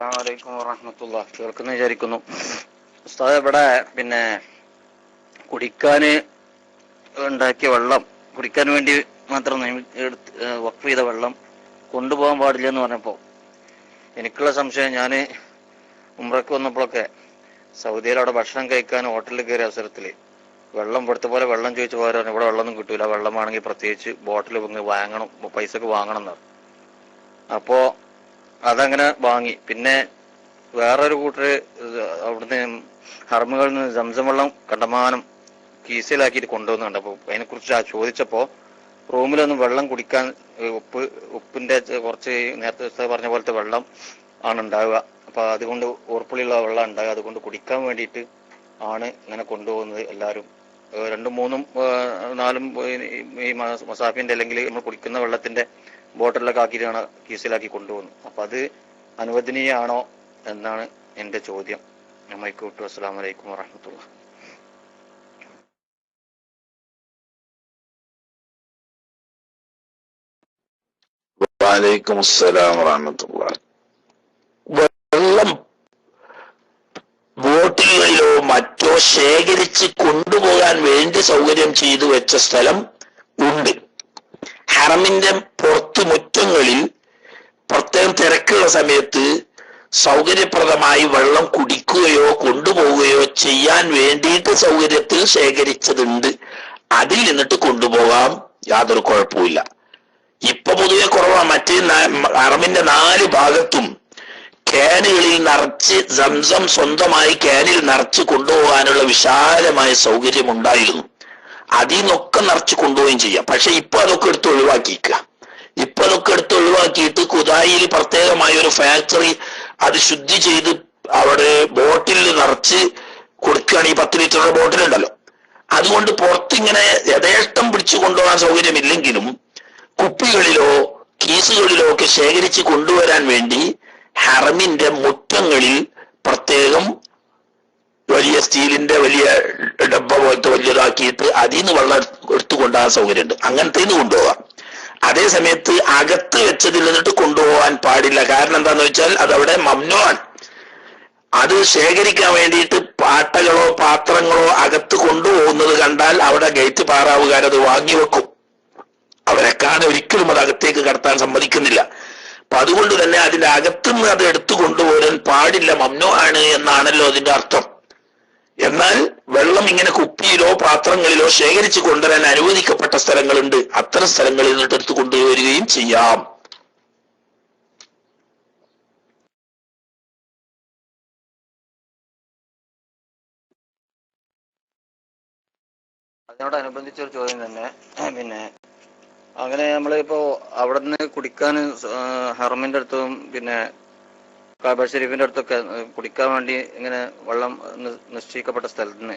അസ്സലാമു വറഹ്മത്തുള്ളാഹി. കേൾക്കുന്ന വിചാരിക്കുന്നു. ഉസ്താദ്, ഇവിടെ പിന്നെ കുടിക്കാൻ ഉണ്ടാക്കിയ വെള്ളം, കുടിക്കാൻ വേണ്ടി മാത്രം വഖഫ് ചെയ്ത വെള്ളം കൊണ്ടുപോകാൻ പാടില്ല എന്ന് പറഞ്ഞപ്പോൾ എനിക്കുള്ള സംശയം, ഞാൻ ഉംറയ്ക്ക് വന്നപ്പോഴൊക്കെ സൗദിയിൽ അവിടെ ഭക്ഷണം കഴിക്കാൻ ഹോട്ടലിൽ കയറിയ അവസരത്തിൽ വെള്ളം ഇവിടുത്തെ പോലെ വെള്ളം ചോദിച്ചു പോകാൻ ഇവിടെ വെള്ളമൊന്നും കിട്ടൂല, വെള്ളമാണെങ്കിൽ പ്രത്യേകിച്ച് ബോട്ടിൽ വാങ്ങണം, പൈസക്ക് വാങ്ങണം എന്നാണ്. അപ്പോൾ അതങ്ങനെ വാങ്ങി. പിന്നെ വേറൊരു കൂട്ടർ അവിടുന്ന് ഹർമുകളിൽ നിന്ന് സംസം വെള്ളം കണ്ടമാനം കീസിലാക്കിയിട്ട് കൊണ്ടുവന്നുണ്ട്. അപ്പോൾ അതിനെക്കുറിച്ച് ചോദിച്ചപ്പോൾ റൂമിലൊന്നും വെള്ളം കുടിക്കാൻ ഉപ്പിന്റെ കുറച്ച് നേരത്തെ പറഞ്ഞ പോലത്തെ വെള്ളം ആണ് ഉണ്ടാവുക. അപ്പോൾ അതുകൊണ്ട് ഉറപ്പുള്ള വെള്ളം ഉണ്ടാവുക, അതുകൊണ്ട് കുടിക്കാൻ വേണ്ടിയിട്ട് ആണ് ഇങ്ങനെ കൊണ്ടുപോകുന്നത്. എല്ലാവരും 2, 3, 4 ഈ മസാഫിന്റെ അല്ലെങ്കിൽ നമ്മൾ കുടിക്കുന്ന വെള്ളത്തിന്റെ ബോട്ടിലൊക്കെ ആക്കിയിട്ടാണ് കീസിലാക്കി കൊണ്ടുപോകുന്നത്. അപ്പൊ അത് അനുവദനീയമാണോ എന്നാണ് എന്റെ ചോദ്യം. മൈക്ക് വിട്ടു. അസ്സലാമു അലൈക്കും വറഹ്മത്തുള്ളാഹി. വഅലൈക്കും അസ്സലാം വറഹ്മത്തുള്ളാഹി. വെള്ളം ബോട്ടിലുകളിലോ മറ്റോ ശേഖരിച്ച് കൊണ്ടുപോകാൻ വേണ്ടി സൗകര്യം ചെയ്തു വെച്ച സ്ഥലം ഉണ്ട്. ഹറമിന്റെ പുറത്തു മുറ്റങ്ങളിൽ പ്രത്യേകം തിരക്കുള്ള സമയത്ത് സൗകര്യപ്രദമായി വെള്ളം കുടിക്കുകയോ കൊണ്ടുപോവുകയോ ചെയ്യാൻ വേണ്ടിയിട്ട് സൗകര്യത്തിൽ ശേഖരിച്ചതുണ്ട്. അതിൽ നിന്നിട്ട് കൊണ്ടുപോകാം, യാതൊരു കുഴപ്പമില്ല. ഇപ്പൊ പൊതുവെ കുറവാണ്. മറ്റേ ഹറമിന്റെ 4 ഭാഗത്തും ക്യാനുകളിൽ നിറച്ച് സംസം സ്വന്തമായി ക്യാനിൽ നിറച്ച് കൊണ്ടുപോകാനുള്ള വിശാലമായ സൗകര്യം ഉണ്ടായിരുന്നു. അതിൽ നിന്നൊക്കെ നിറച്ച് കൊണ്ടുപോവുകയും ചെയ്യാം. പക്ഷെ ഇപ്പൊ അതൊക്കെ എടുത്ത് ഒഴിവാക്കിയിട്ട് കുദായിൽ പ്രത്യേകമായ ഒരു ഫാക്ടറി അത് ശുദ്ധി ചെയ്ത് അവിടെ ബോട്ടിൽ നിറച്ച് കൊടുക്കുകയാണെങ്കിൽ 10 ലിറ്ററുടെ ബോട്ടിലുണ്ടല്ലോ, അതുകൊണ്ട് പുറത്തിങ്ങനെ യഥേഷ്ടം പിടിച്ചു കൊണ്ടുപോകാൻ സൗകര്യമില്ലെങ്കിലും കുപ്പികളിലോ കീസുകളിലോ ഒക്കെ ശേഖരിച്ച് കൊണ്ടുവരാൻ വേണ്ടി ഹറമിന്റെ മുറ്റങ്ങളിൽ പ്രത്യേകം വലിയ സ്റ്റീലിന്റെ വലിയ ഡബ്ബ പോലത്തെ വലിയതാക്കിയിട്ട് അതിൽ നിന്ന് വെള്ളം എടുത്തു കൊണ്ടുപോകാൻ സൗകര്യമുണ്ട്. അങ്ങനത്തെ കൊണ്ടുപോകാം. അതേ സമയത്ത് അകത്ത് വെച്ചതിൽ നിന്നിട്ട് കൊണ്ടുപോകാൻ പാടില്ല. കാരണം എന്താന്ന് വെച്ചാൽ അതവിടെ മംനുആണ്. അത് ശേഖരിക്കാൻ വേണ്ടിയിട്ട് പാട്ടകളോ പാത്രങ്ങളോ അകത്ത് കൊണ്ടുപോകുന്നത് കണ്ടാൽ അവിടെ ഗേറ്റ് പാറാവുകാരത് വാങ്ങി വെക്കും. അവരെക്കാണ് ഒരിക്കലും അത് അകത്തേക്ക് കടത്താൻ സമ്മതിക്കുന്നില്ല. അപ്പൊ അതുകൊണ്ട് തന്നെ അതിന്റെ അകത്തുനിന്ന് അത് എടുത്തു കൊണ്ടുപോകാൻ പാടില്ല, മംനുആണ് എന്നാണല്ലോ അതിന്റെ അർത്ഥം. എന്നാൽ വെള്ളം ഇങ്ങനെ കുപ്പിയിലോ പാത്രങ്ങളിലോ ശേഖരിച്ച് കൊണ്ടുവരാൻ അനുവദിക്കപ്പെട്ട സ്ഥലങ്ങളുണ്ട്. അത്തരം സ്ഥലങ്ങളിൽ നിന്നിട്ട് എടുത്തു കൊണ്ടുവരികയും ചെയ്യാം. അതിനോടനുബന്ധിച്ചൊരു ചോദ്യം തന്നെ. പിന്നെ അങ്ങനെ നമ്മളിപ്പോ അവിടെ നിന്ന് കുടിക്കാൻ ഹറമിന്റെ അടുത്തും പിന്നെ കാബ ഷരീഫിന്റെ അടുത്തൊക്കെ കുടിക്കാൻ വേണ്ടി ഇങ്ങനെ വെള്ളം നിശ്ചയിക്കപ്പെട്ട സ്ഥലത്ത് നിന്ന്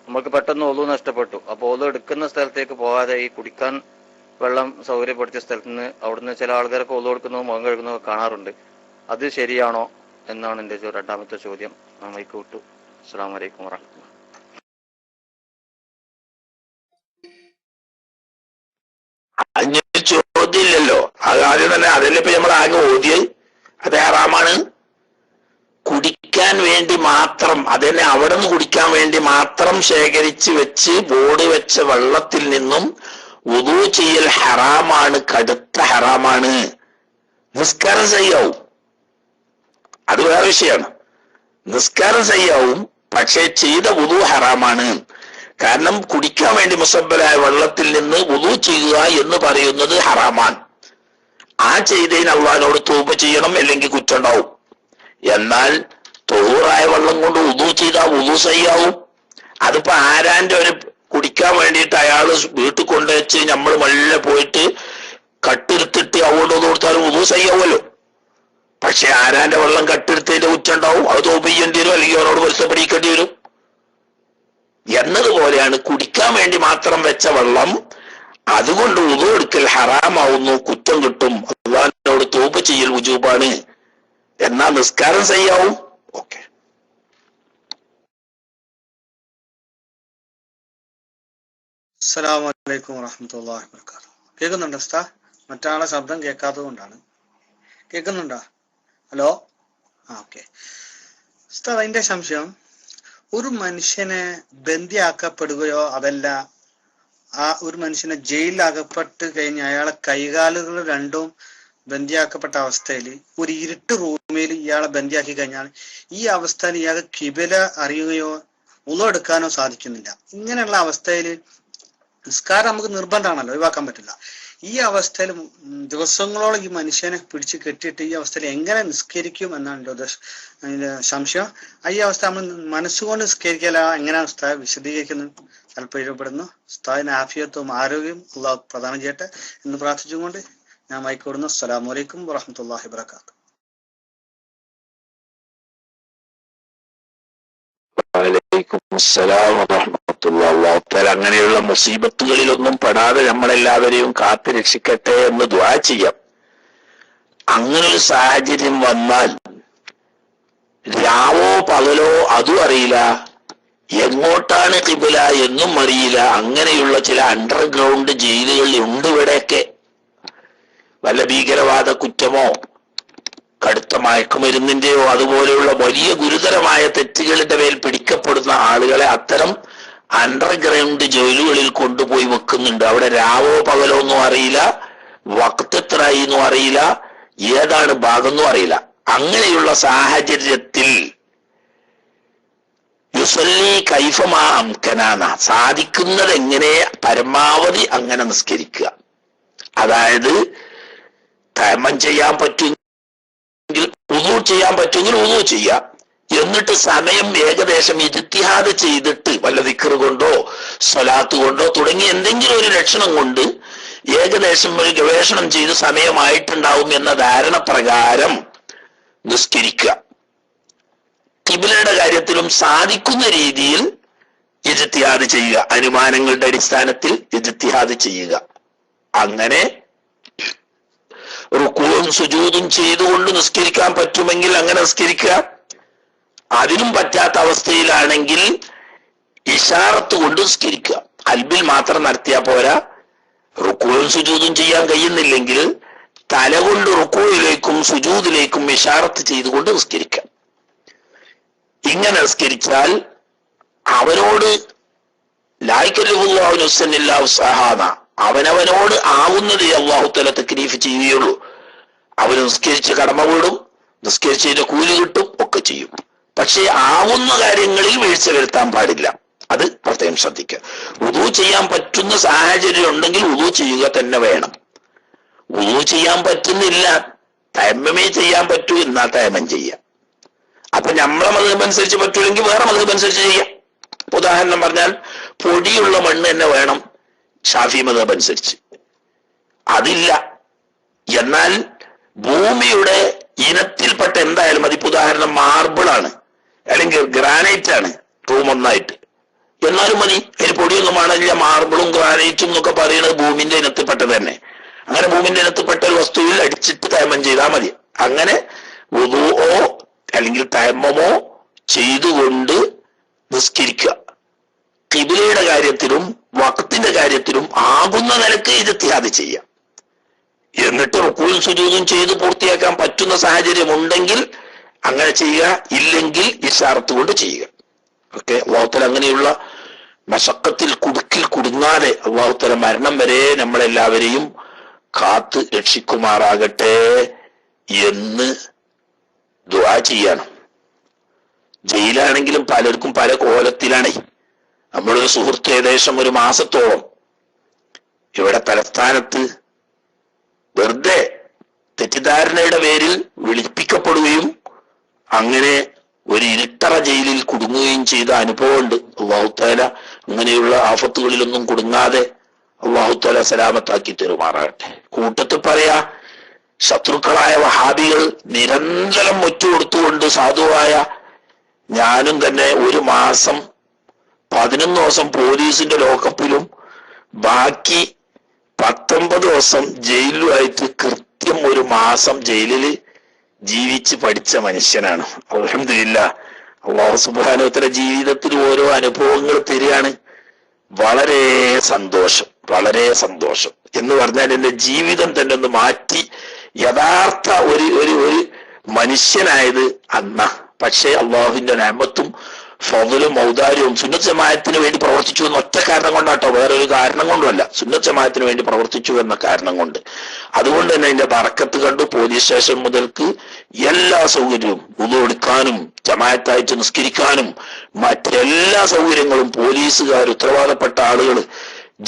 നമ്മൾക്ക് പെട്ടെന്ന് ഒളു നഷ്ടപ്പെട്ടു. അപ്പോൾ ഒളു എടുക്കുന്ന സ്ഥലത്തേക്ക് പോകാതെ ഈ കുടിക്കാൻ വെള്ളം സൗകര്യപ്പെടുത്തിയ സ്ഥലത്ത് നിന്ന് അവിടുന്ന് ചില ആൾക്കാരൊക്കെ ഒളു എടുക്കുന്നതും മുഖം കഴുകുന്നതും കാണാറുണ്ട്. അത് ശരിയാണോ എന്നാണ് എന്റെ 2ാമത്തെ ചോദ്യം. മൈക്ക് വിട്ടു. അസ്സലാമു അലൈക്കും വറഹ്മത്തുള്ളാഹി. അങ്ങനെ ചോദ്യമില്ലല്ലോ. അത് ആദ്യം തന്നെ അതല്ലേ ഇപ്പൊ നമ്മൾ ആകെ ഓതിയത്. അത് ഹറാമാണ്. കുടിക്കാൻ വേണ്ടി മാത്രം, അതന്നെ അവിടെ നിന്ന് കുടിക്കാൻ വേണ്ടി മാത്രം ശേഖരിച്ച് വെച്ച് ബോർഡ് വെച്ച വെള്ളത്തിൽ നിന്നും വുദൂ ചെയ്യൽ ഹറാമാണ്, കടുത്ത ഹറാമാണ്. നിസ്കാരം സഹിയാവും, അത് വേറെ വിഷയമാണ്. നിസ്കാരം സഹിയാവും, പക്ഷെ ചെയ്ത വുദൂ ഹറാമാണ്. കാരണം കുടിക്കാൻ വേണ്ടി മുസബ്ബലായ വെള്ളത്തിൽ നിന്ന് വുദൂ ചെയ്യുക എന്ന് പറയുന്നത് ഹറാമാണ്. ആ ചെയ്തതിന് അള്ളാഹിനോട് തൗബ ചെയ്യണം, അല്ലെങ്കിൽ കുറ്റുണ്ടാവും. എന്നാൽ തൊഹൂറായ വെള്ളം കൊണ്ട് വുദൂ ചെയ്താൽ വുദൂ സഹിയാവും. അതിപ്പോ ആരാന്റെ ഒരു കുടിക്കാൻ വേണ്ടിയിട്ട് അയാള് വീട്ടിൽ കൊണ്ടുവച്ച് നമ്മൾ മെല്ലെ പോയിട്ട് കട്ടെടുത്തിട്ട് അതുകൊണ്ട് കൊടുത്താലും വുദൂ സഹിയാവുമല്ലോ. പക്ഷെ ആരാന്റെ വെള്ളം കട്ടെടുത്തതിന്റെ കുറ്റുണ്ടാവും, അത് തൗബ ചെയ്യേണ്ടി വരും, അല്ലെങ്കിൽ അവരോട് പൊരുത്തപ്പെടിക്കേണ്ടി വരും. എന്നതുപോലെയാണ് കുടിക്കാൻ വേണ്ടി മാത്രം വെച്ച വെള്ളം, അതുകൊണ്ട് വുദൂ എടുക്കൽ ഹറാമാവുന്നു, കുറ്റം കിട്ടും. അള്ളാഹിനോട് തൗബ ചെയ്യൽ വുജൂബാണ്. എന്നാ നിസ്കാരം സഹിയാവും. ഓക്കെ. അസ്സലാമു അലൈക്കും വറഹ്മത്തുള്ളാഹി വബറകാതുഹു. കേൾക്കുന്നുണ്ടോ ഉസ്താദ്? മറ്റാളെ ശബ്ദം കേൾക്കാത്തത് കൊണ്ടാണ്. കേൾക്കുന്നുണ്ടോ? ഹലോ ഓക്കെ ഉസ്താദ്, അതിന്റെ സംശയം, ഒരു മനുഷ്യനെ ബന്ദിയാക്കപ്പെടുകയോ അതല്ല ആ ഒരു മനുഷ്യനെ ജയിലിലാകപ്പെട്ട് കഴിഞ്ഞ് അയാളെ കൈകാലുകൾ രണ്ടും ബന്ദിയാക്കപ്പെട്ട അവസ്ഥയിൽ ഒരു ഇരുട്ട് റൂമിൽ ഇയാളെ ബന്ദിയാക്കി കഴിഞ്ഞാൽ ഈ അവസ്ഥയിൽ ഇയാൾക്ക് കിബില അറിയുകയോ ഉളു എടുക്കാനോ സാധിക്കുന്നില്ല. ഇങ്ങനെയുള്ള അവസ്ഥയിൽ നിസ്കാരം നമുക്ക് നിർബന്ധമാണല്ലോ, ഒഴിവാക്കാൻ പറ്റില്ല. ഈ അവസ്ഥയിൽ ദിവസങ്ങളോളം ഈ മനുഷ്യനെ പിടിച്ച് കെട്ടിയിട്ട് ഈ അവസ്ഥയിൽ എങ്ങനെ നിസ്കരിക്കും എന്നാണ് അതിന്റെ സംശയം. ഈ അവസ്ഥ നമ്മൾ മനസ്സുകൊണ്ട് നിസ്കരിക്കല എങ്ങനെയാണ് ഉസ്താദ് വിശദീകരിക്കുന്നത് താല്പര്യപ്പെടുന്നു. ഉസ്താദിന് ആഫിയത്തും ആരോഗ്യം അള്ളാഹു പ്രദാനം ചെയ്യട്ടെ എന്ന് പ്രാർത്ഥിച്ചുകൊണ്ട് ഞാൻ മൈക്കോടുന്നു. അസ്സലാമു അലൈക്കും വറഹ്മത്തുള്ളാഹി വബറകാതുഹു. അങ്ങനെയുള്ള മുസീബത്തുകളിലൊന്നും പെടാതെ നമ്മളെല്ലാവരെയും കാത്തു രക്ഷിക്കട്ടെ എന്ന് ദുആ ചെയ്യാം. അങ്ങനൊരു സാഹചര്യം വന്നാൽ രാവോ പകലോ അതും അറിയില്ല, എങ്ങോട്ടാണ് ഖിബല എന്നും അറിയില്ല. അങ്ങനെയുള്ള ചില അണ്ടർഗ്രൗണ്ട് ജയിലുകളിൽ ഉണ്ട് ഇവിടെയൊക്കെ. വല്ല ഭീകരവാദ കുറ്റമോ കടുത്ത മയക്കുമരുന്നിന്റെയോ അതുപോലെയുള്ള വലിയ ഗുരുതരമായ തെറ്റുകളുടെ മേൽ പിടിക്കപ്പെടുന്ന ആളുകളെ അത്തരം അണ്ടർഗ്രൗണ്ട് ജയിലുകളിൽ കൊണ്ടുപോയി വെക്കുന്നുണ്ട്. അവിടെ രാവോ പകലോ ഒന്നും അറിയില്ല, വക്ത് എത്രയായി എന്നും അറിയില്ല, ഏതാണ് ഭാഗം എന്നും അറിയില്ല. അങ്ങനെയുള്ള സാഹചര്യത്തിൽ യുസല്ലി കൈഫമാ അംകനാന, സാധിക്കുന്നത് എങ്ങനെ പരമാവധി അങ്ങനെ നിസ്കരിക്കുക. അതായത് തയമ്മം ചെയ്യാൻ പറ്റുമെങ്കിൽ വുളൂ ചെയ്യാൻ പറ്റുമെങ്കിൽ വുളൂ ചെയ്യാം. എന്നിട്ട് സമയം ഏകദേശം ഇജ്തിഹാദ് ചെയ്തിട്ട് വല്ല ദിക്ർ കൊണ്ടോ സ്വലാത്ത് കൊണ്ടോ തുടങ്ങി എന്തെങ്കിലും ഒരു ലക്ഷണം കൊണ്ട് ഏകദേശം ഒരു ഗവേഷണം ചെയ്ത് സമയമായിട്ടുണ്ടാവും എന്ന ധാരണ പ്രകാരം നിസ്കരിക്കുക. ഖിബ്ലയുടെ കാര്യത്തിലും സാധിക്കുന്ന രീതിയിൽ ഇജ്തിഹാദ് ചെയ്യുക, അനുമാനങ്ങളുടെ അടിസ്ഥാനത്തിൽ ഇജ്തിഹാദ് ചെയ്യുക. അങ്ങനെ റുകൂഉം സുജൂദും ചെയ്തുകൊണ്ട് നിസ്കരിക്കാൻ പറ്റുമെങ്കിൽ അങ്ങനെ നിസ്കരിക്കുക. അതിനും പറ്റാത്ത അവസ്ഥയിലാണെങ്കിൽ ഇശാറത്ത് കൊണ്ട് നിസ്കരിക്കുക. ഖൽബിൽ മാത്രം നടത്തിയാൽ പോരാ. റുകൂഉം സുജൂദും ചെയ്യാൻ കഴിയുന്നില്ലെങ്കിൽ തല കൊണ്ട് റുകൂഇലേക്കും സുജൂദിലേക്കും ഇശാറത്ത് ചെയ്തുകൊണ്ട് നിസ്കരിക്കുക. ഇങ്ങനെ നിസ്കരിച്ചാൽ അവനോട് ലാ യുകല്ലിഫുല്ലാഹു നഫ്സൻ ഇല്ലാ വസ്അഹാ, അവനവനോട് ആവുന്നതേ അല്ലാഹു തആല തക്ലീഫ് ചെയ്യുകയുള്ളൂ. അവന് നിസ്കരിച്ച് കടമ വീടും, നിസ്കരിച്ചതിന്റെ കൂലി കിട്ടും, ഒക്കെ ചെയ്യും. പക്ഷെ ആവുന്ന കാര്യങ്ങളിൽ വീഴ്ച വരുത്താൻ പാടില്ല. അത് പ്രത്യേകം ശ്രദ്ധിക്കുക. വുളൂ ചെയ്യാൻ പറ്റുന്ന സാഹചര്യം ഉണ്ടെങ്കിൽ വുളൂ ചെയ്യുക തന്നെ വേണം. വുളൂ ചെയ്യാൻ പറ്റുന്നില്ല, തയമ്മമേ ചെയ്യാൻ പറ്റൂ, എന്നാൽ തയമ്മം ചെയ്യാം. അപ്പൊ നമ്മളെ മദ്ഹബ് അനുസരിച്ച് പറ്റൂലെങ്കിൽ വേറെ മദ്ഹബ് അനുസരിച്ച് ചെയ്യാം. ഉദാഹരണം പറഞ്ഞാൽ പൊടിയുള്ള മണ്ണ് തന്നെ വേണം ഷാഫി മദ്ഹബ് അനുസരിച്ച്. അതില്ല. എന്നാൽ ഭൂമിയുടെ ഇനത്തിൽപ്പെട്ട എന്തായാലും അതിപ്പോ ഉദാഹരണം മാർബിളാണ് അല്ലെങ്കിൽ ഗ്രാനൈറ്റ് ആണ് റൂം ഒന്നായിട്ട്, എന്നാലും മതി. അതിന് പൊടിയൊന്നും ആണില്ല. മാർബിളും ഗ്രാനൈറ്റും എന്നൊക്കെ പറയുന്നത് ഭൂമിന്റെ ഇനത്തിൽപ്പെട്ടത് തന്നെ. അങ്ങനെ ഭൂമിന്റെ ഇനത്തിൽപ്പെട്ട ഒരു വസ്തുവിൽ അടിച്ചിട്ട് തയമ്മം ചെയ്താൽ മതി. അങ്ങനെ വുദൂഓ അല്ലെങ്കിൽ തയമ്മമോ ചെയ്തുകൊണ്ട് നിസ്കരിക്കുക. ഖിബ്ലയുടെ കാര്യത്തിലും വഖത്തിന്റെ കാര്യത്തിലും ആകുന്ന നിലക്ക് ഇജ്തിഹാദ് ചെയ്യാം. എന്നിട്ട് റുകൂഉം സുജൂദും ചെയ്ത് പൂർത്തിയാക്കാൻ പറ്റുന്ന സാഹചര്യം ഉണ്ടെങ്കിൽ അങ്ങനെ ചെയ്യുക, ഇല്ലെങ്കിൽ ഇശാറത്ത് കൊണ്ട് ചെയ്യുക. ഓക്കെ. അല്ലാഹുതആല അങ്ങനെയുള്ള മശക്കത്തിൽ കുടുക്കിൽ കുടുങ്ങാതെ അല്ലാഹുതആല മരണം വരെ നമ്മളെല്ലാവരെയും കാത്ത് രക്ഷിക്കുമാറാകട്ടെ എന്ന് ദുആ ചെയ്യണം. ജയിലാണെങ്കിലും പലർക്കും പല കോലത്തിലാണ്. നമ്മളൊരു സുഹൃത്ത് ഏകദേശം ഒരു മാസത്തോളം ഇവിടെ തലസ്ഥാനത്ത് വെറുതെ തെറ്റിദ്ധാരണയുടെ പേരിൽ വിളിപ്പിക്കപ്പെടുകയും അങ്ങനെ ഒരു ഇരുട്ടറ ജയിലിൽ കുടുങ്ങുകയും ചെയ്ത അനുഭവമുണ്ട്. അല്ലാഹു തആല അങ്ങനെയുള്ള ആഫത്തുകളിലൊന്നും കുടുങ്ങാതെ അല്ലാഹു തആല സലാമത്താക്കി തരുമാറാകട്ടെ. കൂട്ടത്തിൽ പറയാ, ശത്രുക്കളായ വഹാബികൾ നിരന്തരം ഒറ്റുകൊടുത്തുകൊണ്ട് സാധുവായ ഞാനും തന്നെ ഒരു മാസം 11 ദിവസം പോലീസിന്റെ ലോക്കപ്പിലും ബാക്കി 19 ദിവസം ജയിലുമായിട്ട് കൃത്യം ഒരു മാസം ജയിലിൽ ജീവിച്ച് പഠിച്ച മനുഷ്യനാണ്. അൽഹംദുലില്ലാഹ്. അല്ലാഹു സുബ്ഹാനഹു വ തആല ജീവിതത്തിൽ ഓരോ അനുഭവങ്ങൾ തരികയാണ്. വളരെ സന്തോഷം, വളരെ സന്തോഷം എന്ന് പറഞ്ഞാൽ എന്റെ ജീവിതം തന്നെ ഒന്ന് മാറ്റി യഥാർത്ഥ ഒരു മനുഷ്യനായത് അന്ന. പക്ഷേ അള്ളാഹുവിന്റെ നിഅമത്തും ഫضലും ഔദാര്യവും സുന്നത്ത് ജമാഅത്തിന് വേണ്ടി പ്രവർത്തിച്ചു എന്ന ഒറ്റ കാരണം കൊണ്ടാട്ടോ, വേറൊരു കാരണം കൊണ്ടുമല്ല. സുന്നത്ത് ജമാഅത്തിന് വേണ്ടി പ്രവർത്തിച്ചു എന്ന കാരണം കൊണ്ട്. അതുകൊണ്ട് തന്നെ അതിന്റെ ബറക്കത്ത് കണ്ടു. പോലീസ് സ്റ്റേഷൻ മുതൽക്ക് എല്ലാ സൗകര്യവും വുളു എടുക്കാനും ജമാഅത്തായിട്ട് നിസ്കരിക്കാനും മറ്റെല്ലാ സൗകര്യങ്ങളും പോലീസുകാർ, ഉത്തരവാദപ്പെട്ട ആളുകൾ,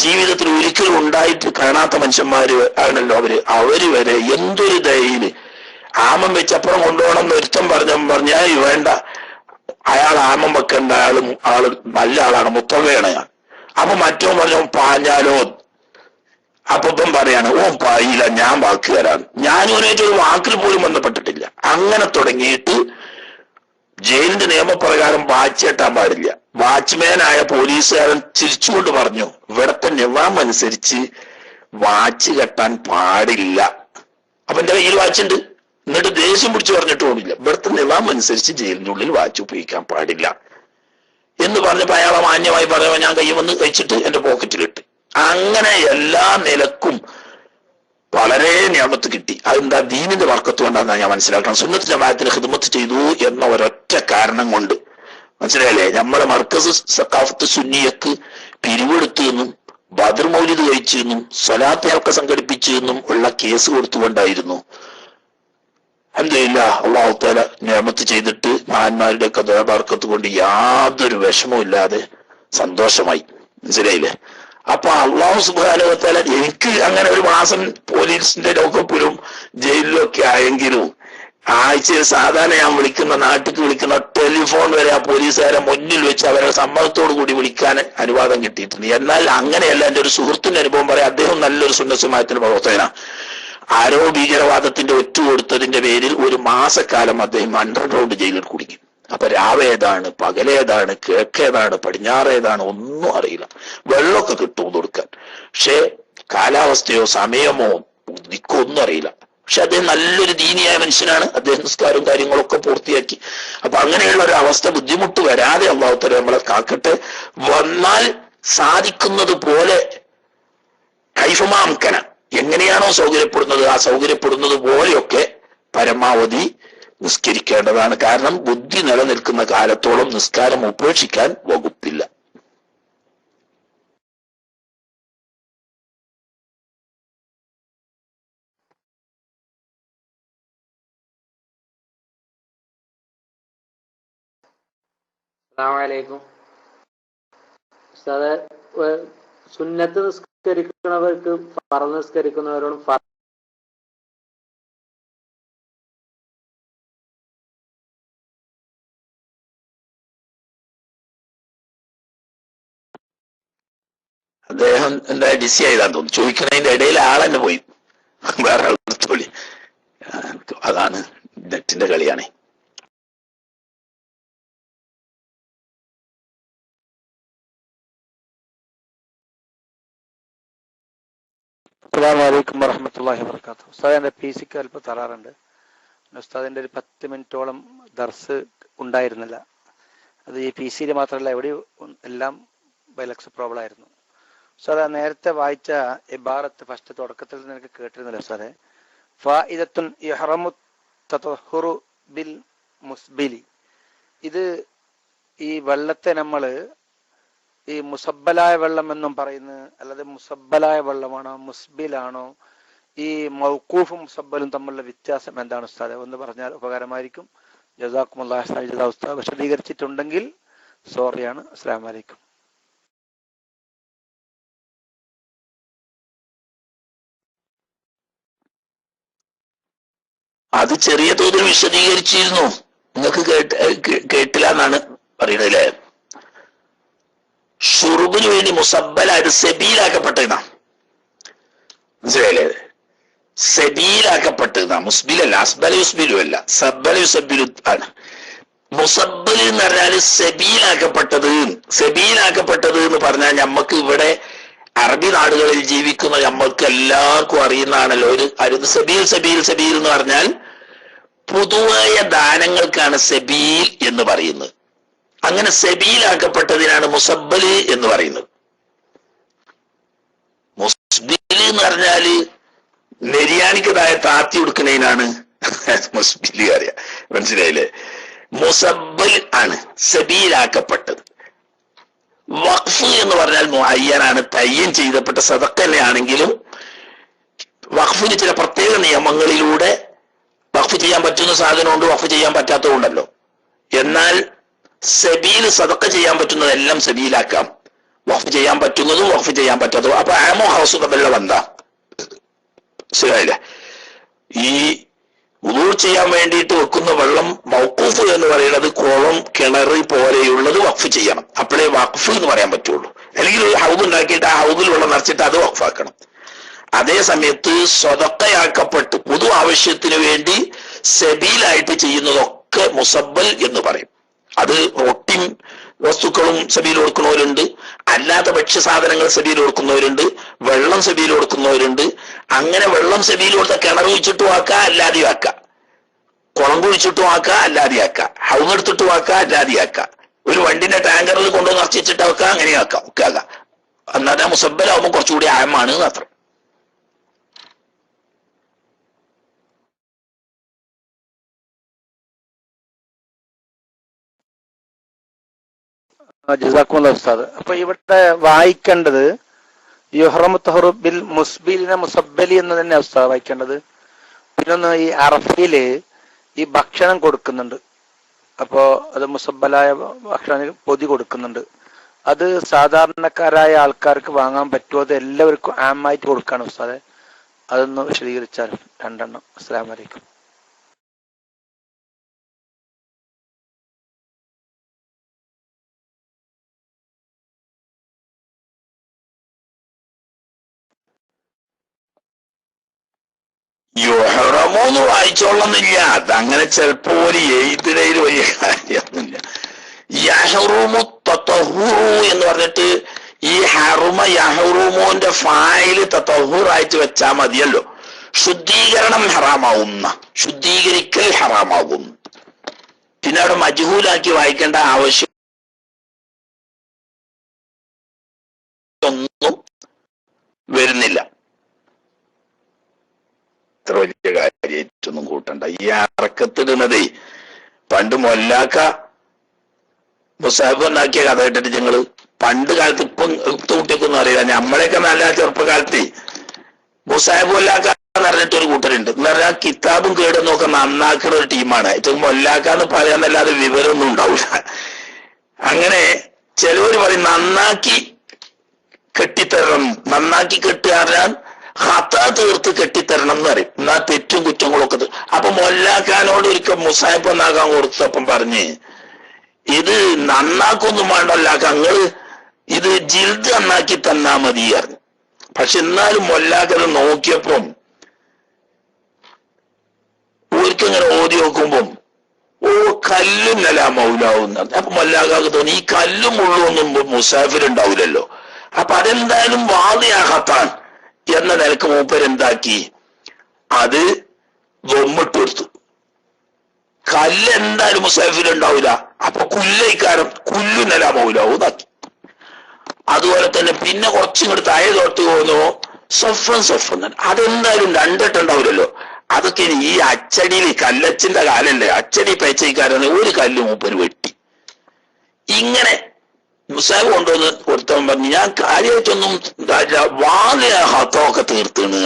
ജീവിതത്തിൽ ഒരിക്കലും ഉണ്ടായിട്ട് കാണാത്ത മനുഷ്യന്മാര് ആണല്ലോ അവര് വരെ എന്തൊരു ദയയില് ആമം വെച്ചപ്പുറം കൊണ്ടുപോകണം എന്ന് ഒരുത്തം പറഞ്ഞാൽ വേണ്ട, അയാൾ ആമം വെക്കേണ്ട ആള് നല്ല ആളാണ്, മുത്തവയാണ് ഞാൻ. അപ്പൊ മറ്റോ പറഞ്ഞ പാഞ്ഞാലോ, അപ്പൊ ഇപ്പം പറയാണ് ഓൻ പായില്ല, ഞാൻ വാക്ക് തരാൻ. ഞാനൊരു വാക്കിൽ പോലും ബന്ധപ്പെട്ടിട്ടില്ല. അങ്ങനെ തുടങ്ങിയിട്ട് ജയിലിന്റെ നിയമപ്രകാരം വാച്ച് കെട്ടാൻ പാടില്ല. വാച്ച്മാനായ പോലീസുകാരൻ ചിരിച്ചുകൊണ്ട് പറഞ്ഞു, ഇവിടത്തെ നിവാം അനുസരിച്ച് വാച്ച് കെട്ടാൻ പാടില്ല. അപ്പൊ എന്റെ കയ്യിൽ വാച്ചുണ്ട്. എന്നിട്ട് ദേഷ്യം പിടിച്ച് പറഞ്ഞിട്ട് പോണില്ല, ഇവിടുത്തെ നിവാം അനുസരിച്ച് ജയിലിന്റെ ഉള്ളിൽ വാച്ച് ഉപയോഗിക്കാൻ പാടില്ല എന്ന് പറഞ്ഞപ്പോ അയാളെ മാന്യമായി പറയുമ്പോൾ ഞാൻ കൈ വന്ന് വെച്ചിട്ട് എന്റെ പോക്കറ്റിലിട്ട്. അങ്ങനെ എല്ലാ നിലക്കും വളരെ നിയമത്ത് കിട്ടി. അതെന്താ? ദീനിന്റെ വർക്കത്ത് കൊണ്ടാണെന്നാണ് ഞാൻ മനസ്സിലാക്കണം. സുന്നത്ത് ജമാഅത്തിന് ഖിദ്മത്ത് ചെയ്തു എന്ന ഒരൊറ്റ കാരണം കൊണ്ട്. മനസ്സിലായല്ലേ? നമ്മളെ മർക്കസ് സഖാഫത്ത് സുന്നിയക്ക് പിരിവെടുത്തു എന്നും ബദർ മൗലിദ് കഴിച്ചു എന്നും സ്വലാത്ത് ഹൽക്ക സംഘടിപ്പിച്ചു എന്നും ഉള്ള കേസ് കൊടുത്തുകൊണ്ടായിരുന്നു. അൽഹംദുലില്ലാഹ് അല്ലാഹു തആല നിഅമത്ത് ചെയ്തിട്ട് മഹാന്മാരുടെ ഒക്കെ ബർക്കത്ത് കൊണ്ട് യാതൊരു വിഷമവും ഇല്ലാതെ സന്തോഷമായി. മനസ്സിലായില്ലേ? അപ്പൊ അല്ലാഹു സുബ്ഹാനഹു വ തആല എനിക്ക് അങ്ങനെ ഒരു മാസം പോലീസിന്റെ ലോക്കപ്പിലും ജയിലിലും ഒക്കെ ആയെങ്കിലും ആഴ്ചയിൽ സാധാരണ ഞാൻ വിളിക്കുന്ന നാട്ടിൽ വിളിക്കുന്ന ടെലിഫോൺ വരെ ആ പോലീസുകാരെ മുന്നിൽ വെച്ച് അവരുടെ സമ്മതത്തോടു കൂടി വിളിക്കാൻ അനുവാദം കിട്ടിയിട്ടുണ്ട്. എന്നാൽ അങ്ങനെയല്ല. എന്റെ ഒരു സുഹൃത്തിന്റെ അനുഭവം പറയാം. അദ്ദേഹം നല്ലൊരു സുന്നത്ത് ജമാഅത്തിന്റെ പ്രവർത്തകനാണ്. ആരോ ഭീകരവാദത്തിന്റെ ഒറ്റ കൊടുത്തതിന്റെ പേരിൽ ഒരു മാസക്കാലം അദ്ദേഹം അണ്ടർഗ്രൗണ്ട് ജയിലിൽ കുടുങ്ങി. അപ്പൊ രാവേതാണ്, പകലേതാണ്, കിഴക്കേതാണ്, പടിഞ്ഞാറേതാണ് ഒന്നും അറിയില്ല. വെള്ളമൊക്കെ കിട്ടും കൊടുക്കാൻ. പക്ഷെ കാലാവസ്ഥയോ സമയമോ ദിക്കോ ഒന്നും അറിയില്ല. പക്ഷെ അദ്ദേഹം നല്ലൊരു ദീനിയായ മനുഷ്യനാണ്. അദ്ദേഹം നിസ്കാരവും കാര്യങ്ങളൊക്കെ പൂർത്തിയാക്കി. അപ്പൊ അങ്ങനെയുള്ള ഒരു അവസ്ഥ, ബുദ്ധിമുട്ട് വരാതെ അല്ലാഹു തആല നമ്മളെ കാക്കട്ടെ. വന്നാൽ സാധിക്കുന്നത് പോലെ കൈഫമാംകന, എങ്ങനെയാണോ സൗകര്യപ്പെടുന്നത് ആ സൗകര്യപ്പെടുന്നത് പോലെയൊക്കെ പരമാവധി നിസ്കരിക്കേണ്ടതാണ്. കാരണം ബുദ്ധി നിലനിൽക്കുന്ന കാലത്തോളം നിസ്കാരം ഉപേക്ഷിക്കാൻ വകുപ്പില്ല. അസ്സലാമു ഉസ്താദേ, സുന്നത്ത് നിസ്കരിക്കുന്നവർക്ക് ഫർദ് നിസ്കരിക്കുന്നവരോടും അദ്ദേഹം എന്താ ഡിസി ആയതാന്ന് തോന്നുന്നു. ചോദിക്കുന്നതിന്റെ ഇടയിൽ ആളെന്നെ പോയി വേറെ ആളെടുത്തോളി. അതാണ് നെറ്റിന്റെ കളിയാണ്. അസ്സലാമു അലൈക്കും വറഹ്മത്തുള്ളാഹി വബറകാതുഹു. ഉസ്താദ്, എൻ്റെ പി സിക്ക് അല്പം തകരാറുണ്ട്. ഉസ്താദിൻ്റെ ഒരു 10 മിനിറ്റോളം ദർസ് ഉണ്ടായിരുന്നില്ല. അത് ഈ പി സിയിൽ മാത്രമല്ല, എവിടെയും എല്ലാം ബൈലക്സ് പ്രോബ്ലം ആയിരുന്നു. ഉസ്താദ്, നേരത്തെ വായിച്ച ഇബാറത്ത് ഫസ്റ്റ് തുടക്കത്തിൽ നിനക്ക് കേട്ടിരുന്നില്ല ഉസ്താദെ. ഫായിദത്തുൻ ഇഹ്റമു തതഹുറു ബിൽ മുസ്ബിലി. ഇത് ഈ വെള്ളത്തെ നമ്മൾ ഈ മുസബ്ബലായ വെള്ളം എന്നും പറയുന്നത്, അല്ലാതെ മുസബ്ബലായ വെള്ളമാണോ മുസ്ബിലാണോ? ഈ മൗഖൂഫും മുസബ്ബലും തമ്മിലുള്ള വ്യത്യാസം എന്താണ് ഉസ്താദ്? ഒന്ന് പറഞ്ഞാൽ ഉപകാരമായിരിക്കും. ജസാക്കുമുല്ലാഹ് ഖൈറൻ. ഉസ്താദ് വിശദീകരിച്ചിട്ടുണ്ടെങ്കിൽ സോറിയാണ്. അസ്സലാമു അലൈക്കും. അത് ചെറിയ തോതിൽ വിശദീകരിച്ചിരുന്നു. നിങ്ങൾക്ക് കേട്ടില്ല എന്നാണ് പറയുന്നത് അല്ലേ? ഷുറുബിന് വേണ്ടി മുസബ്ബലായിട്ട് സെബീലാക്കപ്പെട്ടതാ. മനസ്സിലായില്ലേ? സെബീലാക്കപ്പെട്ടതാ, മുസ്ബിലല്ല. അസ്ബല യുസ്ബിലു അല്ല, സബ്ബല യുസബ്ബിലു ആണ്. മുസബ്ബൽ എന്ന് പറഞ്ഞാൽ സെബീലാക്കപ്പെട്ടത്. സെബീലാക്കപ്പെട്ടത് എന്ന് പറഞ്ഞാൽ നമ്മക്ക് ഇവിടെ അറബി നാടുകളിൽ ജീവിക്കുന്ന നമ്മൾക്ക് എല്ലാവർക്കും അറിയുന്നതാണല്ലോ. ഒരു സബീൽ സബീൽ സബീൽ എന്ന് പറഞ്ഞാൽ പൊതുവായ ദാനങ്ങൾക്കാണ് സബീൽ എന്ന് പറയുന്നത്. അങ്ങനെ സബീലാക്കപ്പെട്ടതിനാണ് മുസബ്ബല് എന്ന് പറയുന്നത്. മുസ്ബില് എന്ന് പറഞ്ഞാല് നെര്യാണിക്കതായ താത്തി കൊടുക്കുന്നതിനാണ് മുസ്ബില് അറിയാം. മനസ്സിലായില്ലേ? മുസബ്ബൽ ആണ്, സബീലാക്കപ്പെട്ടത്. വഖഫ് എന്ന് പറഞ്ഞാൽ മുഅയ്യനാണ്, തയ്യൻ ചെയ്തപ്പെട്ട സദഖ തന്നെയാണെങ്കിലും വഖഫിന് ചില പ്രത്യേക നിയമങ്ങളിലൂടെ വഖഫ് ചെയ്യാൻ പറ്റുന്ന സാധനമുണ്ട്, വഖഫ് ചെയ്യാൻ പറ്റാത്തതുണ്ടല്ലോ. എന്നാൽ സബീൽ സദഖ ചെയ്യാൻ പറ്റുന്നതെല്ലാം സബീലാക്കാം, വഖഫ് ചെയ്യാൻ പറ്റുന്നതും വഖഫ് ചെയ്യാൻ പറ്റാത്തതും. അപ്പൊ ആമോ ഹൗസ് തമ്മിലുള്ള ബന്ധം ശരിയായില്ലേ? ഈ വുളൂ ചെയ്യാൻ വേണ്ടിയിട്ട് വെക്കുന്ന വെള്ളം മൗഖൂഫ് എന്ന് പറയുന്നത് കുളം, കിണറ് പോലെയുള്ളത് വഖഫ് ചെയ്യണം, അപ്പോഴേ വഖഫ് എന്ന് പറയാൻ പറ്റുള്ളൂ. അല്ലെങ്കിൽ ഒരു ഹൗദ് ഉണ്ടാക്കിയിട്ട് ആ ഹൗദിൽ വെള്ളം നിറച്ചിട്ട് അത് വഖഫാക്കണം. അതേ സമയത്ത് സ്വതക്കയാക്കപ്പെട്ട് പൊതു ആവശ്യത്തിന് വേണ്ടി സബീലായിട്ട് ചെയ്യുന്നതൊക്കെ മുസബ്ബൽ എന്ന് പറയും. അത് റൊട്ടിയും വസ്തുക്കളും സബീൽ കൊടുക്കുന്നവരുണ്ട്, അല്ലാത്ത ഭക്ഷ്യസാധനങ്ങൾ സബീൽ കൊടുക്കുന്നവരുണ്ട്, വെള്ളം സബീൽ കൊടുക്കുന്നവരുണ്ട്. അങ്ങനെ വെള്ളം സബീൽ കൊടുത്ത കിണർ കുഴിച്ചിട്ടും ആക്കാം, അല്ലാതെയും ആക്കാം, കുളം കുഴിച്ചിട്ടും ആക്കാം, അല്ലാതെയും ആക്കാം, ഹൗന്നെടുത്തിട്ടും ആക്കാം, അല്ലാതെയും ആക്കാം, ഒരു വണ്ടിന്റെ ടാങ്കറിൽ കൊണ്ടുവന്ന് നിറച്ചിട്ട് ആക്കാം, അങ്ങനെ ആക്കാം, ഒക്കെ ആക്കാം. എന്നാൽ മുസബ്ബലാവുമ്പോൾ കുറച്ചുകൂടി ആയമാണ് മാത്രം. ജസാക്കുമുല്ലാ ഉസ്താദ്. അപ്പൊ ഇവിടെ വായിക്കേണ്ടത് യുഹ്റമു തഹറു ബിൽ മുസ്ബിലിനെ മുസബ്ബലി എന്ന് തന്നെ ഉസ്താദ് വായിക്കേണ്ടത്. പിന്നൊന്ന് ഈ അറഫയില് ഈ ഭക്ഷണം കൊടുക്കുന്നുണ്ട്, അപ്പോ അത് മുസബ്ബലായ ഭക്ഷണം പൊതി കൊടുക്കുന്നുണ്ട്. അത് സാധാരണക്കാരായ ആൾക്കാർക്ക് വാങ്ങാൻ പറ്റുമോ, അത് എല്ലാവർക്കും ആമായിട്ട് കൊടുക്കാണ് ഉസ്താദെ? അതൊന്ന് വിശദീകരിച്ചാൽ രണ്ടെണ്ണം. അസ്സലാമു അലൈക്കും. യുഹറമോന്ന് വായിച്ചോളന്നില്ല, അതങ്ങനെ ചിലപ്പോ ഒരു എഴുതിനയിൽ വലിയ കാര്യമൊന്നുമില്ല. യഹ്റുമു തതഹുറു എന്ന് പറഞ്ഞിട്ട് ഈ ഹറുമ യഹ്റുമുന്റെ ഫായില് തതഹുറായിട്ട് വെച്ചാൽ മതിയല്ലോ. ശുദ്ധീകരണം ഹറാമാവുന്ന, ശുദ്ധീകരിക്കൽ ഹറാമാകും. പിന്നെ അവിടെ മജ്ഹൂലാക്കി വായിക്കേണ്ട ആവശ്യം ഒന്നും വരുന്നില്ല. ഇത്ര വലിയ കാര്യമായിട്ടൊന്നും കൂട്ടണ്ട. ഈ അറക്കത്തിടുന്നതേ പണ്ട് മൊല്ലാക്ക മുസാഹിബ് ഉണ്ടാക്കിയ കഥ കേട്ടിട്ട് ഞങ്ങള് പണ്ട് കാലത്ത്, ഇപ്പം കുട്ടിയൊക്കൊന്നും അറിയില്ല, നമ്മളെയൊക്കെ നല്ല ചെറുപ്പകാലത്ത് മുസാഹിബ് മൊല്ലാക്ക എന്ന് പറഞ്ഞിട്ട് ഒരു കൂട്ടരുണ്ട്. എന്ന് പറഞ്ഞാൽ കിതാബും കേടും നോക്കാൻ നന്നാക്കുന്ന ഒരു ടീമാണ്. ഏറ്റവും മൊല്ലാക്കാന്ന് പറയാന്നല്ലാതെ വിവരമൊന്നും ഉണ്ടാവില്ല. അങ്ങനെ ചിലവര് പറയും നന്നാക്കി കെട്ടിത്തരണം, നന്നാക്കി കെട്ടുകാരൻ ഹത്ത തീർത്ത് കെട്ടിത്തരണം എന്ന് പറയും. എന്നാ തെറ്റും കുറ്റങ്ങളൊക്കെ. അപ്പൊ മൊല്ലാക്കാനോട് ഒരിക്കൽ മുസാഹിബ് നന്നാക്കാൻ കൊടുത്തപ്പം പറഞ്ഞ്, ഇത് നന്നാക്കൊന്നും വേണ്ടല്ലാക്ക, അങ്ങള് ഇത് ജിൽദ് നന്നാക്കി തന്നാ മതി പറഞ്ഞു. പക്ഷെ എന്നാലും മൊല്ലാക്കത് നോക്കിയപ്പം ഒരിക്കങ്ങനെ ഓതി നോക്കുമ്പം ഓ കല്ലും നില മൗലാവുന്ന. അപ്പൊ മൊല്ലാക്കാക്ക് തോന്നി ഈ കല്ലും മുള്ളൊന്നും മുസാഫിരുണ്ടാവില്ലല്ലോ, അപ്പൊ അതെന്തായാലും വാദിയാകത്താൻ എന്ന നിലക്ക് മൂപ്പരെന്താക്കി, അത് വൊമ്മിട്ട് കൊടുത്തു. കല്ല് എന്തായാലും മുസാഫിരുണ്ടാവില്ല, അപ്പൊ കുല്ലൈക്കാരം കുല്ലു നില മൗലാവുന്നാക്കി. അതുപോലെ തന്നെ പിന്നെ കുറച്ചിങ്ങോട്ട് താഴെ തൊട്ട് പോകുന്നു സൊഫൻ സൊഫൻ, അതെന്തായാലും രണ്ടിട്ടുണ്ടാവില്ലല്ലോ. അതൊക്കെ ഈ അച്ചടിയിൽ കല്ലച്ചിന്റെ കാലല്ലേ, അച്ചടി പേച്ചയ്ക്കാരാണ് ഒരു കല്ല് മൂപ്പര് വെട്ടി. ഇങ്ങനെ മുസാഹിബ് കൊണ്ടുവന്ന് കൊടുത്തവൻ പറഞ്ഞു, ഞാൻ കാര്യമായിട്ടൊന്നും വാലിയ ഹത്തൊക്കെ തീർത്തുന്ന്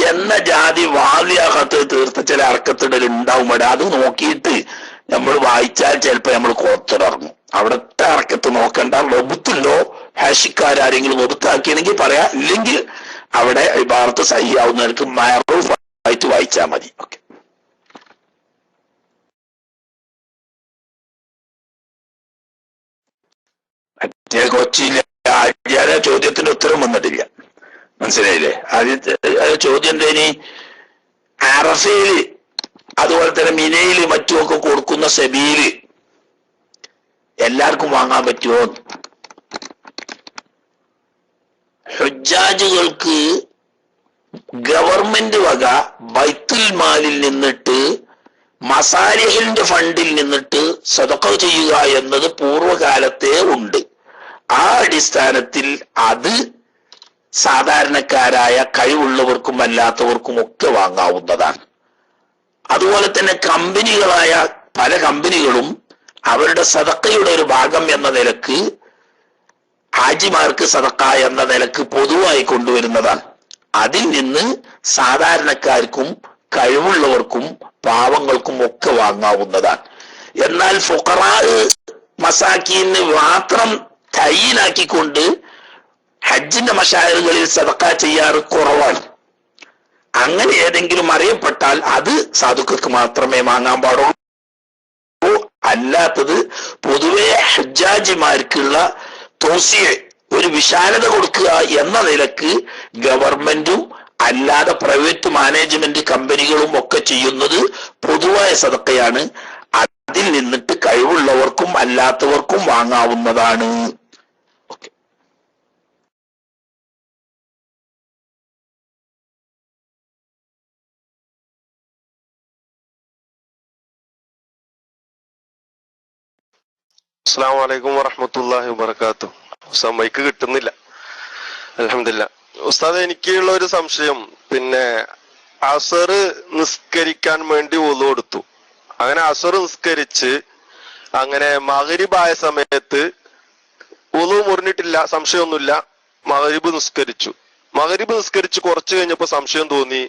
എന്ന ജാതി വാലിയ ഹത്ത് തീർത്ത ചില അറക്കത്തിടൽ ഉണ്ടാവുമ്പോൾ അത് നോക്കിയിട്ട് നമ്മൾ വായിച്ചാൽ ചിലപ്പോ നമ്മൾ കോത്തിറങ്ങും. അവിടുത്തെ അറക്കത്ത് നോക്കണ്ട, ലൊബുത്തുണ്ടോ ഹാഷിക്കാരെങ്കിലും ലൊബുത്താക്കിയെങ്കിൽ പറയാം, ഇല്ലെങ്കിൽ അവിടെ ഇബാറത്ത് സഹിയാവുന്നവർക്ക് മഅറൂഫ് ആയിട്ട് വായിച്ചാൽ മതി. ഓക്കെ. മറ്റേ കൊച്ചിയിലെ ആര്യ ചോദ്യത്തിന്റെ ഉത്തരം വന്നിട്ടില്ല, മനസ്സിലായില്ലേ? ആദ്യത്തെ ചോദ്യം എന്തേനി, അറഫയില് അതുപോലെ തന്നെ മിനയില് മറ്റുമൊക്കെ കൊടുക്കുന്ന സബീല് എല്ലാവർക്കും വാങ്ങാൻ പറ്റുമോ? ഹുജ്ജാജുകൾക്ക് ഗവൺമെന്റ് വക ബൈത്തുൽ മാലിൽ നിന്നിട്ട് മസാലിഹിന്റെ ഫണ്ടിൽ നിന്നിട്ട് സദഖ ചെയ്യുക എന്നത് പൂർവ്വകാലത്തെ ഉണ്ട്. ആ അടിസ്ഥാനത്തിൽ അത് സാധാരണക്കാരായ കഴിവുള്ളവർക്കും അല്ലാത്തവർക്കും ഒക്കെ വാങ്ങാവുന്നതാണ്. അതുപോലെ തന്നെ കമ്പനികളായ പല കമ്പനികളും അവരുടെ സദക്കയുടെ ഒരു ഭാഗം എന്ന നിലക്ക് ഹാജിമാർക്ക് സദക്ക എന്ന നിലക്ക് പൊതുവായി കൊണ്ടുവരുന്നതാണ്. അതിൽ നിന്ന് സാധാരണക്കാർക്കും കഴിവുള്ളവർക്കും പാവങ്ങൾക്കും ഒക്കെ വാങ്ങാവുന്നതാണ്. എന്നാൽ ഫുഖറാ മസാക്കീന് മാത്രം തയ്യിനാക്കിക്കൊണ്ട് ഹജ്ജിന്റെ മശായറുകളിൽ സദക്ക ചെയ്യാറ് കുറവാണ്. അങ്ങനെ ഏതെങ്കിലും അറിയപ്പെട്ടാൽ അത് സാധുക്കൾക്ക് മാത്രമേ വാങ്ങാൻ പാടുള്ളൂ. അല്ലാത്തത് പൊതുവെ ഹജ്ജാജിമാർക്കുള്ള തോസിയെ ഒരു വിശാലത കൊടുക്കുക എന്ന നിലക്ക് ഗവൺമെന്റും അല്ലാതെ പ്രൈവറ്റ് മാനേജ്മെന്റ് കമ്പനികളും ഒക്കെ ചെയ്യുന്നത് പൊതുവായ സദക്കയാണ്. അതിൽ നിന്നിട്ട് കഴിവുള്ളവർക്കും അല്ലാത്തവർക്കും വാങ്ങാവുന്നതാണ്. അസ്സലാമു അലൈക്കും വറഹ്മത്തുള്ളാഹി വബറകാതുഹു. ഉസ്താദ് മൈക്ക് കിട്ടുന്നില്ല. അൽഹംദുലില്ലാ. ഉസ്താദ്, എനിക്കുള്ള ഒരു സംശയം, പിന്നെ അസർ നിസ്കരിക്കാൻ വേണ്ടി വുളു എടുത്തു. അങ്ങനെ അസർ നിസ്കരിച്ച് അങ്ങനെ മഗ്‌രിബായ സമയത്ത് വുളു മുറിഞ്ഞിട്ടില്ല, സംശയമൊന്നുമില്ല. മഗ്‌രിബ് നിസ്കരിച്ച് കുറച്ച് കഴിഞ്ഞപ്പോ സംശയം തോന്നി,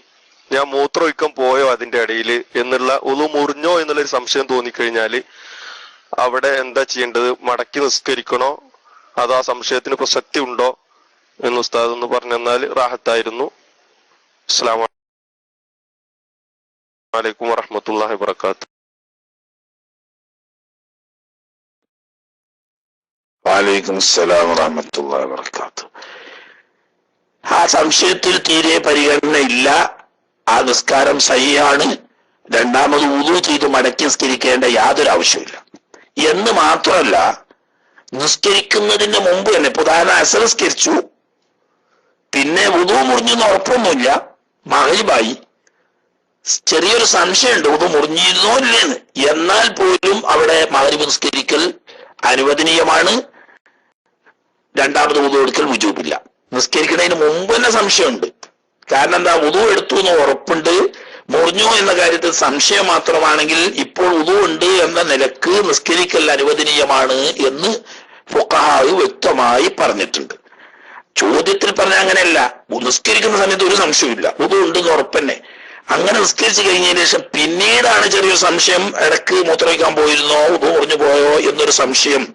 ഞാൻ മൂത്രമൊഴിക്കാൻ പോയോ അതിന്റെ ഇടയിൽ എന്നുള്ള, വുളു മുറിഞ്ഞോ എന്നുള്ളൊരു സംശയം തോന്നിക്കഴിഞ്ഞാല് അവിടെ എന്താ ചെയ്യേണ്ടത്? മടക്കി നിസ്കരിക്കണോ അതോ ആ സംശയത്തിന് പ്രസക്തി ഉണ്ടോ എന്ന് ഉസ്താദ് ഒന്ന് പറഞ്ഞു തന്നാൽ റാഹത്തായിരുന്നു. അസ്സലാമു അലൈക്കും വറഹ്മത്തുള്ളാഹി വബറകാതുഹു. വഅലൈക്കും അസ്സലാം വറഹ്മത്തുള്ളാഹി വബറകാതുഹു. ആ സംശയത്തിൽ തീരെ പരിഗണന ഇല്ല. ആ നിസ്കാരം സഹിയാണ്. രണ്ടാമത് വുളു ചെയ്ത് മടക്കി നിസ്കരിക്കേണ്ട യാതൊരു ആവശ്യമില്ല. എന്ന് മാത്രമല്ല, നിസ്കരിക്കുന്നതിന് മുമ്പ് തന്നെ ഉദാഹരണം അസർ നിസ്കരിച്ചു, പിന്നെ വുളു മുറിഞ്ഞെന്ന് ഉറപ്പൊന്നുമില്ല, മഗ്‌രിബായി, ചെറിയൊരു സംശയമുണ്ട് വുളു മുറിഞ്ഞിരുന്നോ ഇല്ലേന്ന്. എന്നാൽ പോലും അവിടെ മഗ്‌രിബ് നിസ്കരിക്കൽ അനുവദനീയമാണ്. രണ്ടാമത് വുളു എടുക്കൽ വുജൂബില്ല. നിസ്കരിക്കുന്നതിന് മുമ്പ് തന്നെ സംശയമുണ്ട്. കാരണം എന്താ? വുളു എടുത്തു എന്ന് ഉറപ്പുണ്ട്, മുറിഞ്ഞു എന്ന കാര്യത്തിൽ സംശയം മാത്രമാണെങ്കിൽ ഇപ്പോൾ വുളു ഉണ്ട് എന്ന നിലക്ക് നിസ്കരിക്കൽ അനുവദനീയമാണ് എന്ന് ഫുഖഹാ വ്യക്തമായി പറഞ്ഞിട്ടുണ്ട്. ചോദ്യത്തിൽ പറഞ്ഞ അങ്ങനെയല്ല. നിസ്കരിക്കുന്ന സമയത്ത് ഒരു സംശയമില്ല, വുളു ഉണ്ടെന്ന് ഉറപ്പന്നെ. അങ്ങനെ നിസ്കരിച്ചു കഴിഞ്ഞതിന് ശേഷം പിന്നീടാണ് ചെറിയൊരു സംശയം, ഇടക്ക് മൂത്രമൊഴിക്കാൻ പോയിരുന്നോ, വുളു മുറിഞ്ഞു പോയോ എന്നൊരു സംശയം.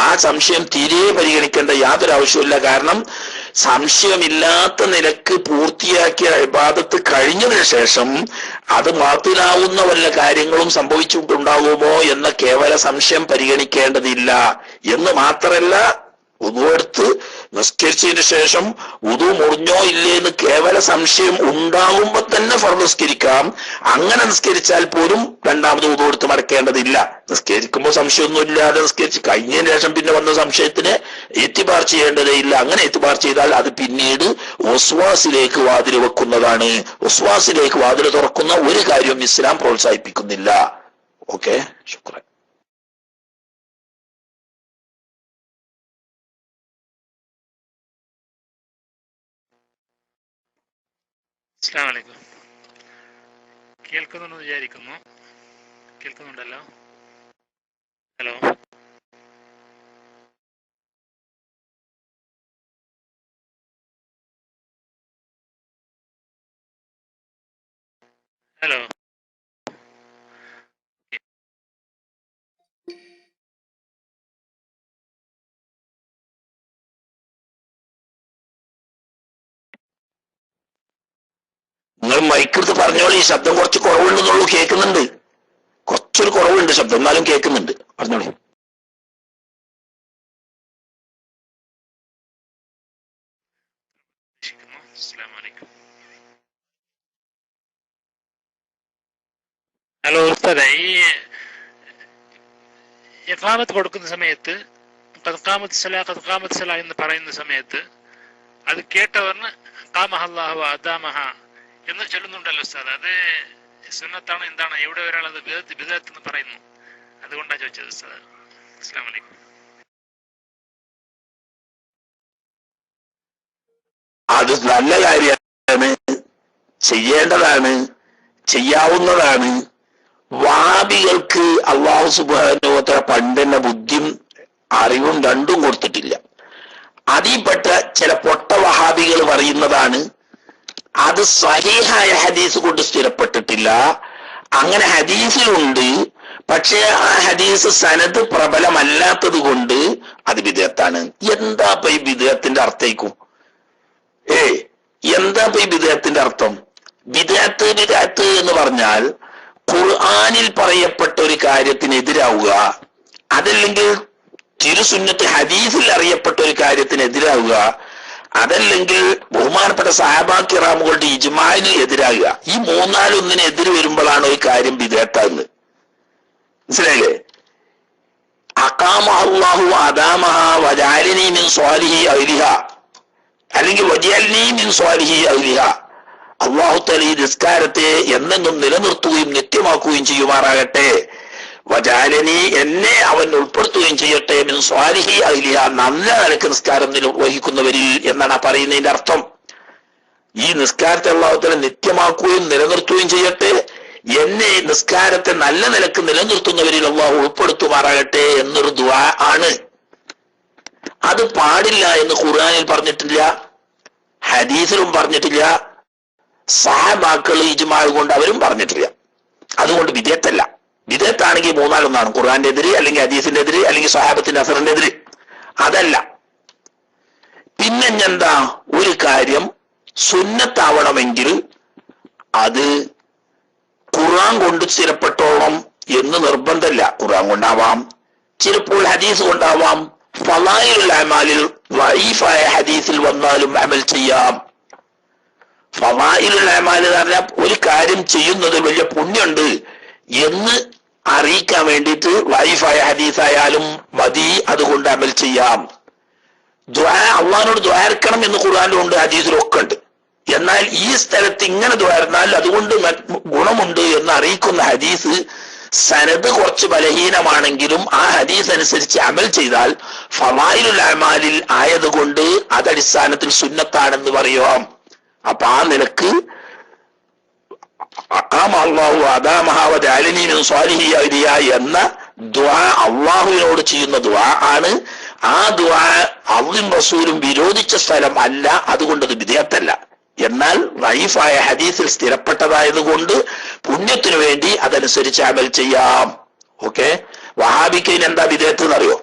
ആ സംശയം തീരെ പരിഗണിക്കേണ്ട യാതൊരു ആവശ്യമില്ല. കാരണം സംശയമില്ലാത്ത നിലക്ക് പൂർത്തിയാക്കിയ ഇബാദത്ത് കഴിഞ്ഞതിന് ശേഷം അത് മാത്തിലാവുന്ന വല്ല കാര്യങ്ങളും സംഭവിച്ചിട്ടുണ്ടാകുമോ എന്ന കേവല സംശയം പരിഗണിക്കേണ്ടതില്ല. എന്ന് മാത്രമല്ല, വുളു എടുത്ത് നിസ്കരിച്ചതിന് ശേഷം വുളു മുറിഞ്ഞോ ഇല്ലേ എന്ന് കേവല സംശയം ഉണ്ടാകുമ്പോ തന്നെ ഫർദ് നിസ്കരിക്കാം. അങ്ങനെ നിസ്കരിച്ചാൽ പോലും രണ്ടാമത് വുളു എടുത്ത് മടക്കേണ്ടതില്ല. നിസ്കരിക്കുമ്പോൾ സംശയമൊന്നും ഇല്ലാതെ നിസ്കരിച്ച് കഴിഞ്ഞതിന് ശേഷം പിന്നെ വന്ന സംശയത്തിന് ഇത്തിബാർ ചെയ്യേണ്ടതേ ഇല്ല. അങ്ങനെ ഇത്തിബാർ ചെയ്താൽ അത് പിന്നീട് വസ്വാസിലേക്ക് വാതിൽ വെക്കുന്നതാണ്. വസ്വാസിലേക്ക് വാതിൽ തുറക്കുന്ന ഒരു കാര്യവും ഇസ്ലാം പ്രോത്സാഹിപ്പിക്കുന്നില്ല. ഓക്കെ, ശുക്രാൻ. അസ്സലാമു അലൈക്കും. കേൾക്കുന്നുണ്ടെന്ന് വിചാരിക്കുന്നു. കേൾക്കുന്നുണ്ടല്ലോ. Hello, hello. നിങ്ങൾ മൈക്കെടുത്ത് പറഞ്ഞോളൂ. ഈ ശബ്ദം കുറച്ച് കുറവുണ്ടെന്നുള്ളൂ, കേൾക്കുന്നുണ്ട്. കുറച്ചൊരു കുറവുണ്ട് ശബ്ദം, എന്നാലും കേൾക്കുന്നുണ്ട്. പറഞ്ഞോളൂ. അസ്സലാമു അലൈക്കും. ഹലോ ഉസ്താദേ, ഈ ഇഖാമത്ത് കൊടുക്കുന്ന സമയത്ത് ഖദ് ഖാമത്ത് സലാ എന്ന് പറയുന്ന സമയത്ത് അത് കേട്ടവറിന് ഖാമഹ അല്ലാഹു വ അദാമഹ എന്ന് ചൊല്ലുന്നുണ്ടല്ലോ ഉസ്താദ്. അത് സുന്നത്താണ് എന്താണ്? എവിടെ ഒരാൾ അത് ബിദ്അത്ത് എന്ന് പറയുന്നു. അതുകൊണ്ടാണ് ചോദിച്ചത് ഉസ്താദ്. അസ്സലാമു അലൈക്കും. അത് നല്ല കാര്യമാണ്, ചെയ്യേണ്ടതാണ്. ചെയ്യാവുന്നതാണ്. വഹാബികൾക്ക് അള്ളാഹു സുബ്ഹാനഹു വ തആല പണ്ടെന്ന ബുദ്ധിയും അറിവും രണ്ടും കൊടുത്തിട്ടില്ല. അതിൽപ്പെട്ട ചില പൊട്ട വഹാബികൾ പറയുന്നതാണ് അത് സ്വഹീഹായ ഹദീസ് കൊണ്ട് സ്ഥിരപ്പെട്ടിട്ടില്ല, അങ്ങനെ ഹദീസിലുണ്ട്, പക്ഷേ ആ ഹദീസ് സനദ് പ്രബലമല്ലാത്തത് കൊണ്ട് അത് ബിദ്അത്താണ്. എന്താ ഇപ്പൊ ഈ ബിദ്അത്തിന്റെ അർത്ഥം? എന്താ ഇപ്പൊ ഈ ബിദ്അത്തിന്റെ അർത്ഥം? ബിദ്അത്ത് എന്ന് പറഞ്ഞാൽ ഖുർആനിൽ പറയപ്പെട്ട ഒരു കാര്യത്തിനെതിരാവുക, അതല്ലെങ്കിൽ തിരുസുന്നത്ത് ഹദീസിൽ അറിയപ്പെട്ട ഒരു കാര്യത്തിനെതിരാവുക, അതല്ലെങ്കിൽ ബഹുമാനപ്പെട്ട സഹാബാ കിറാമുകളുടെ ഇജ്മാഇന് എതിരാകുക. ഈ മൂന്നാലൊന്നിന് എതിര് വരുമ്പോഴാണ് ഒരു കാര്യം ബിദ്അത്താകുന്നത്. മനസ്സിലായില്ലേ? അഖാമഹ അല്ലാഹു അദാമഹ വജഅലനി മിൻ സ്വാലിഹി അഹ്ലിഹ, അല്ലെങ്കിൽ വജഅലനി മിൻ സ്വാലിഹി അഹ്ലിഹ. അല്ലാഹു തആല ഈ നിസ്കാരത്തെ എന്നെന്നും നിലനിർത്തുകയും നിത്യമാക്കുകയും ചെയ്യുമാറാകട്ടെ. വജഅലനി, എന്നെ അവൻ ഉൾപ്പെടുത്തുകയും ചെയ്യട്ടെ, മിൻ സ്വാലിഹി അഹ്ലിഹ, നല്ല നിലക്ക് നിസ്കാരം നിർവഹിക്കുന്നവരിൽ എന്നാണ് പറയുന്നതിന്റെ അർത്ഥം. ഈ നിസ്കാരത്തെ അല്ലാഹു തആല നിത്യമാക്കുകയും നിലനിർത്തുകയും ചെയ്യട്ടെ, എന്നെ നിസ്കാരത്തെ നല്ല നിലക്ക് നിലനിർത്തുന്നവരിൽ അല്ലാഹു ഉൾപ്പെടുത്തുമാറാകട്ടെ എന്നൊരു ദുആ ആണ്. അത് പാടില്ല എന്ന് ഖുർആനിൽ പറഞ്ഞിട്ടില്ല, ഹദീസിലും പറഞ്ഞിട്ടില്ല, സഹാബാക്കൾ ഇജ്മാഅ് കൊണ്ട് അവരും പറഞ്ഞിട്ടില്ല. അതുകൊണ്ട് ബിദ്അത്തല്ല. ബിദ്അത്താണെങ്കിൽ മൂന്നാലൊന്നാണ്, ഖുർആന്റെ എതിര്, അല്ലെങ്കിൽ ഹദീസിന്റെ എതിര്, അല്ലെങ്കിൽ സഹാബത്തിന്റെ അസറിന്റെ എതിര്. അതല്ല. പിന്നെ എന്താ, ഒരു കാര്യം സുന്നത്താവണമെങ്കിൽ അത് ഖുർആൻ കൊണ്ട് സ്ഥിരപ്പെട്ടോളം എന്ന് നിർബന്ധമില്ല. ഖുർആൻ കൊണ്ടാവാം, ചിലപ്പോൾ ഹദീസ് കൊണ്ടാവാം. ഫളായിലുൽ അമാലിൽ വഈഫായ ഹദീസിൽ വന്നാലും അമൽ ചെയ്യാം. ഫളായിലുൽ അമാൽ എന്ന് പറഞ്ഞാൽ ഒരു കാര്യം ചെയ്യുന്നത് വലിയ പുണ്യമുണ്ട് എന്ന് അറിയിക്കാൻ വേണ്ടിയിട്ട് വഈഫായ ഹദീസായാലും മതി, അതുകൊണ്ട് അമൽ ചെയ്യാം. ദുആ, അള്ളാഹിനോട് ദുആർക്കണം എന്ന് ഖുർആനിലുണ്ട്, ഹദീസിലൊക്കെ ഉണ്ട്. എന്നാൽ ഈ സ്ഥലത്ത് ഇങ്ങനെ ദുആർന്നാൽ അതുകൊണ്ട് ഗുണമുണ്ട് എന്ന് അറിയിക്കുന്ന ഹദീസ് സനദ് കുറച്ച് ബലഹീനമാണെങ്കിലും ആ ഹദീസ് അനുസരിച്ച് അമൽ ചെയ്താൽ ഫളായിലുൽ അമാലിൽ ആയതുകൊണ്ട് അതടിസ്ഥാനത്തിൽ സുന്നത്താണെന്ന് പറയാം. അപ്പൊ ആ നിലക്ക് എന്ന ദുആ അള്ളാഹുവിനോട് ചെയ്യുന്ന ദുആ ആണ്. ആ ദുആ അള്ളാഹുവും റസൂലും വിരോധിച്ച സ്ഥലം അല്ല, അതുകൊണ്ട് അത് ബിദ്അത്തല്ല. എന്നാൽ വഈഫായ ഹദീസിൽ സ്ഥിരപ്പെട്ടതായതുകൊണ്ട് പുണ്യത്തിനു വേണ്ടി അതനുസരിച്ച് അമൽ ചെയ്യാം. ഓക്കെ. വഹാബിക്കൈന് എന്താ ബിദ്അത്ത് എന്നറിയോ?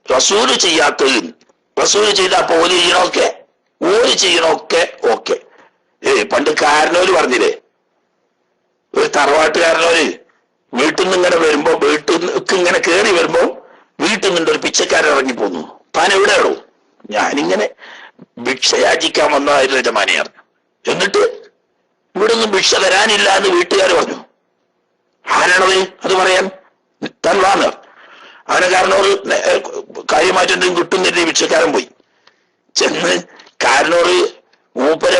റസൂല് ചെയ്യാത്തത്, റസൂല് ചെയ്ത ഓല് ചെയ്യണമൊക്കെ, ഓല് ചെയ്യണമൊക്കെ ഓക്കെ. പണ്ട് കാരണോര് പറഞ്ഞില്ലേ, ഒരു തറവാട്ടുകാരനോര് വീട്ടിൽ നിന്ന് ഇങ്ങനെ വരുമ്പോ, വീട്ടിൽ നിന്ന് ഇങ്ങനെ കയറി വരുമ്പോ വീട്ടിൽ നിന്നുണ്ട് ഒരു പിച്ചക്കാരൻ ഇറങ്ങി പോന്നു. താൻ എവിടെയാണോ? ഞാനിങ്ങനെ ഭിക്ഷയാചിക്കാൻ വന്നതായിരുന്നു യജമാനിയാണ്. എന്നിട്ട് ഇവിടെ ഒന്നും ഭിക്ഷ തരാനില്ല എന്ന് വീട്ടുകാർ പറഞ്ഞു. ആരാണത് അത് പറയാൻ? താൻ വാന്ന്. അവനെ കാരണോർ കാര്യമായിട്ട് എന്തെങ്കിലും കിട്ടുന്നില്ല. ഭിക്ഷക്കാരൻ പോയി ചെന്ന് കാരണോർ മൂപ്പര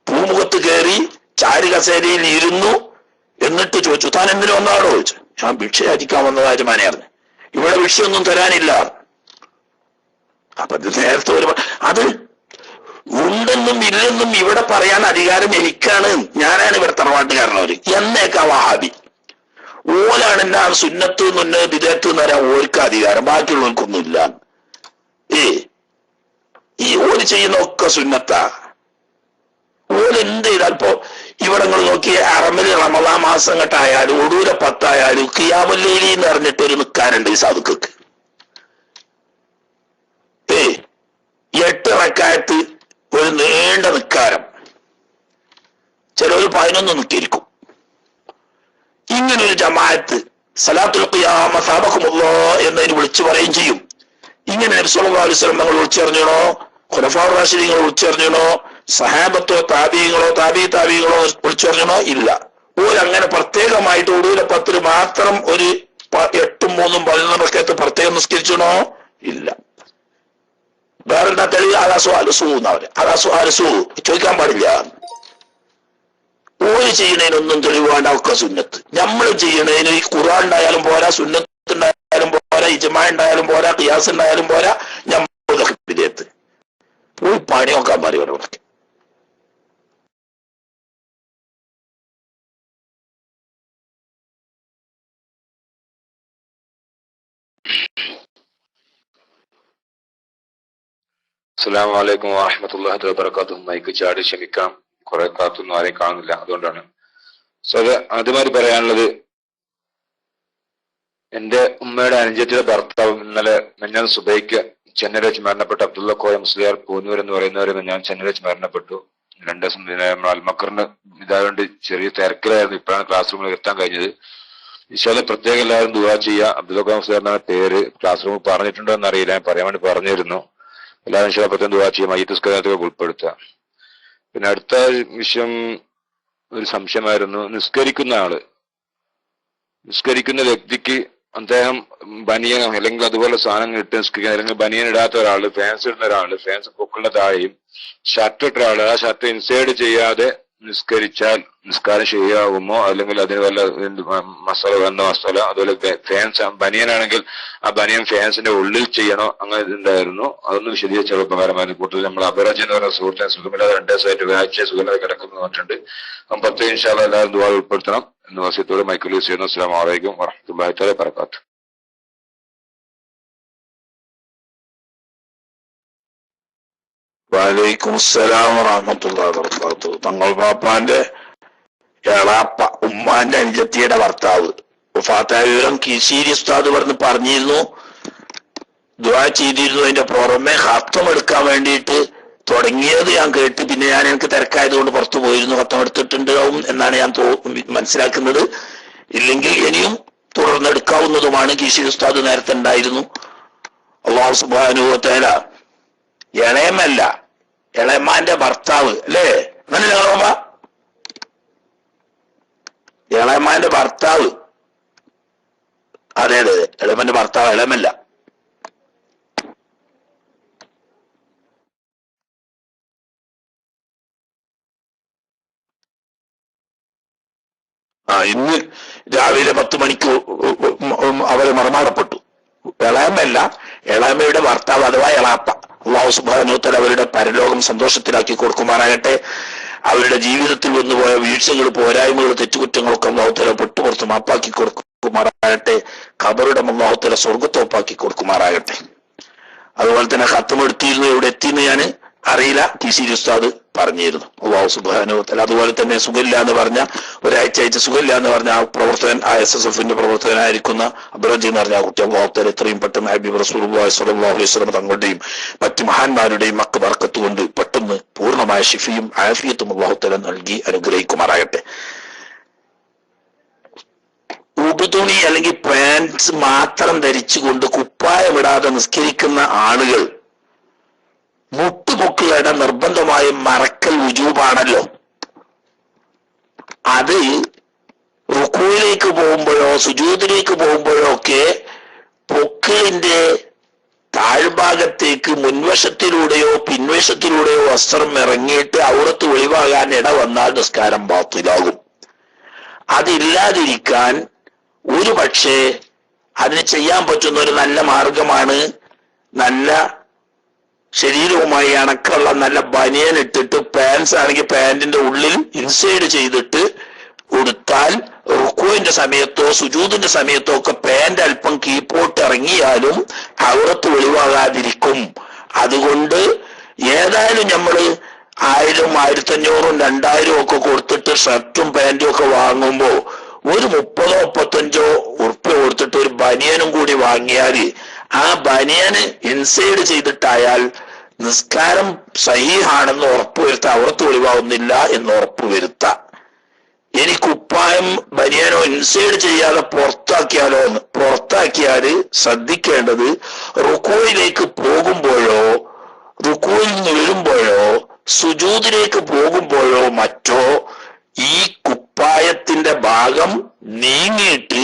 പൂമുഖത്ത് കയറി ചാരു കസേരയിൽ ഇരുന്നു. എന്നിട്ട് ചോദിച്ചു, താൻ എന്തിനു വന്നാണോ ചോദിച്ചു. ഞാൻ ഭിക്ഷയാചിക്കാൻ വന്ന യജമാനിയായിരുന്നു, ഇവിടെ ഭിക്ഷയൊന്നും തരാനില്ല. അപ്പൊ ഇത് നേരത്തെ ഒരു അത് ഉണ്ടെന്നും ഇല്ലെന്നും ഇവിടെ പറയാൻ അധികാരം എനിക്കാണ്, ഞാനാണ് ഇവിടെ തറവാട്ടുകാരനവര് എന്നേക്കാ വഹാബി. ഓലാണ് എന്നാ സുന്നത്ത് എന്ന് ബിദഅത്ത് എന്ന് പറയാൻ ഓർക്ക് അധികാരം, ബാക്കിയുള്ളവർക്കൊന്നുമില്ല. ഈ ഓല് ചെയ്യുന്ന ഒക്കെ സുന്നത്താ. ഓല് എന്ത് ചെയ്താൽ ഇപ്പൊ ഇവിടെ നിങ്ങൾ നോക്കി അറമില് റമദാൻ മാസം കെട്ടായാലും ഒടൂര 10 ഖിയാമുൽ ലൈലി എന്ന് പറഞ്ഞിട്ട് ഒരു നിക്കാറുണ്ട് ഈ സാധുക്കൾക്ക്. 8 റക്അത്ത് ഒരു നീണ്ട നിക്കാരം, ചിലർ 11 നിൽക്കിയിരിക്കും. ഇങ്ങനൊരു ജമാഅത്ത് സലാത്തുൽ ഖിയാമ സബഖുമുല്ലാഹ് എന്നതിന് വിളിച്ചു പറയുകയും ചെയ്യും. ഇങ്ങനെ നബി സല്ലല്ലാഹു അലൈഹി വസല്ലം തങ്ങൾ വിളിച്ചറിഞ്ഞോ, ഖുലഫാഉർ റാഷിദീങ്ങൾ വിളിച്ചറിഞ്ഞോ, സഹാബത്തോ താബീങ്ങളോ താബീങ്ങളോ വിളിച്ചറിഞ്ഞോ? ഇല്ല. ഓരങ്ങനെ പ്രത്യേകമായിട്ട് ഒടുവിലെ 10 മാത്രം ഒരു 8ഉം 3ഉം 11 റക്അത്ത് പ്രത്യേകം നിസ്കരിച്ചണോ? ഇല്ല. വേറെന്താ തെളിവ്? അതാസുഅലുസൂന്നവര് അതാസുഅലുസൂ ചോദിക്കാൻ പാടില്ല. ഓര് ചെയ്യണതിനൊന്നും തെളിവ് വേണ്ട, ഒക്കെ സുന്നത്ത്. നമ്മൾ ചെയ്യണതിന് ഈ ഖുർആൻ ഉണ്ടായാലും പോരാ, സുന്നത്ത് ഉണ്ടായാലും പോരാ, ഇജ്മാ ഉണ്ടായാലും പോരാ, ഖിയാസ് ഉണ്ടായാലും പോരാ, നമ്മൾ പോയി പണി നോക്കാൻ പറയും. അസ്സലാമു അലൈക്കും വറഹ്മത്തുള്ളാഹി വബറകാതുഹു. മൈക്ക് ചാടി ക്ഷമിക്കാം, കുറെ കാത്തൊന്നും ആരെയും കാണുന്നില്ല, അതുകൊണ്ടാണ്. സോ അത് ആദ്യമായി പറയാനുള്ളത്, എന്റെ ഉമ്മയുടെ അനുജത്തിയുടെ ഭർത്താവ് ഇന്നലെ ഞാൻ സുബൈക്ക് ചെന്നൈ വെച്ച് മരണപ്പെട്ടു. അബ്ദുള്ള കോയ മുസ്ലിയാർ പൂന്നൂർ എന്ന് പറയുന്നവരും ഞാൻ ചെന്നൈ വെച്ച് മരണപ്പെട്ടു. 2 ദിവസം അൽമക്കറിന് ഇതായതുകൊണ്ട് ചെറിയ തിരക്കിലായിരുന്നു. ഇപ്പോഴാണ് ക്ലാസ് റൂമിൽ എത്താൻ കഴിഞ്ഞത്. ഇൻഷാല്ലാ പ്രത്യേകം എല്ലാവരും ദുആ ചെയ്യുക. അബ്ദുള്ള കോയ മുസ്ലിയാർ എന്നാണ് പേര്. ക്ലാസ് റൂമിൽ പറഞ്ഞിട്ടുണ്ടോ എന്ന് അറിയില്ല, ഞാൻ പറയാൻ വേണ്ടി പറഞ്ഞിരുന്നു. എല്ലാവരും ഇൻഷാല്ലാ പ്രത്യേകം ദുആ ചെയ്യുക, മയ്യിത്ത് നിസ്കാരത്തൊക്കെ ഉൾപ്പെടുത്തുക. പിന്നെ അടുത്ത വിഷയം ഒരു സംശയമായിരുന്നു. നിസ്കരിക്കുന്ന വ്യക്തിക്ക് അദ്ദേഹം ബനിയൻ അല്ലെങ്കിൽ അതുപോലെ സാധനങ്ങൾ ഇട്ട് നിസ്കരിക്കുക, അല്ലെങ്കിൽ ബനിയൻ ഇടാത്ത ഒരാള്, ഫാൻസ് ഇടുന്ന ഒരാള്, ഫാൻസ് പൊക്കുള്ള താഴെയും ഷർട്ട് ഇട്ട ഒരാള് ആ ഷർട്ട് ഇൻസൈഡ് ചെയ്യാതെ നിസ്കരിച്ചാൽ നിസ്കാരം ശരിയാകുമോ, അല്ലെങ്കിൽ അതിന് വല്ല മസാല വന്ന മസാല, അതുപോലെ ഫാൻസ് ബനിയനാണെങ്കിൽ ആ ബനിയൻ ഫാൻസിന്റെ ഉള്ളിൽ ചെയ്യണോ, അങ്ങനെ ഇതുണ്ടായിരുന്നു. അതൊന്ന് വിശദീകരിച്ച ഉപകാരമായിരുന്നു. കൂടുതൽ നമ്മൾ അബരാജ് എന്ന് പറയുന്ന സുഹൃത്തിനെ സുഖമില്ലാതെ 2 ദിവസമായിട്ട് ഒരാഴ്ച സുഖമില്ലാതെ കിടക്കുന്നു പറഞ്ഞിട്ടുണ്ട്. അപ്പം 10 ഇൻഷാല്ലാ എല്ലാവരും ദുആ ഉൾപ്പെടുത്തണം എന്ന് വസിയത്തോടെ മൈക്കിൽ യൂസ് ചെയ്യുന്നു. അസ്സലാമു അലൈക്കും വറഹ്മത്തുള്ളാഹി തആല വബറകാതുഹു. വലൈക്കും അസ്സലാം വറഹ്മത്തുള്ളാഹി വബറകാതുഹു. തങ്ങൾ പാപ്പാന്റെ എളാപ്പ ഉമ്മാന്റെ അനുജത്തിയുടെ ഭർത്താവ് വഫാത്തായ വിവരം കീശേരി ഉസ്താദ് പറഞ്ഞിരുന്നു, ദുആ ചെയ്തിരുന്നു. അതിന്റെ പുറമെ ഖത്തം എടുക്കാൻ വേണ്ടിയിട്ട് തുടങ്ങിയത് ഞാൻ കേട്ട്, പിന്നെ ഞാൻ എനിക്ക് തിരക്കായതുകൊണ്ട് പുറത്തു പോയിരുന്നു. ഖത്തം എടുത്തിട്ടുണ്ടാവും എന്നാണ് ഞാൻ മനസ്സിലാക്കുന്നത്. ഇല്ലെങ്കിൽ ഇനിയും തുടർന്നെടുക്കാവുന്നതുമാണ്. കീശേരി ഉസ്താദ് നേരത്തെ ഉണ്ടായിരുന്നു. അല്ലാഹു സുബ്ഹാനഹു വ തആല ഇളയമല്ല, ഇളയമാന്റെ ഭർത്താവ് അല്ലേ? അങ്ങനെയല്ല, ഇളയമാന്റെ ഭർത്താവ്. അതെ അതെ, ഇളയമാന്റെ ഭർത്താവ്, ഇളയമല്ല. ഇന്ന് രാവിലെ 10 മണിക്ക് അവരെ മറമാടപ്പെട്ടു. ഇളയമല്ല, ഇളയമയുടെ ഭർത്താവ് അഥവാ എളാപ്പ. അല്ലാഹു സുബ്ഹാനഹു വ തആല അവരുടെ പരലോകം സന്തോഷത്തിലാക്കി കൊടുക്കുമാറാകട്ടെ. അവരുടെ ജീവിതത്തിൽ വന്നുപോയ വീഴ്ചകൾ, പോരായ്മകൾ, തെറ്റുകുറ്റങ്ങളൊക്കെ അല്ലാഹു തആല പെട്ടുപുറത്ത് മാപ്പാക്കി കൊടുക്കുമാറാകട്ടെ. ഖബറുടെ അല്ലാഹു തആല സ്വർഗ്ഗത്തോപ്പാക്കി കൊടുക്കുമാറാകട്ടെ. അതുപോലെ തന്നെ ഖത്തം എടുത്തിരുന്നു, എവിടെ എത്തിയെന്ന് ഞാൻ അറിയില്ല, കീശേരി ഉസ്താദ് പറഞ്ഞിരുന്നു. അല്ലാഹു സുബ്ഹാനഹു വ തആല അതുപോലെ തന്നെ സുഖമില്ല എന്ന് പറഞ്ഞ, ഒരാഴ്ച സുഖമില്ല എന്ന് പറഞ്ഞ ആ പ്രവർത്തകൻ, ആ SSFന്റെ പ്രവർത്തകനായിരിക്കുന്ന അബ്ദുറജി എന്ന് പറഞ്ഞ ആ കുട്ടി അല്ലാഹു തആല എത്രയും പെട്ടെന്ന് ഹബീബ് റസൂലുള്ളാഹി സ്വല്ലല്ലാഹു അലൈഹി വസല്ലം തങ്ങളുടെയും മറ്റു മഹാന്മാരുടെയും ബർക്കത്ത് കൊണ്ട് പെട്ടെന്ന് പൂർണ്ണമായ ശിഫയും ആഫിയത്തും അല്ലാഹു തആല നൽകി അനുഗ്രഹിക്കുമാറാകട്ടെ. ഉടുതുണി അല്ലെങ്കിൽ പാൻസ് മാത്രം ധരിച്ചുകൊണ്ട് കുപ്പായമിടാതെ നിസ്കരിക്കുന്ന ആളുകൾ മുട്ടുപൊക്കുകളുടെ നിർബന്ധമായും മറക്കൽ വുജൂബാണല്ലോ. അത് റുക്കൂയിലേക്ക് പോകുമ്പോഴോ സുജൂദിലേക്ക് പോകുമ്പോഴോ ഒക്കെ പൊക്കിളിന്റെ താഴ്ഭാഗത്തേക്ക് മുൻവശത്തിലൂടെയോ പിൻവശത്തിലൂടെയോ വസ്ത്രം ഇറങ്ങിയിട്ട് ഔറത്ത് ഒഴിവാകാൻ ഇട വന്നാൽ നിസ്കാരം ബാത്തിലാകും. അതില്ലാതിരിക്കാൻ ഒരു പക്ഷേ അതിന് ചെയ്യാൻ പറ്റുന്ന ഒരു നല്ല മാർഗമാണ്, നല്ല ശരീരവുമായി അണക്കുള്ള നല്ല ബനിയൻ ഇട്ടിട്ട്, പാൻസ് ആണെങ്കിൽ പാന്റിന്റെ ഉള്ളിൽ ഇൻസൈഡ് ചെയ്തിട്ട് ഉടുത്താൽ റുക്കുവിന്റെ സമയത്തോ സുജൂദിന്റെ സമയത്തോ ഒക്കെ പാന്റ് അല്പം കീപ്പോട്ട് ഇറങ്ങിയാലും ഔറത്ത് ഒഴിവാകാതിരിക്കും. അതുകൊണ്ട് ഏതായാലും നമ്മള് 1000, 1500, 2000 ഒക്കെ കൊടുത്തിട്ട് ഷർട്ടും പാന്റും ഒക്കെ വാങ്ങുമ്പോ ഒരു 30, 35 ഉറുപ്പ്യ കൊടുത്തിട്ട് ഒരു ബനിയനും കൂടി വാങ്ങിയാല് ആ ബനിയന് ഇൻസൈഡ് ചെയ്തിട്ടായാൽ നിസ്കാരം സഹീഹാണെന്ന് ഉറപ്പുവരുത്താം, ഔറത്ത് ഒഴിവാകുന്നില്ല എന്ന് ഉറപ്പുവരുത്താം. ഇനി കുപ്പായം ബനിയനോ ഇൻസൈഡ് ചെയ്യാതെ പുറത്താക്കിയാല് ശ്രദ്ധിക്കേണ്ടത്, റുക്കൂയിലേക്ക് പോകുമ്പോഴോ റുക്കൂയിൽ നിന്ന് വരുമ്പോഴോ സുജൂദിലേക്ക് പോകുമ്പോഴോ മറ്റോ ഈ കുപ്പായത്തിന്റെ ഭാഗം നീങ്ങിയിട്ട്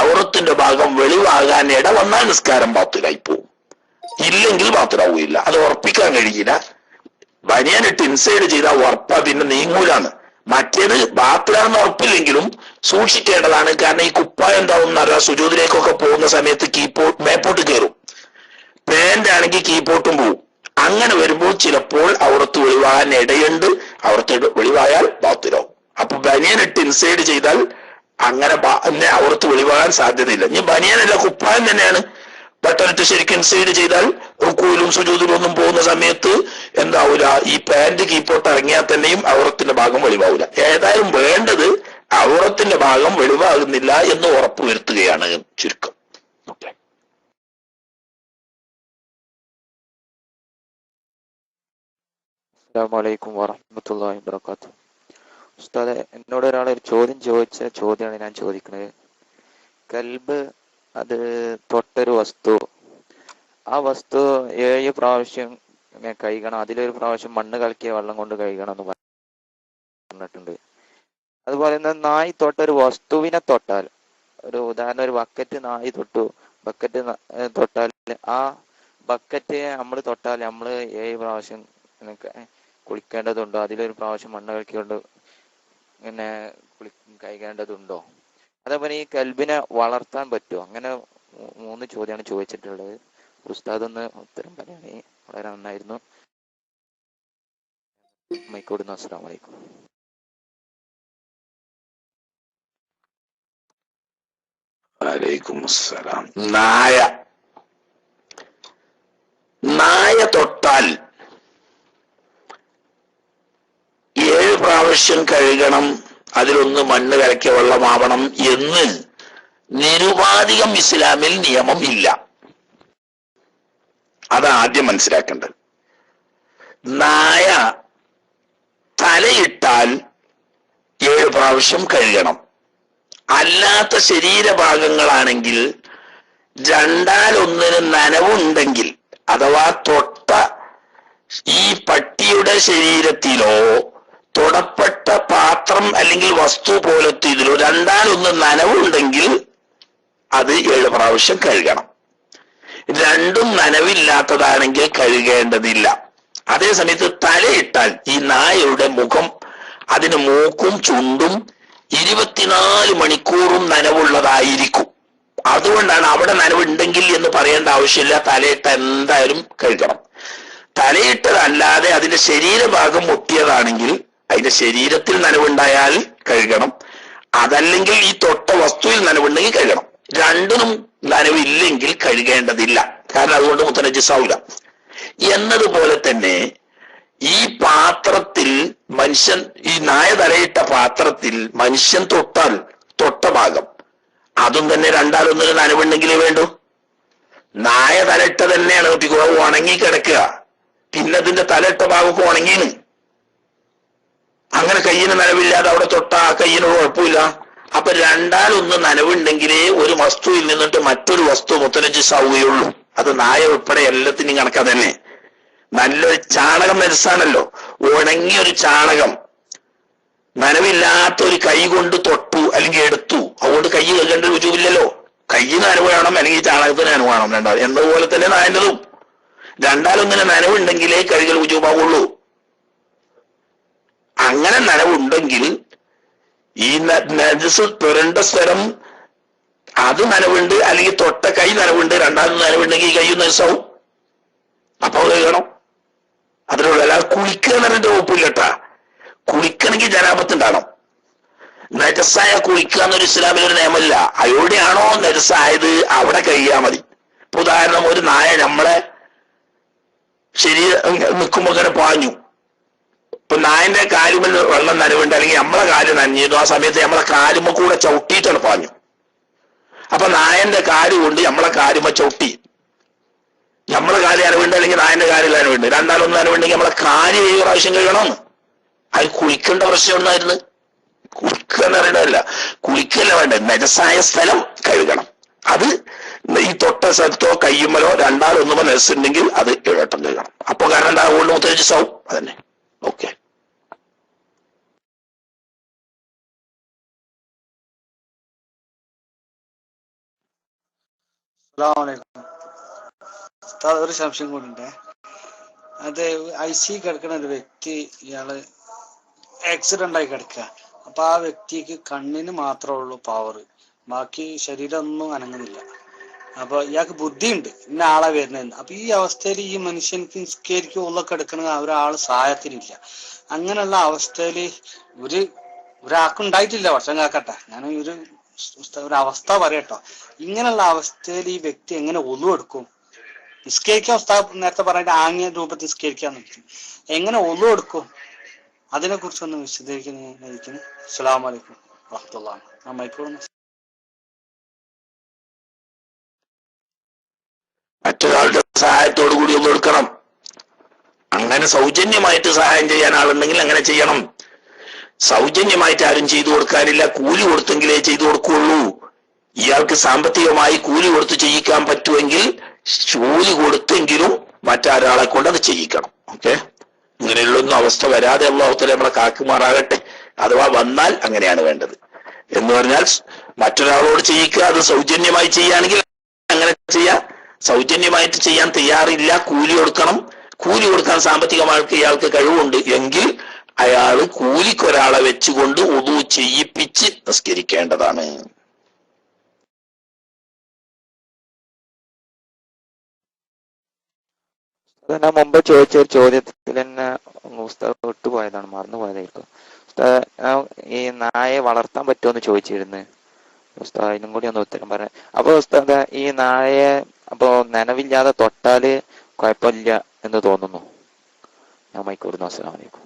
ഔറത്തിന്റെ ഭാഗം വെളിവാകാൻ ഇട വന്നാൽ നിസ്കാരം ബാത്തിലായി പോകും. ഇല്ലെങ്കിൽ ബാത്തിലാവുകയില്ല. അത് ഉറപ്പിക്കാൻ കഴിയില്ല. ബനിയനിട്ട് ഇൻസൈഡ് ചെയ്താൽ ഉറപ്പാ, പിന്നെ നീങ്ങൂലാണ്. മറ്റേത് ബാത്തിലാണെന്ന് ഉറപ്പില്ലെങ്കിലും സൂക്ഷിക്കേണ്ടതാണ്. കാരണം ഈ കുപ്പായം എന്താവും എന്നറിയാം, സുജൂദിലേക്കൊക്കെ പോകുന്ന സമയത്ത് മേപ്പോട്ട് കയറും. പാന്റ് ആണെങ്കിൽ കീപ്പോട്ടും പോവും. അങ്ങനെ വരുമ്പോൾ ചിലപ്പോൾ ഔറത്ത് വെളിവാകാൻ ഇടയുണ്ട്. ഔറത്ത് വെളിവായാൽ ബാത്തിലാവും. അപ്പൊ ബനിയനിട്ട് ഇൻസൈഡ് ചെയ്താൽ അങ്ങനെ ഔറത്ത് വെളിവാകാൻ സാധ്യതയില്ല. ഇനി ബനിയനല്ല കുപ്പായം തന്നെയാണ്, ബട്ടണിട്ട് ശരിക്കും ഇൻസൈഡ് ചെയ്താൽ റുക്കൂലും സുജൂദിലും ഒന്നും പോകുന്ന സമയത്ത് എന്താവൂല, ഈ പാന്റ് കീപ്പോട്ട് ഇറങ്ങിയാൽ തന്നെയും ഔറത്തിന്റെ ഭാഗം വെളിവാവൂല. ഏതായാലും വേണ്ടത് ഔറത്തിന്റെ ഭാഗം വെളിവാകുന്നില്ല എന്ന് ഉറപ്പുവരുത്തുകയാണ് ചുരുക്കം. ഓക്കെ. അസ്സലാമു അലൈക്കും വറഹ്മത്തുള്ളാഹി വബറകാതുഹു. ഉസ്താദെ, എന്നോട് ഒരാൾ ഒരു ചോദ്യം ചോദിച്ച ചോദ്യമാണ് ഞാൻ ചോദിക്കുന്നത്. കൽബ് അത് തൊട്ടൊരു വസ്തു, ആ വസ്തു 7 പ്രാവശ്യം കഴുകണം, അതിലൊരു പ്രാവശ്യം മണ്ണ് കലക്കിയ വെള്ളം കൊണ്ട് കഴുകണം എന്ന് പറഞ്ഞിട്ടുണ്ട്. അതുപോലെ തന്നെ നായി തൊട്ടൊരു വസ്തുവിനെ തൊട്ടാൽ, ഒരു ഉദാഹരണം ഒരു ബക്കറ്റ് നായി തൊട്ടു, ബക്കറ്റ് തൊട്ടാൽ ആ ബക്കറ്റ് നമ്മൾ തൊട്ടാൽ നമ്മൾ 7 പ്രാവശ്യം കുളിക്കേണ്ടതുണ്ടോ, അതിലൊരു പ്രാവശ്യം മണ്ണ് കലക്കിക്കൊണ്ട് ഇങ്ങനെ കഴുകേണ്ടതുണ്ടോ? അതേപോലെ ഈ കൽബിനെ വളർത്താൻ പറ്റുമോ? അങ്ങനെ 3 ചോദ്യമാണ് ചോദിച്ചിട്ടുള്ളത്. ഉസ്താദ് ഒന്ന് ഉത്തരം പറയുകയാണെങ്കിൽ വളരെ നന്നായിരുന്നു. മൈക്കോടുന്നു. അസ്സലാമു അലൈക്കും. വലൈക്കും അസ്സലാം. നായ തൊട്ടാൽ 7 പ്രാവശ്യം കഴുകണം, അതിലൊന്ന് മണ്ണ് കലക്കിയ വെള്ളമാവണം എന്ന് നിരുപാധികം ഇസ്ലാമിൽ നിയമം ഇല്ല. അതാദ്യം മനസ്സിലാക്കേണ്ടത്. നായ തലയിട്ടാൽ 7 പ്രാവശ്യം കഴുകണം. അല്ലാത്ത ശരീരഭാഗങ്ങളാണെങ്കിൽ 2/1 നനവുണ്ടെങ്കിൽ, അഥവാ തൊട്ട ഈ പട്ടിയുടെ ശരീരത്തിലോ തൊടപ്പെട്ട പാത്രം അല്ലെങ്കിൽ വസ്തു പോലത്തെ ഇതിലോ 2/1 നനവുണ്ടെങ്കിൽ അത് 7 പ്രാവശ്യം കഴുകണം. 2ഉം നനവില്ലാത്തതാണെങ്കിൽ കഴുകേണ്ടതില്ല. അതേസമയത്ത് തലയിട്ടാൽ ഈ നായയുടെ മുഖം, അതിന് മൂക്കും ചുണ്ടും 24 മണിക്കൂറും നനവുള്ളതായിരിക്കും. അതുകൊണ്ടാണ് അവിടെ നനവുണ്ടെങ്കിൽ എന്ന് പറയേണ്ട ആവശ്യമില്ല, തലയിട്ട എന്തായാലും കഴുകണം. തലയിട്ടതല്ലാതെ അതിന്റെ ശരീരഭാഗം ഒട്ടിയതാണെങ്കിൽ അതിന്റെ ശരീരത്തിൽ നനവുണ്ടായാൽ കഴുകണം. അതല്ലെങ്കിൽ ഈ തൊട്ട വസ്തുവിൽ നനവുണ്ടെങ്കിൽ കഴുകണം. 2നും നനവില്ലെങ്കിൽ കഴുകേണ്ടതില്ല, കാരണം അതുകൊണ്ട് മുത്തനജിസാവൂല. എന്നതുപോലെ തന്നെ ഈ പാത്രത്തിൽ മനുഷ്യൻ, ഈ നായ തലയിട്ട പാത്രത്തിൽ മനുഷ്യൻ തൊട്ടാൽ തൊട്ട ഭാഗം അതും തന്നെ 2/1 നനവുണ്ടെങ്കിലേ വേണ്ടൂ. നായ തലയിട്ട തന്നെയാണ് ഉണങ്ങി കിടക്കുക, പിന്നെ അതിന്റെ തലയിട്ട ഭാഗമൊക്കെ ഉണങ്ങിയാണ്. അങ്ങനെ കയ്യിന് നനവില്ലാതെ അവിടെ തൊട്ട ആ കയ്യിന് കുഴപ്പമില്ല. അപ്പൊ 2/1 നനവുണ്ടെങ്കിലേ ഒരു വസ്തുവിൽ നിന്നിട്ട് മറ്റൊരു വസ്തു മുത്തനജിസാവുകയുള്ളൂ. അത് നായ ഉൾപ്പെടെ എല്ലാത്തിനും കണക്കാ തന്നെ. നല്ലൊരു ചാണകം നജസാണല്ലോ, ഉണങ്ങിയൊരു ചാണകം നനവില്ലാത്ത ഒരു കൈ കൊണ്ട് തൊട്ടു അല്ലെങ്കിൽ എടുത്തു, അതുകൊണ്ട് കൈ കഴുകേണ്ട രുചിയില്ലല്ലോ. കയ്യിന് നനവ് വേണം, അല്ലെങ്കിൽ ചാണകത്തിന് നനവ് വേണം. 2 എന്നതുപോലെ തന്നെ നായൻ്റെതും 2/1 നനവുണ്ടെങ്കിലേ കഴുകൽ രുചിയാവുള്ളൂ. അങ്ങനെ നനവുണ്ടെങ്കിൽ ഈ നജസ് പുരണ്ട സ്ഥലം അത് നനവുണ്ട്, അല്ലെങ്കിൽ തൊട്ട കൈ നനവുണ്ട്, 2/1 നനവുണ്ടെങ്കിൽ ഈ കൈ നജസാവും. അപ്പൊ കഴുകണം. അതിനുള്ള, അല്ലാതെ കുളിക്കുക എന്നതിന്റെ വകുപ്പില്ലട്ടാ. കുളിക്കണമെങ്കിൽ ജനാപത്തുണ്ടാകണം. നജസായ കുളിക്കുക എന്നൊരു ഇസ്ലാമിലൊരു നിയമമില്ല. എവിടെയാണോ നജസായത് അവിടെ കഴിയാ മതി. ഇപ്പൊ ഉദാഹരണം, ഒരു നായ നമ്മളെ ശരീരം നിൽക്കുമ്പോ ഇങ്ങനെ പാഞ്ഞു, ഇപ്പൊ നായന്റെ കാലുമൽ വെള്ളം നനവുണ്ട്, അല്ലെങ്കിൽ നമ്മളെ കാല് നനഞ്ഞിരുന്നു, ആ സമയത്ത് നമ്മളെ കാലുമ കൂടെ ചവിട്ടിയിട്ടാണ് പാഞ്ഞു. അപ്പൊ നായന്റെ കാല് കൊണ്ട് നമ്മളെ കാലുമ ചവിട്ടി, നമ്മളെ കാല് നനവുണ്ട് അല്ലെങ്കിൽ നായന്റെ കാലിൽ നനവുണ്ട്, 2/1 നനവുണ്ടെങ്കിൽ നമ്മളെ കാല് 7 പ്രാവശ്യം കഴുകണം. അത് കുളിക്കേണ്ട പ്രശ്നം ഒന്നായിരുന്നു. കുളിക്കുക എന്ന് പറയണതല്ല, കുളിക്കല്ല വേണ്ട, നജസായ സ്ഥലം കഴുകണം. അത് ഈ തൊട്ട സ്ഥലത്തോ കയ്യുമ്മലോ 2/1 നജസുണ്ടെങ്കിൽ അത് 7 വട്ടം കഴുകണം. അപ്പൊ കാരണം ഉണ്ടാവുകൊണ്ട് മുത്തനജിസാവും. അതന്നെ. ഓക്കെ. ഒരു സംശയം കൂടിണ്ടേ. അത് IC കിടക്കുന്ന ഒരു വ്യക്തി, ഇയാള് ആക്സിഡന്റ് ആയി കിടക്കുക. അപ്പൊ ആ വ്യക്തിക്ക് കണ്ണിന് മാത്രമേ ഉള്ളൂ പവർ, ബാക്കി ശരീരം ഒന്നും അനങ്ങുന്നില്ല. അപ്പൊ ഇയാൾക്ക് ബുദ്ധിയുണ്ട്, ഇന്ന ആളെ വരുന്നതെന്ന്. അപ്പൊ ഈ അവസ്ഥയിൽ ഈ മനുഷ്യൻക്ക് നിസ്കരിക്കും ഉള്ളൊക്കെ എടുക്കണ ഒരാള് സഹായത്തിനില്ല. അങ്ങനെയുള്ള അവസ്ഥയിൽ ഒരാൾക്കുണ്ടായിട്ടില്ല, വർഷം കാക്കട്ടെ, ഞാൻ ഒരു ഒരു അവസ്ഥ പറയട്ടോ. ഇങ്ങനെയുള്ള അവസ്ഥയിൽ ഈ വ്യക്തി എങ്ങനെ ഒളു എടുക്കും? നിസ്കരിക്കാൻ ഉസ്താദ് നേരത്തെ പറഞ്ഞിട്ട് ആംഗ്യ രൂപത്തിൽ നിസ്കരിക്കാൻ നിൽക്കും. എങ്ങനെ ഒളു എടുക്കും? അതിനെ കുറിച്ചൊന്ന് വിശദീകരിക്കുന്നു. അസ്സലാമു അലൈക്കും വറഹ്മത്തുള്ളാഹി മൈക്രോൺ. മറ്റൊരാളുടെ സഹായത്തോടു കൂടി ഒന്നും എടുക്കണം. അങ്ങനെ സൗജന്യമായിട്ട് സഹായം ചെയ്യാൻ ആളുണ്ടെങ്കിൽ അങ്ങനെ ചെയ്യണം. സൗജന്യമായിട്ട് ആരും ചെയ്തു കൊടുക്കാനില്ല. കൂലി കൊടുത്തെങ്കിലേ ചെയ്തു കൊടുക്കുള്ളൂ. ഇയാൾക്ക് സാമ്പത്തികമായി കൂലി കൊടുത്ത് ചെയ്യിക്കാൻ പറ്റുമെങ്കിൽ കൂലി കൊടുത്തെങ്കിലും മറ്റൊരാളെ കൊണ്ട് അത് ചെയ്യിക്കണം. ഓക്കെ, ഇങ്ങനെയുള്ളൊന്നും അവസ്ഥ വരാതെ അല്ലാഹു തആല നമ്മളെ കാക്കുമാറാകട്ടെ. അഥവാ വന്നാൽ അങ്ങനെയാണ് വേണ്ടത്. എന്ന് പറഞ്ഞാൽ മറ്റൊരാളോട് ചെയ്യിക്കുക, അത് സൗജന്യമായി ചെയ്യുകയാണെങ്കിൽ അങ്ങനെ ചെയ്യാം. സൗജന്യമായിട്ട് ചെയ്യാൻ തയ്യാറില്ല, കൂലി കൊടുക്കണം. കൂലി കൊടുക്കാൻ സാമ്പത്തികമായിട്ട് ഇയാൾക്ക് കഴിവുണ്ട് എങ്കിൽ അയാൾ കൂലിക്കൊരാളെ വെച്ചുകൊണ്ട് ഉദു ചെയ്യിപ്പിച്ച് നിസ്കരിക്കേണ്ടതാണ്. ഞാൻ മുമ്പ് ചോദിച്ച ഒരു ചോദ്യത്തിൽ തന്നെ ഉസ്താദ് വിട്ടുപോയതാണ്, മറന്നുപോയതായിരിക്കും. ഉസ്താദ് ഈ നായയെ വളർത്താൻ പറ്റുമോ എന്ന് ചോദിച്ചിരുന്നു. ഉസ്താദ് അതിനും കൂടി ഒന്ന് ഉത്തരം പറയാം. അപ്പൊ ഉസ്താദ് ഈ നായയെ അപ്പൊ നനവില്ലാതെ തൊട്ടാല് കുഴപ്പമില്ല എന്ന് തോന്നുന്നു. ഞാൻ മൈക്കൂടുന്നു. അസ്സലാമു അലൈക്കും.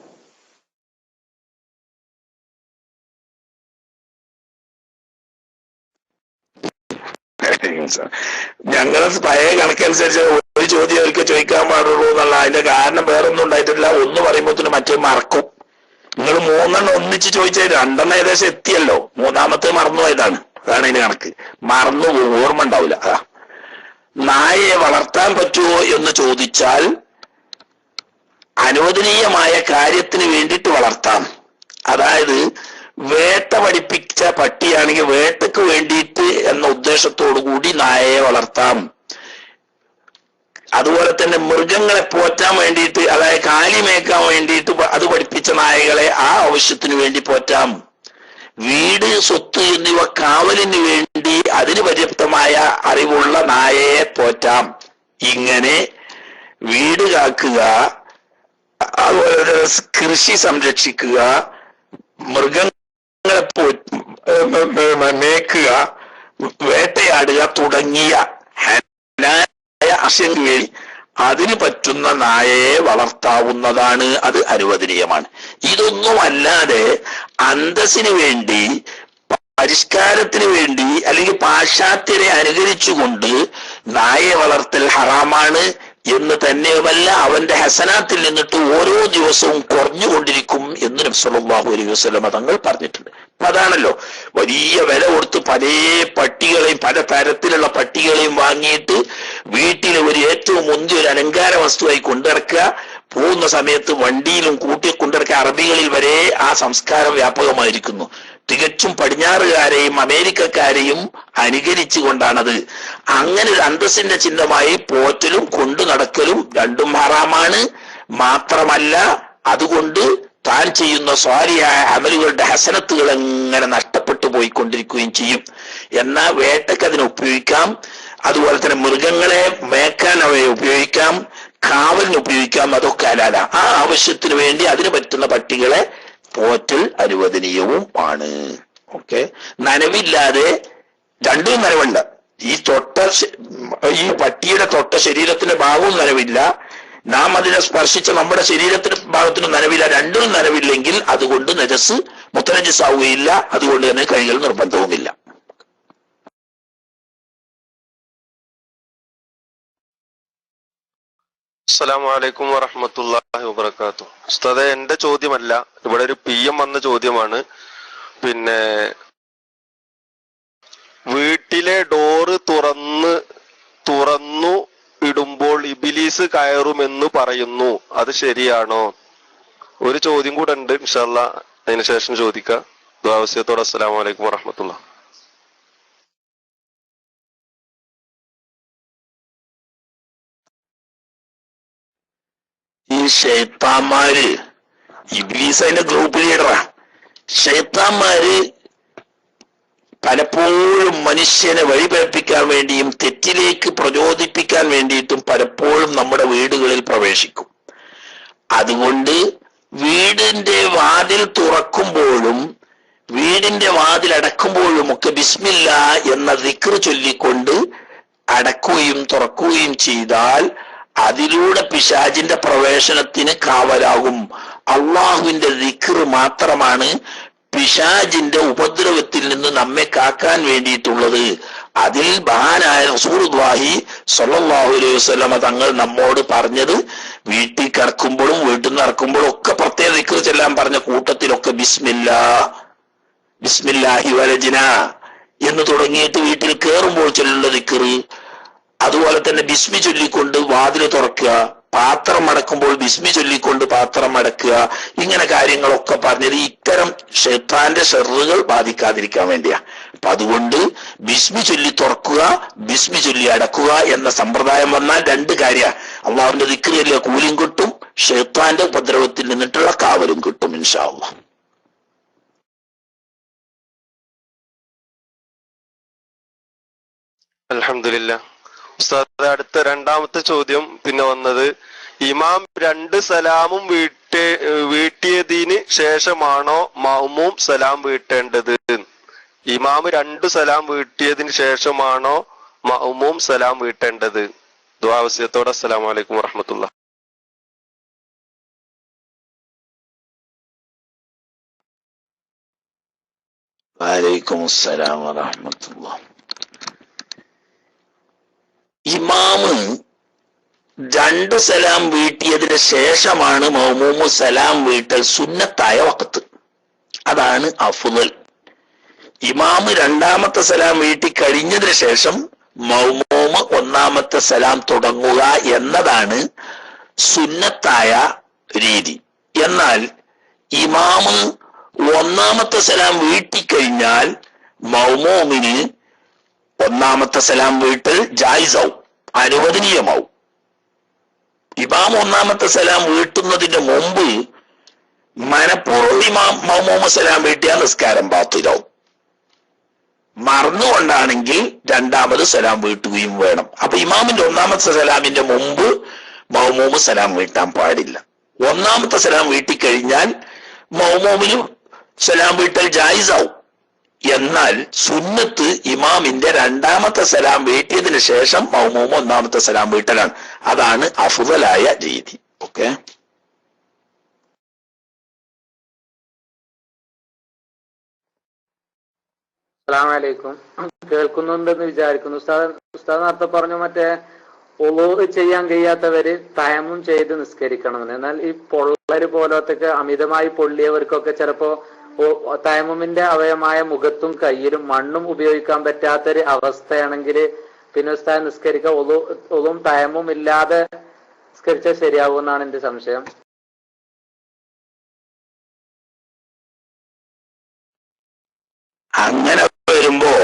ഞങ്ങളെ പഴയ കണക്കനുസരിച്ച് ഒരു ചോദ്യം അവർക്ക് ചോദിക്കാൻ പാടുള്ളൂ എന്നുള്ള അതിന്റെ കാരണം വേറൊന്നും ഉണ്ടായിട്ടില്ല. ഒന്ന് പറയുമ്പോഴത്തേനും മറ്റേ മറക്കും. നിങ്ങൾ 3 ഒന്നിച്ച് ചോദിച്ചാൽ 2 ഏകദേശം എത്തിയല്ലോ. 3ാമത്തെ മറന്നുപോയതാണ്. അതാണ് അതിന്റെ കണക്ക്. മറന്നു ഓർമ്മ ഉണ്ടാവില്ല. നായയെ വളർത്താൻ പറ്റുമോ എന്ന് ചോദിച്ചാൽ അനുവദനീയമായ കാര്യത്തിന് വേണ്ടിയിട്ട് വളർത്താം. അതായത് വേട്ട പഠിപ്പിച്ച പട്ടിയാണെങ്കിൽ വേട്ടക്ക് വേണ്ടിയിട്ട് എന്ന ഉദ്ദേശത്തോടു കൂടി നായയെ വളർത്താം. അതുപോലെ തന്നെ മൃഗങ്ങളെ പോറ്റാൻ വേണ്ടിയിട്ട്, അതായത് കാലി മേക്കാൻ വേണ്ടിയിട്ട് അത് പഠിപ്പിച്ച നായകളെ ആ ആവശ്യത്തിന് വേണ്ടി പോറ്റാം. വീട്, സ്വത്ത് എന്നിവ കാവലിന് വേണ്ടി അതിന് പര്യാപ്തമായ അറിവുള്ള നായയെ പോറ്റാം. ഇങ്ങനെ വീട് കാക്കുക, അതുപോലെ കൃഷി സംരക്ഷിക്കുക, മൃഗങ്ങളെ മേക്കുക, വേട്ടയാടുക തുടങ്ങിയ ആശയങ്ങൾക്ക് വേണ്ടി അതിന് പറ്റുന്ന നായയെ വളർത്താവുന്നതാണ്. അത് അനുവദനീയമാണ്. ഇതൊന്നുമല്ലാതെ അന്തസ്സിന് വേണ്ടി, പരിഷ്കാരത്തിന് വേണ്ടി അല്ലെങ്കിൽ പാശ്ചാത്യരെ അനുകരിച്ചുകൊണ്ട് നായയെ വളർത്തൽ ഹറാമാണ് എന്ന് തന്നെയുമല്ല, അവന്റെ ഹസനാത്തിൽ നിന്നിട്ട് ഓരോ ദിവസവും കുറഞ്ഞുകൊണ്ടിരിക്കും എന്ന് നബി സല്ലല്ലാഹു അലൈഹി വസല്ലം തങ്ങൾ പറഞ്ഞിട്ടുണ്ട്. അതാണല്ലോ വലിയ വില കൊടുത്ത് പല പട്ടികളെയും, പല തരത്തിലുള്ള പട്ടികളെയും വാങ്ങിയിട്ട് വീട്ടിൽ ഒരു ഏറ്റവും മുന്തിയ ഒരു അലങ്കാര വസ്തുവായി കൊണ്ടിറക്കുക. പോകുന്ന സമയത്ത് വണ്ടിയിലും കൂട്ടി കൊണ്ടിറക്കുക. അറബികളിൽ വരെ ആ സംസ്കാരം വ്യാപകമായിരിക്കുന്നു. തികച്ചും പടിഞ്ഞാറുകാരെയും അമേരിക്കക്കാരെയും അനുകരിച്ചു കൊണ്ടാണത്. അങ്ങനെ ഒരു അന്തസ്സിന്റെ ചിഹ്നമായി പോറ്റലും കൊണ്ടു നടക്കലും രണ്ടും ഹറാമാണ്. മാത്രമല്ല അതുകൊണ്ട് താൻ ചെയ്യുന്ന സ്വാലിഹായ അമലുകളുടെ ഹസനത്തുകൾ എങ്ങനെ നഷ്ടപ്പെട്ടു പോയിക്കൊണ്ടിരിക്കുകയും ചെയ്യും. എന്നാൽ വേട്ടയ്ക്ക് അതിനെ ഉപയോഗിക്കാം. അതുപോലെ തന്നെ മൃഗങ്ങളെ മേക്കാൻ അവയെ ഉപയോഗിക്കാം, കാവലിന് ഉപയോഗിക്കാം. അതൊക്കെ ഹലാല. ആ ആവശ്യത്തിന് വേണ്ടി അതിന് പറ്റുന്ന പട്ടികളെ പോറ്റൽ അനുവദനീയവും ആണ്. ഓക്കെ, നനവില്ലാതെ, രണ്ടും നനവുണ്ട്. ഈ പട്ടിയുടെ തൊട്ട ശരീരത്തിന്റെ ഭാഗവും നനവില്ല, നാം അതിനെ സ്പർശിച്ച നമ്മുടെ ശരീരത്തിന്റെ ഭാഗത്തിന് നനവില്ല. രണ്ടും നനവില്ലെങ്കിൽ അതുകൊണ്ട് നജസ് മുത്തനജസാവുകയില്ല. അതുകൊണ്ട് തന്നെ കഴുകൽ നിർബന്ധവുമില്ല. അസ്സലാമു അലൈക്കും വറഹ്മത്തുള്ളാഹി വബറകാതുഹു. ഉസ്താദേ, എന്റെ ചോദ്യമല്ല, ഇവിടെ ഒരു PM വന്ന ചോദ്യമാണ്. പിന്നെ വീട്ടിലെ ഡോറ് തുറന്നു ഇടുമ്പോൾ ഇബിലീസ് കയറുമെന്ന് പറയുന്നു, അത് ശരിയാണോ? ഒരു ചോദ്യം കൂടെ ഉണ്ട്, ഇൻഷാ അല്ലാഹ് അതിനുശേഷം ചോദിക്കാം. ദുആവസിയത്തോടെ അസ്സലാമു അലൈക്കും വറഹ്മത്തുള്ളാഹി. ഈ ശൈത്താന്മാര്, ഇബ്ലീസ് അതിന്റെ ഗ്രൂപ്പ് ലീഡറാ. ശൈത്താന്മാര് പലപ്പോഴും മനുഷ്യനെ വഴിപഴപ്പിക്കാൻ വേണ്ടിയും തെറ്റിലേക്ക് പ്രചോദിപ്പിക്കാൻ വേണ്ടിയിട്ടും പലപ്പോഴും നമ്മുടെ വീടുകളിൽ പ്രവേശിക്കും. അതുകൊണ്ട് വീടിന്റെ വാതിൽ തുറക്കുമ്പോഴും വീടിന്റെ വാതിൽ അടക്കുമ്പോഴും ഒക്കെ ബിസ്മില്ല എന്ന ദിക്ർ ചൊല്ലിക്കൊണ്ട് അടക്കുകയും തുറക്കുകയും ചെയ്താൽ അതിലൂടെ പിശാചിന്റെ പ്രവേശനത്തിന് കാവലാകും. അള്ളാഹുവിന്റെ ദിക്ർ മാത്രമാണ് പിശാചിന്റെ ഉപദ്രവത്തിൽ നിന്ന് നമ്മെ കാക്കാൻ വേണ്ടിയിട്ടുള്ളത്. അതിൽ മഹാനായ റസൂലുള്ളാഹി സ്വല്ലല്ലാഹു അലൈഹി വസല്ലമ തങ്ങൾ നമ്മോട് പറഞ്ഞത് വീട്ടിൽ കിടക്കുമ്പോഴും വീട്ടിൽ നിന്ന് ഇറക്കുമ്പോഴും ഒക്കെ പ്രത്യേക ദിക്ർ ചെല്ലാൻ പറഞ്ഞ കൂട്ടത്തിലൊക്കെ ബിസ്മില്ലാഹി വലജ്ന എന്ന് തുടങ്ങിയിട്ട് വീട്ടിൽ കയറുമ്പോൾ ചൊല്ലുള്ള ദിക്ർ, അതുപോലെ തന്നെ ബിസ്മി ചൊല്ലിക്കൊണ്ട് വാതിൽ തുറക്കുക, പാത്രം അടക്കുമ്പോൾ ബിസ്മി ചൊല്ലിക്കൊണ്ട് പാത്രം അടക്കുക, ഇങ്ങനെ കാര്യങ്ങളൊക്കെ പറഞ്ഞത് ഇത്തരം ശൈത്താന്റെ ഷർറുകൾ ബാധിക്കാതിരിക്കാൻ വേണ്ടിയാ. അപ്പൊ അതുകൊണ്ട് ബിസ്മി ചൊല്ലി തുറക്കുക, ബിസ്മി ചൊല്ലി അടക്കുക എന്ന സമ്പ്രദായം വന്നാൽ രണ്ട് കാര്യ, അള്ളാഹുവിന്റെ ദിക്റിയല്ല കൂലിയും കിട്ടും, ശൈത്താന്റെ ഉപദ്രവത്തിൽ നിന്നിട്ടുള്ള കാവലും കിട്ടും ഇൻഷാ അല്ലാഹ്. അൽഹംദുലില്ലാ. ഉസ്താദ്, അടുത്ത രണ്ടാമത്തെ ചോദ്യം പിന്നെ വന്നത്, ഇമാം 2 സലാമും വീട്ടിയതിന് ശേഷമാണോ മഅ്മൂം സലാം വീട്ടേണ്ടത്? ഇമാം 2 സലാം വീട്ടിയതിന് ശേഷമാണോ മഅ്മൂം സലാം വീട്ടേണ്ടത്? ദുആ വസിയത്തോടെ അസ്സലാമു അലൈക്കും വറഹ്മത്തുള്ളാഹി. വഅലൈക്കും അസ്സലാം വറഹ്മത്തുള്ളാഹി. ഇമാമ് 2 സലാം വീട്ടിയതിന് ശേഷമാണ് മഅ്മൂമ് സലാം വീട്ടൽ സുന്നത്തായ വഖത്ത്. അതാണ് അഫ്ളൽ. ഇമാമ് 2ാമത്തെ സലാം വീട്ടി കഴിഞ്ഞതിന് ശേഷം മഅ്മൂമ് 1ാമത്തെ സലാം തുടങ്ങുക എന്നതാണ് സുന്നത്തായ രീതി. എന്നാൽ ഇമാമ് 1ാമത്തെ സലാം വീട്ടിക്കഴിഞ്ഞാൽ മഅ്മൂമിന് 1ാമത്തെ സലാം വീട്ടൽ ജായിസാവും, അനുവദനീയമാവും. ഇമാം 1ാമത്തെ സലാം വീട്ടുന്നതിന് മുമ്പ് മനഃപൂർവ്വം ഇമാം മഅ്മൂമ് സലാം വീട്ടിയ നിസ്കാരം ബാത്തിലാവും. മറന്നുകൊണ്ടാണെങ്കിൽ 2ാമത് സലാം വീട്ടുകയും വേണം. അപ്പൊ ഇമാമിന്റെ 1ാമത്തെ സലാമിന്റെ മുമ്പ് മഅ്മൂമ് സലാം വീട്ടാൻ പാടില്ല. 1ാമത്തെ സലാം വീട്ടിക്കഴിഞ്ഞാൽ മഅ്മൂമിന് സലാം വീട്ടൽ ജായിസാവും. എന്നാൽ സുന്നത്ത് ഇമാമിന്റെ 2ാമത്തെ സലാം വീട്ടിയതിന് ശേഷം മഅ്മൂം 1ാമത്തെ സലാം വീട്ടലാണ്. അതാണ് അഫ്ളലായ രീതി. ഓക്കെ. അസ്സലാമു അലൈക്കും. കേൾക്കുന്നുണ്ടെന്ന് വിചാരിക്കുന്നു. ഉസ്താദ് നേരത്തെ പറഞ്ഞു മറ്റേ ഒളൂ ചെയ്യാൻ കഴിയാത്തവര് തയമ്മും ചെയ്ത് നിസ്കരിക്കണമെന്ന്. എന്നാൽ ഈ പൊള്ളല് പോലത്തൊക്കെ അമിതമായി പൊള്ളിയവർക്കൊക്കെ ചിലപ്പോ തയമ്മുമിന്റെ അവയവമായ മുഖത്തും കയ്യിലും മണ്ണും ഉപയോഗിക്കാൻ പറ്റാത്തൊരു അവസ്ഥയാണെങ്കിൽ പിന്നെ ഉസ്താദ് നിസ്കരിക്കുക ഒളും തയമ്മും ഇല്ലാതെ നിസ്കരിച്ചാൽ ശരിയാവുമെന്നാണ് എന്റെ സംശയം. അങ്ങനെ വരുമ്പോ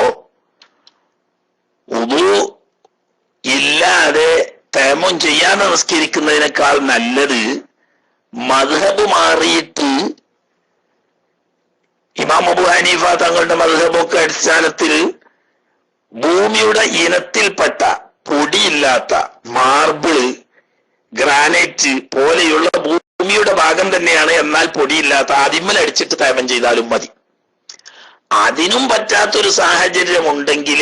ഉദു ഇല്ലാതെ തയമ്മും ചെയ്യാതെ നിസ്കരിക്കുന്നതിനേക്കാൾ നല്ലത് മദ്ഹബ് മാറിയിട്ട് ഇമാം അബൂ ഹനീഫ തങ്ങളുടെ മദ്ഹബൊക്കെ അടിസ്ഥാനത്തിൽ ഭൂമിയുടെ ഇനത്തിൽപ്പെട്ട പൊടിയില്ലാത്ത മാർബിള്, ഗ്രാനൈറ്റ് പോലെയുള്ള ഭൂമിയുടെ ഭാഗം തന്നെയാണ്, എന്നാൽ പൊടിയില്ലാത്ത അതിന്മേൽ അടിച്ചിട്ട് തയമ്മം ചെയ്താലും മതി. അതിനും പറ്റാത്തൊരു സാഹചര്യം ഉണ്ടെങ്കിൽ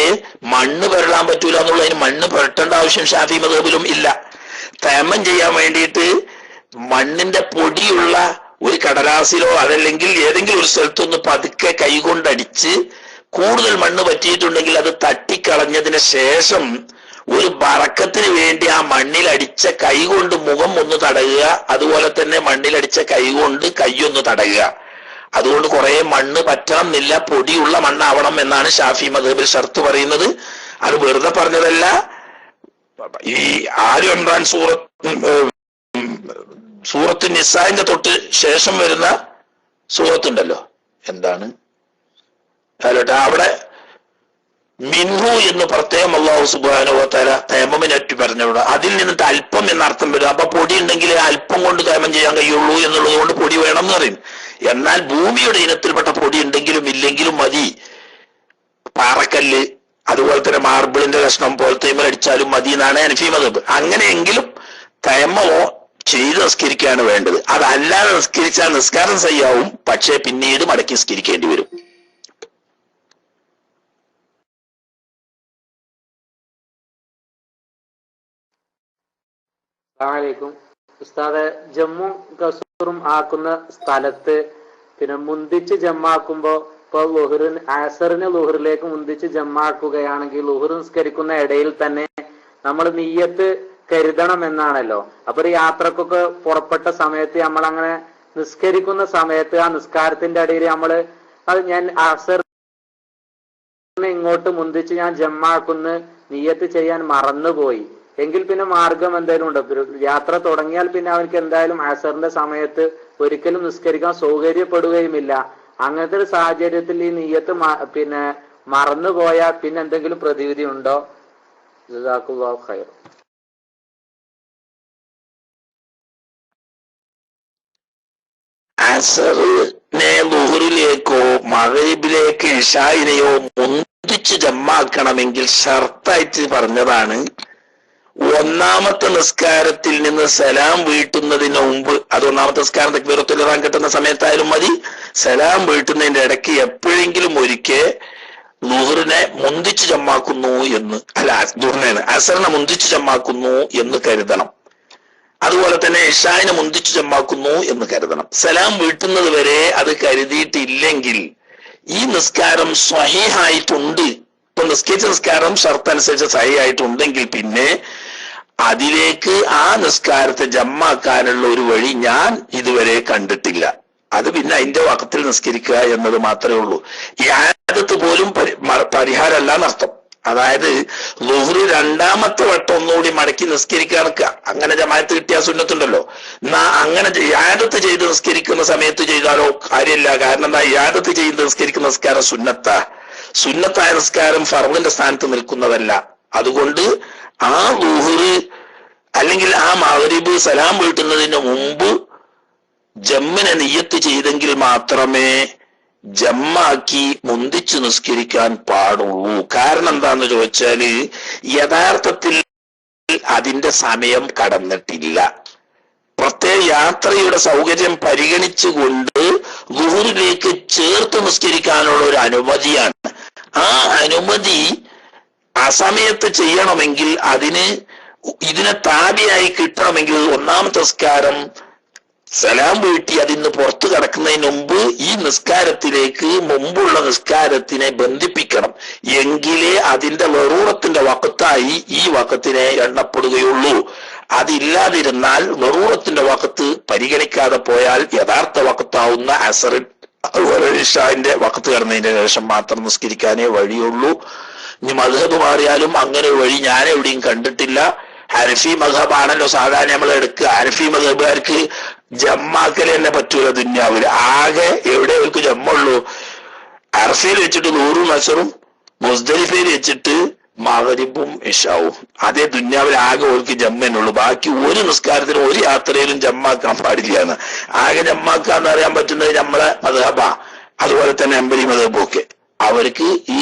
മണ്ണ് പുരളാൻ പറ്റൂല എന്നുള്ളതിന് മണ്ണ് പുരട്ടേണ്ട ആവശ്യം ഷാഫി മദ്ഹബിലും ഇല്ല. തയമ്മം ചെയ്യാൻ വേണ്ടിയിട്ട് മണ്ണിന്റെ പൊടിയുള്ള ഒരു കടലാസിലോ അതല്ലെങ്കിൽ ഏതെങ്കിലും ഒരു സ്ഥലത്തൊന്ന് പതുക്കെ കൈകൊണ്ടടിച്ച് കൂടുതൽ മണ്ണ് പറ്റിയിട്ടുണ്ടെങ്കിൽ അത് തട്ടിക്കളഞ്ഞതിന് ശേഷം ഒരു ബറക്കത്തിന് വേണ്ടി ആ മണ്ണിലടിച്ച കൈ കൊണ്ട് മുഖം ഒന്ന് തടയുക, അതുപോലെ തന്നെ മണ്ണിലടിച്ച കൈ കൊണ്ട് കൈയൊന്ന് തടയുക. അതുകൊണ്ട് കുറെ മണ്ണ് പറ്റണമെന്നില്ല, പൊടിയുള്ള മണ്ണാവണം എന്നാണ് ഷാഫി മദ്ഹബിൽ ഷർത്ത് പറയുന്നത്. അത് വെറുതെ പറഞ്ഞതല്ല. ഈ ആലു ഇമ്രാൻ സൂറത്ത് നിസാഇന്റെ തൊട്ട് ശേഷം വരുന്ന സൂറത്തുണ്ടല്ലോ, എന്താണ് അവിടെ മിൻഹു എന്ന് പ്രത്യേകം അല്ലാഹു സുബ്ഹാനഹു വ തആല തയമ്മമിനറ്റി പറഞ്ഞവിടെ അതിൽ നിന്നിട്ട് അല്പം എന്നർത്ഥം വരും. അപ്പൊ പൊടി ഉണ്ടെങ്കിൽ അല്പം കൊണ്ട് തയമ്മം ചെയ്യാൻ കഴിയുള്ളൂ എന്നുള്ളത് കൊണ്ട് പൊടി വേണം എന്ന് പറയും. എന്നാൽ ഭൂമിയുടെ ഇനത്തിൽപ്പെട്ട പൊടി ഉണ്ടെങ്കിലും ഇല്ലെങ്കിലും മതി. പാറക്കല്ല് അതുപോലെ തന്നെ മാർബിളിന്റെ കഷ്ണം പോലത്തെ അടിച്ചാലും മതി എന്നാണ് ഹനഫി മദ്ഹബ്. അങ്ങനെയെങ്കിലും തയമ്മമോ ചെയ്ത് നിസ്കരിക്കുകയാണ് വേണ്ടത്. അതല്ലാതെ നിസ്കരിച്ചാൽ നിസ്കാരം സയ്യാവും, പക്ഷേ പിന്നീട് മടക്കി നിസ്കരിക്കേണ്ടി വരും. അസ്സലാമലൈക്കും. ഉസ്താദെ, ജമ്മും കസൂറും ആക്കുന്ന സ്ഥലത്ത് പിന്നെ മുന്തിച്ച് ജമ്മാക്കുമ്പോ ഇപ്പൊ ലുഹറിന് അസറിന് ലുഹറിലേക്ക് മുന്തിച്ച് ജമ്മാക്കുകയാണെങ്കിൽ ലുഹർ നിസ്കരിക്കുന്ന ഇടയിൽ തന്നെ നമ്മൾ നിയ്യത്ത് കരുതണം എന്നാണല്ലോ. അപ്പൊ ഒരു യാത്രക്കൊക്കെ പുറപ്പെട്ട സമയത്ത് നമ്മൾ അങ്ങനെ നിസ്കരിക്കുന്ന സമയത്ത് ആ നിസ്കാരത്തിന്റെ ഇടയിൽ നമ്മള് അത് ഞാൻ അസറിന് ഇങ്ങോട്ട് മുന്തിച്ച് ഞാൻ ജമ്മാക്കുന്ന നിയ്യത്ത് ചെയ്യാൻ മറന്നുപോയി എങ്കിൽ പിന്നെ മാർഗം എന്തായാലും ഉണ്ട്. യാത്ര തുടങ്ങിയാൽ പിന്നെ അവർക്ക് എന്തായാലും അസറിന്റെ സമയത്ത് ഒരിക്കലും നിസ്കരിക്കാൻ സൗകര്യപ്പെടുകയുമില്ല. അങ്ങനത്തെ ഒരു സാഹചര്യത്തിൽ ഈ നിയ്യത്ത് പിന്നെ മറന്നുപോയാൽ പിന്നെ എന്തെങ്കിലും പ്രതിവിധി ഉണ്ടോ? ജസാക്കുല്ലാഹു ഖൈർ. അസറിനെ ലുഹറിലേക്കോ മഗ്രിബിലേക്ക് ഇശായിനെയോ മുന്തിച്ച് ജമ്മാക്കണമെങ്കിൽ ഷർത്തായിട്ട് പറഞ്ഞതാണ് ഒന്നാമത്തെ നിസ്കാരത്തിൽ നിന്ന് സലാം വീട്ടുന്നതിന് മുമ്പ്, അത് ഒന്നാമത്തെ നിസ്കാരം തക്ബീറത്തുൽ ഇഹ്റാം കിട്ടുന്ന സമയത്തായാലും മതി, സലാം വീട്ടുന്നതിന്റെ ഇടയ്ക്ക് എപ്പോഴെങ്കിലും ഒരിക്കൽ ലുഹറിനെ മുന്തിച്ച് ജമ്മാക്കുന്നു എന്ന്, അല്ല ലുഹറിനെ അസറിനെ മുന്തിച്ച് ജമ്മാക്കുന്നു എന്ന് കരുതണം. അതുപോലെ തന്നെ ഇശായിനെ മുന്തിച്ച് ജമ്മാക്കുന്നു എന്ന് കരുതണം. സലാം വീട്ടുന്നത് വരെ അത് കരുതിയിട്ടില്ലെങ്കിൽ ഈ നിസ്കാരം സ്വഹീഹായിട്ടുണ്ട്. ഇപ്പൊ നിസ്കരിച്ച നിസ്കാരം ഷർത്ത് അനുസരിച്ച് സഹിയായിട്ടുണ്ടെങ്കിൽ പിന്നെ അതിലേക്ക് ആ നിസ്കാരത്തെ ജമ്മാക്കാനുള്ള ഒരു വഴി ഞാൻ ഇതുവരെ കണ്ടിട്ടില്ല. അത് പിന്നെ അതിന്റെ വഖത്തിൽ നിസ്കരിക്കുക എന്നത് മാത്രമേ ഉള്ളൂ. ഈ ആദത്ത് പോലും പരിഹാരമല്ല എന്നർത്ഥം. അതായത് ളുഹ്റ് രണ്ടാമത്തെ വട്ടം ഒന്നുകൂടി മടക്കി നിസ്കരിക്കാൻ നിൽക്കുക, അങ്ങനെ ജമാഅത്ത് കിട്ടിയ സുന്നത്തുണ്ടല്ലോ. എന്നാ അങ്ങനെ ഇയാദത്ത് ചെയ്ത് നിസ്കരിക്കുന്ന സമയത്ത് ചെയ്താലോ കാര്യമില്ല. കാരണം എന്താ, ഇയാദത്ത് ചെയ്ത് നിസ്കരിക്കുന്ന നിസ്കാരം സുന്നത്തായ നിസ്കാരം ഫർദിന്റെ സ്ഥാനത്ത് നിൽക്കുന്നതല്ല. അതുകൊണ്ട് ആ ളുഹ്റ് അല്ലെങ്കിൽ ആ മഗ്രിബ് സലാം വീട്ടുന്നതിന് മുമ്പ് ജമ്മിനെ നിയ്യത്ത് ചെയ്തെങ്കിൽ മാത്രമേ ജമ്മാക്കി മുന്തിച്ചു നിസ്കരിക്കാൻ പാടുള്ളൂ. കാരണം എന്താന്ന് ചോദിച്ചാല് യഥാർത്ഥത്തിൽ അതിന്റെ സമയം കടന്നിട്ടില്ല. പ്രത്യേക യാത്രയുടെ സൗകര്യം പരിഗണിച്ചുകൊണ്ട് ളുഹറിലേക്ക് ചേർത്ത് നിസ്കരിക്കാനുള്ള ഒരു അനുമതിയാണ്. ആ അനുമതി അസമയത്ത് ചെയ്യണമെങ്കിൽ ഇതിനെ താബിയായി കിട്ടണമെങ്കിൽ ഒന്നാമത്തെ നിസ്കാരം സലാം വീട്ടി അതിന്ന് പുറത്തു കടക്കുന്നതിന് മുമ്പ് ഈ നിസ്കാരത്തിലേക്ക് മുമ്പുള്ള നിസ്കാരത്തിനെ ബന്ധിപ്പിക്കണം. എങ്കിലേ അതിന്റെ ലറൂറത്തിന്റെ വഖത്തായി ഈ വഖത്തിനെ എണ്ണപ്പെടുകയുള്ളൂ. അതില്ലാതിരുന്നാൽ ലറൂറത്തിന്റെ വഖത്ത് പരിഗണിക്കാതെ പോയാൽ യഥാർത്ഥ വഖത്താവുന്ന അസറിൻ അതുപോലെ ഇശാന്റെ വഖത്ത് കടന്നതിന്റെ ശേഷം മാത്രം നിസ്കരിക്കാനേ വഴിയുള്ളൂ. ഇനി മദ്ഹബ് മാറിയാലും അങ്ങനെ ഒരു വഴി ഞാൻ എവിടെയും കണ്ടിട്ടില്ല. ഹനഫി മദ്ഹബാണല്ലോ സാധാരണ നമ്മൾ എടുക്കുക. ഹനഫി മദ്ഹബുകാർക്ക് ജമ്മാക്കൽ തന്നെ പറ്റൂല ദുന്യാവില്. ആകെ എവിടെ അവർക്ക് ജമ്മുള്ളൂ, അർഫയിൽ വെച്ചിട്ട് ളുഹറും അസറും, മുസ്ദലിഫയിൽ വെച്ചിട്ട് മഗ്രിബും ഇശാവും. അതേ ദുന്യാവിൽ ആകെ അവർക്ക് ജമ്മനുള്ളൂ. ബാക്കി ഒരു നിസ്കാരത്തിനും ഒരു യാത്രയിലും ജമ്മാക്കാൻ പാടില്ലാന്ന്. ആകെ ജമ്മാക്കാന്ന് അറിയാൻ പറ്റുന്നത് നമ്മളെ മദ്ഹബാ, അതുപോലെ തന്നെ ഹംബലി മദ്ഹബൊക്കെ. അവർക്ക് ഈ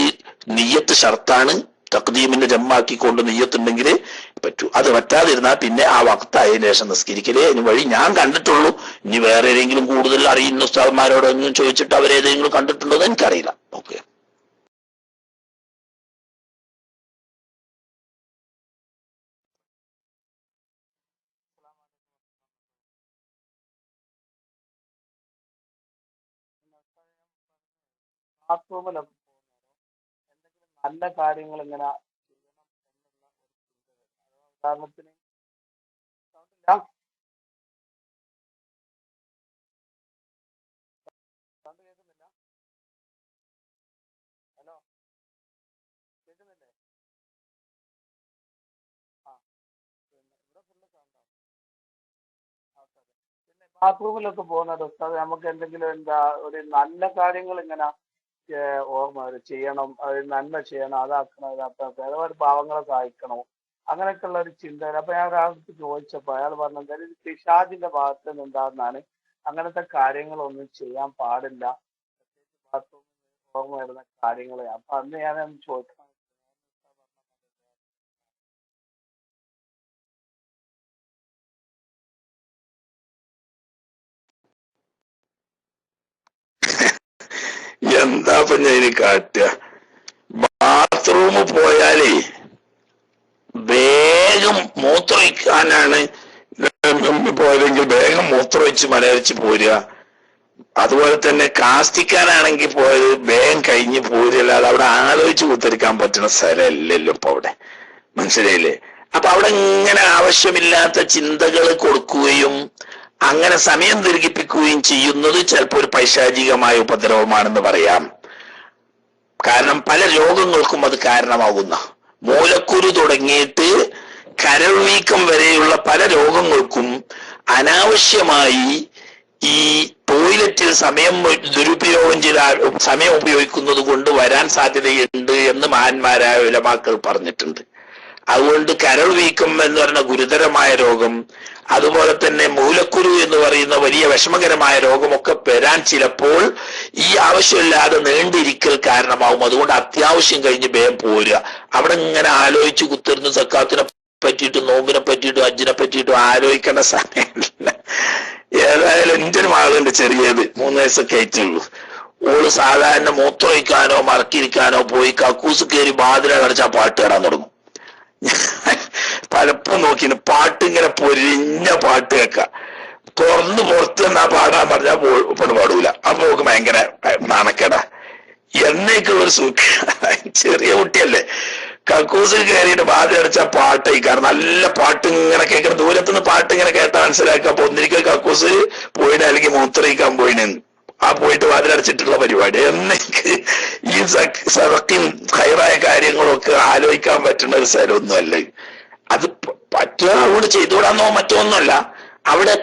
നിയ്യത്ത് ഷർത്താണ്. തഖ്ദീമിന്റെ ജമ്മാക്കിക്കൊണ്ട് നിയ്യത്തുണ്ടെങ്കിൽ പറ്റൂ. അത് പറ്റാതിരുന്നാൽ പിന്നെ ആ വഖത്തായതിനു ശേഷം നിസ്കരിക്കലേ ഇനി വഴി ഞാൻ കണ്ടിട്ടുള്ളൂ. ഇനി വേറെ ഏതെങ്കിലും കൂടുതൽ അറിയുന്ന ഉസ്താദ്മാരോടൊന്നും ചോദിച്ചിട്ട് അവരേതെങ്കിലും കണ്ടിട്ടുണ്ടോ എന്ന് എനിക്കറിയില്ല. ഓക്കെ. നല്ല കാര്യങ്ങൾ ഇങ്ങനെ ഉദാഹരണത്തിന് കേൾക്കുന്നില്ല. ഹലോ, കേൾക്കുന്നില്ലേ? ആ, പിന്നെ ഇവിടെ ഫുള്ള് സൗണ്ടാണ്. പിന്നെ ബാത്റൂമിലൊക്കെ പോകുന്നത് ഉസ്താദ് നമുക്ക് എന്തെങ്കിലും ഒരു നല്ല കാര്യങ്ങൾ ഇങ്ങനെ ഓർമ്മ ചെയ്യണം, അത് നന്മ ചെയ്യണം, അതാക്കണം, ഇതാക്കണം, അതുപോലെ പാവങ്ങളെ സഹായിക്കണം, അങ്ങനെയൊക്കെയുള്ള ഒരു ചിന്ത. അപ്പൊ ഞാൻ ഒരാൾക്ക് ചോദിച്ചപ്പോ അയാൾ പറഞ്ഞത് എന്തായാലും പിശാചിന്റെ ഭാഗത്ത് നിന്ന് ഉണ്ടാകുന്നതാണ്, അങ്ങനത്തെ കാര്യങ്ങളൊന്നും ചെയ്യാൻ പാടില്ല, ബാത്റൂമിൽ ഓർമ്മ വരുന്ന കാര്യങ്ങൾ. അപ്പൊ അന്ന് ഞാൻ ചോദിക്കണം, എന്താ പിന്നെ ഇതിന് കാട്ടുക? ബാത്റൂമിൽ പോയാലേ വേഗം മൂത്രമൊഴിക്കാനാണ് പോയതെങ്കിൽ വേഗം മൂത്രമൊഴിച്ച് മലയടിച്ച് പോരുക. അതുപോലെ തന്നെ കാസ്റ്റിക്കാനാണെങ്കിൽ പോയത് വേഗം കഴിഞ്ഞ് പോരല്ലാതെ അവിടെ ആലോചിച്ച് കുത്തിരിക്കാൻ പറ്റുന്ന സ്ഥലമല്ലല്ലോ ഇപ്പൊ അവിടെ. മനസ്സിലായില്ലേ? അപ്പൊ അവിടെ ഇങ്ങനെ ആവശ്യമില്ലാത്ത ചിന്തകൾ കൊടുക്കുകയും അങ്ങനെ സമയം ദീർഘിപ്പിക്കുകയും ചെയ്യുന്നത് ചിലപ്പോൾ ഒരു പൈശാചികമായ ഉപദ്രവമാണെന്ന് പറയാം. കാരണം പല രോഗങ്ങൾക്കും അത് കാരണമാകുന്ന, മൂലക്കുരു തുടങ്ങിയിട്ട് കരൾ വീക്കം വരെയുള്ള പല രോഗങ്ങൾക്കും അനാവശ്യമായി ഈ ടോയ്ലറ്റിൽ സമയം ദുരുപയോഗം ചെയ്ത സമയം ഉപയോഗിക്കുന്നത് കൊണ്ട് വരാൻ സാധ്യതയുണ്ട് എന്ന് മഹാന്മാരായ ഉലമാക്കൾ പറഞ്ഞിട്ടുണ്ട്. അതുകൊണ്ട് കരൾ വീക്കം എന്ന് പറയുന്ന ഗുരുതരമായ രോഗം, അതുപോലെ തന്നെ മൂലക്കുരു എന്ന് പറയുന്ന വലിയ വിഷമകരമായ രോഗമൊക്കെ വരാൻ ചിലപ്പോൾ ഈ ആവശ്യമില്ലാതെ നീണ്ടിരിക്കൽ കാരണമാവും. അതുകൊണ്ട് അത്യാവശ്യം കഴിഞ്ഞ് വേഗം പോരുക. അവിടെ ഇങ്ങനെ ആലോചിച്ച് കുത്തിരുന്ന് സക്കാത്തിനെ പറ്റിയിട്ടും നോമ്പിനെ പറ്റിയിട്ടും ഹജ്ജിനെ പറ്റിയിട്ടും ആലോചിക്കേണ്ട സമയമില്ല. ഏതായാലും എൻ്റെ ഒരു മകളുണ്ട്, ചെറിയത് 3 വയസ്സൊക്കെ ആയിട്ടുള്ളൂ. ഓള് സാധാരണ മൂത്രമൊഴിക്കാനോ മറക്കിരിക്കാനോ പോയി കക്കൂസ് കയറി ബാതിര കടച്ചാ പാട്ട് കേടാൻ തുടങ്ങും. പലപ്പോഴും നോക്കിന് പാട്ട് ഇങ്ങനെ പൊരിഞ്ഞ പാട്ട് കേൾക്കാം. തുറന്ന് പുറത്ത് എന്നാ പാടാൻ പറഞ്ഞാൽ പെണ്ണ് പാടൂല. അപ്പൊ നമുക്ക് ഭയങ്കര നാണക്കേടാ. എന്നേക്കുള്ള ഒരു സുഖ. ചെറിയ കുട്ടിയല്ലേ, കക്കൂസിൽ കയറിയിട്ട് ബാധ അടച്ച പാട്ട് കാരണം നല്ല പാട്ട് ഇങ്ങനെ കേൾക്കണം. ദൂരത്തുനിന്ന് പാട്ട് ഇങ്ങനെ കേട്ടാ മനസ്സിലാക്കുക അപ്പൊ ഒന്നിരിക്കൽ കക്കൂസിൽ പോയിന് അല്ലെങ്കിൽ മൂത്രയിക്കാൻ പോയിന്, ആ പോയിട്ട് വാതിലടച്ചിട്ടുള്ള പരിപാടി. എന്നേക്ക് ഈ സറക്കും ഹൈറായ കാര്യങ്ങളൊക്കെ ആലോചിക്കാൻ പറ്റുന്ന ഒരു സ്ഥലമൊന്നുമല്ല. അത് പറ്റുക അവിടെ ചെയ്തുകൂടാന്നോ മറ്റോ ഒന്നുമല്ല. അവിടെ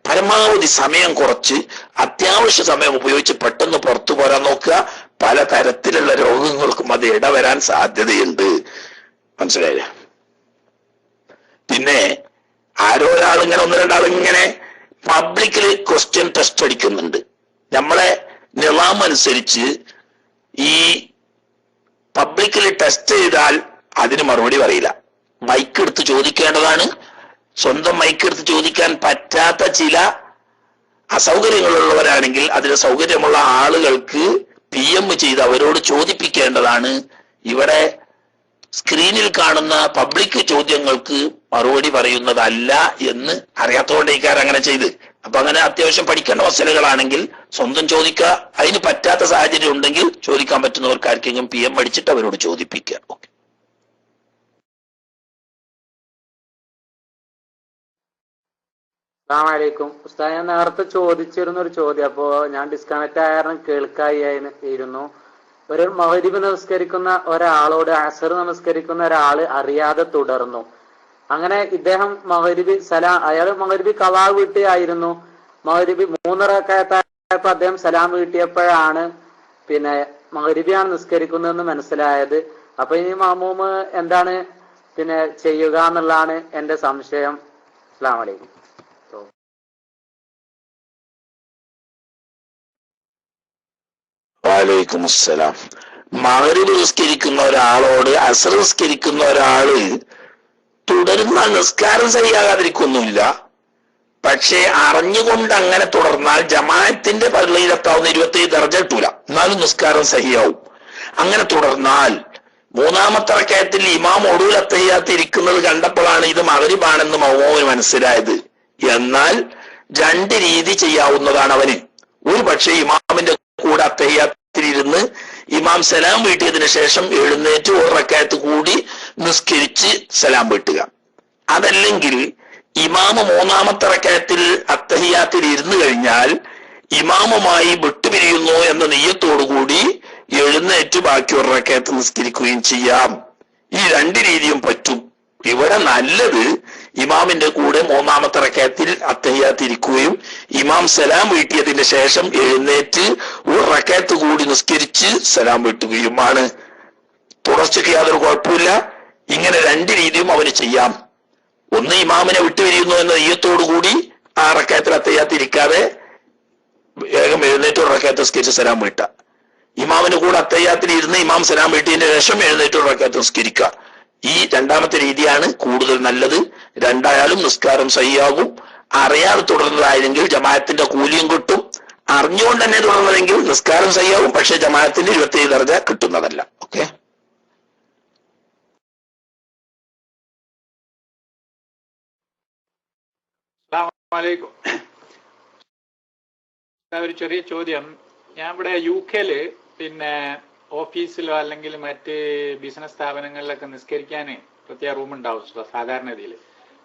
പരമാവധി സമയം കുറച്ച് അത്യാവശ്യ സമയം ഉപയോഗിച്ച് പെട്ടെന്ന് പുറത്തു പോരാൻ നോക്കുക. പല തരത്തിലുള്ള രോഗങ്ങൾക്കും അത് ഇടവരാൻ സാധ്യതയുണ്ട്. മനസ്സിലായില്ലേ? പിന്നെ ആരോ ഒരാളിങ്ങനെ 1-2 ആളിങ്ങനെ പബ്ലിക്കിൽ ക്വസ്റ്റ്യൻ ടെസ്റ്റ് അടിക്കുന്നുണ്ട്. നമ്മളെ നിലാം അനുസരിച്ച് ഈ പബ്ലിക്കിൽ ടെസ്റ്റ് ചെയ്താൽ അതിന് മറുപടി പറയില്ല. മൈക്ക് എടുത്ത് ചോദിക്കേണ്ടതാണ്. സ്വന്തം മൈക്ക് എടുത്ത് ചോദിക്കാൻ പറ്റാത്ത ചില അസൗകര്യങ്ങളുള്ളവരാണെങ്കിൽ അതിന് സൗകര്യമുള്ള ആളുകൾക്ക് PM ചെയ്ത് അവരോട് ചോദിപ്പിക്കേണ്ടതാണ്. ഇവിടെ സ്ക്രീനിൽ കാണുന്ന പബ്ലിക് ചോദ്യങ്ങൾക്ക് മറുപടി പറയുന്നതല്ല എന്ന് അറിയാത്തതുകൊണ്ട് അങ്ങനെ ചെയ്ത്. അപ്പൊ അങ്ങനെ അത്യാവശ്യം പഠിക്കേണ്ട മസലകളാണെങ്കിൽ സ്വന്തം ചോദിക്കുക. അതിന് പറ്റാത്ത സാഹചര്യം ഉണ്ടെങ്കിൽ ചോദിക്കാൻ പറ്റുന്നവർക്ക് ആർക്കെങ്കിലും PM അടിച്ചിട്ട് അവരോട് ചോദിപ്പിക്കുക. ഓക്കെ. അസ്സലാമലൈക്കും ഉസ്താദ്, ഞാൻ നേരത്തെ ചോദിച്ചിരുന്ന ഒരു ചോദ്യം, അപ്പോ ഞാൻ ഡിസ്കണക്ട് ആയ കാരണം കേൾക്കായിരുന്നു. ഒരു മഗ്‌രിബ് നമസ്കരിക്കുന്ന ഒരാളോട് അസർ നമസ്കരിക്കുന്ന ഒരാള് അറിയാതെ തുടർന്നു. അങ്ങനെ ഇദ്ദേഹം അയാൾ മഗ്‌രിബ് ഖളാ വീട്ടിയായിരുന്നു. മഗ്‌രിബ് 3 റക്അത്തായപ്പോ അദ്ദേഹം സലാം വീട്ടിയപ്പോഴാണ് പിന്നെ മഗ്‌രിബാണ് നിസ്കരിക്കുന്നതെന്ന് മനസ്സിലായത്. അപ്പൊ ഇനി മാമൂമ് എന്താണ് പിന്നെ ചെയ്യുക എന്നുള്ളതാണ് എന്റെ സംശയം. അസ്സലാമു അലൈക്കും. വഅലൈക്കും അസ്സലാം. മഗ്‌രിബ് നിസ്കരിക്കുന്ന ഒരാളോട് അസ്ർ നിസ്കരിക്കുന്ന ഒരാള് തുടരുന്ന നിസ്കാരം സഹിയാകാതിരിക്കൊന്നുമില്ല. പക്ഷെ അറിഞ്ഞുകൊണ്ട് അങ്ങനെ തുടർന്നാൽ ജമാഅത്തിന്റെ പള്ളിയിലെത്താവുന്ന 27 ദർജ കിട്ടൂല, എന്നാലും നിസ്കാരം സഹിയാവും. അങ്ങനെ തുടർന്നാൽ 3-ാമത്തെ റക്അത്തിൽ ഇമാം ഒടുവിൽ അത്തഹിയ്യാത്ത് ഇരിക്കുന്നത് കണ്ടപ്പോഴാണ് ഇത് മഗ്‌രിബാണെന്ന് മൗമൂമിന് മനസ്സിലായത്. എന്നാൽ 2 രീതി ചെയ്യാവുന്നതാണ് അവന്. ഒരു പക്ഷേ ഇമാമിന്റെ കൂടെ അത്തഹിയ്യാത്തിലിരുന്ന് ഇമാം സലാം വീട്ടിയതിനു ശേഷം എഴുന്നേറ്റ് 1 റക്അത്ത് കൂടി നിസ്കരിച്ച് സലാം വീട്ടുക. അതല്ലെങ്കിൽ ഇമാമ് 3-ാമത്തെ റക്അത്തിൽ അത്തഹിയ്യാത്തിൽ ഇരുന്നു കഴിഞ്ഞാൽ ഇമാമുമായി വിട്ടുപിരിയുന്നു എന്ന നിയ്യത്തോടുകൂടി എഴുന്നേറ്റ് ബാക്കി 1 റക്അത്ത് നിസ്കരിക്കുകയും ചെയ്യാം. ഈ 2 രീതിയും പറ്റും. ഇവിടെ നല്ലത് ഇമാമിന്റെ കൂടെ 3-ാമത്തെ റക്അത്തിൽ അത്തഹിയ്യാത്ത് ഇരിക്കുകയും ഇമാം സലാം വീട്ടിയതിന്റെ ശേഷം എഴുന്നേറ്റ് 1 റക്അത്ത് കൂടി നിസ്കരിച്ച് സലാം വീട്ടുകയുമാണ്. തുടർച്ചയ്ക്ക് യാതൊരു കുഴപ്പമില്ല. ഇങ്ങനെ 2 രീതിയും അവന് ചെയ്യാം. ഒന്ന്, ഇമാമിനെ വിട്ടുപിരിയുന്നു എന്ന നിയ്യത്തോടുകൂടി ആ റക്അത്തിൽ അത്തഹിയ്യാത്ത് ഇരിക്കാതെ വേഗം എഴുന്നേറ്റ് 1 റക്അത്ത് നിസ്കരിച്ച് സലാം വീട്ടുക. ഇമാമിന്റെ കൂടെ അത്തഹിയ്യാത്തിൽ ഇരുന്ന് ഇമാം സലാം വീട്ടിയതിന്റെ ശേഷം എഴുന്നേറ്റ് 1 റക്അത്ത് നിസ്കരിക്കുക. ഈ 2-ാമത്തെ രീതിയാണ് കൂടുതൽ നല്ലത്. 2 നിസ്കാരം സഹിയാകും. അറിയാതെ തുടർന്നതായെങ്കിൽ ജമാഅത്തിന്റെ കൂലിയും കിട്ടും. അറിഞ്ഞുകൊണ്ട് തന്നെ തുടർന്നതെങ്കിൽ നിസ്കാരം സഹിയാകും, പക്ഷെ ജമാഅത്തിന്റെ 27 ദർജ കിട്ടുന്നതല്ല. ഓക്കെ. വലൈക്കും. ഒരു ചെറിയ ചോദ്യം. ഞാൻ ഇവിടെ UK-ല് പിന്നെ ഓഫീസിലോ അല്ലെങ്കിൽ മറ്റ് ബിസിനസ് സ്ഥാപനങ്ങളിലൊക്കെ നിസ്കരിക്കാൻ പ്രത്യേക റൂം ഉണ്ടാവും സാധാരണ രീതിയിൽ.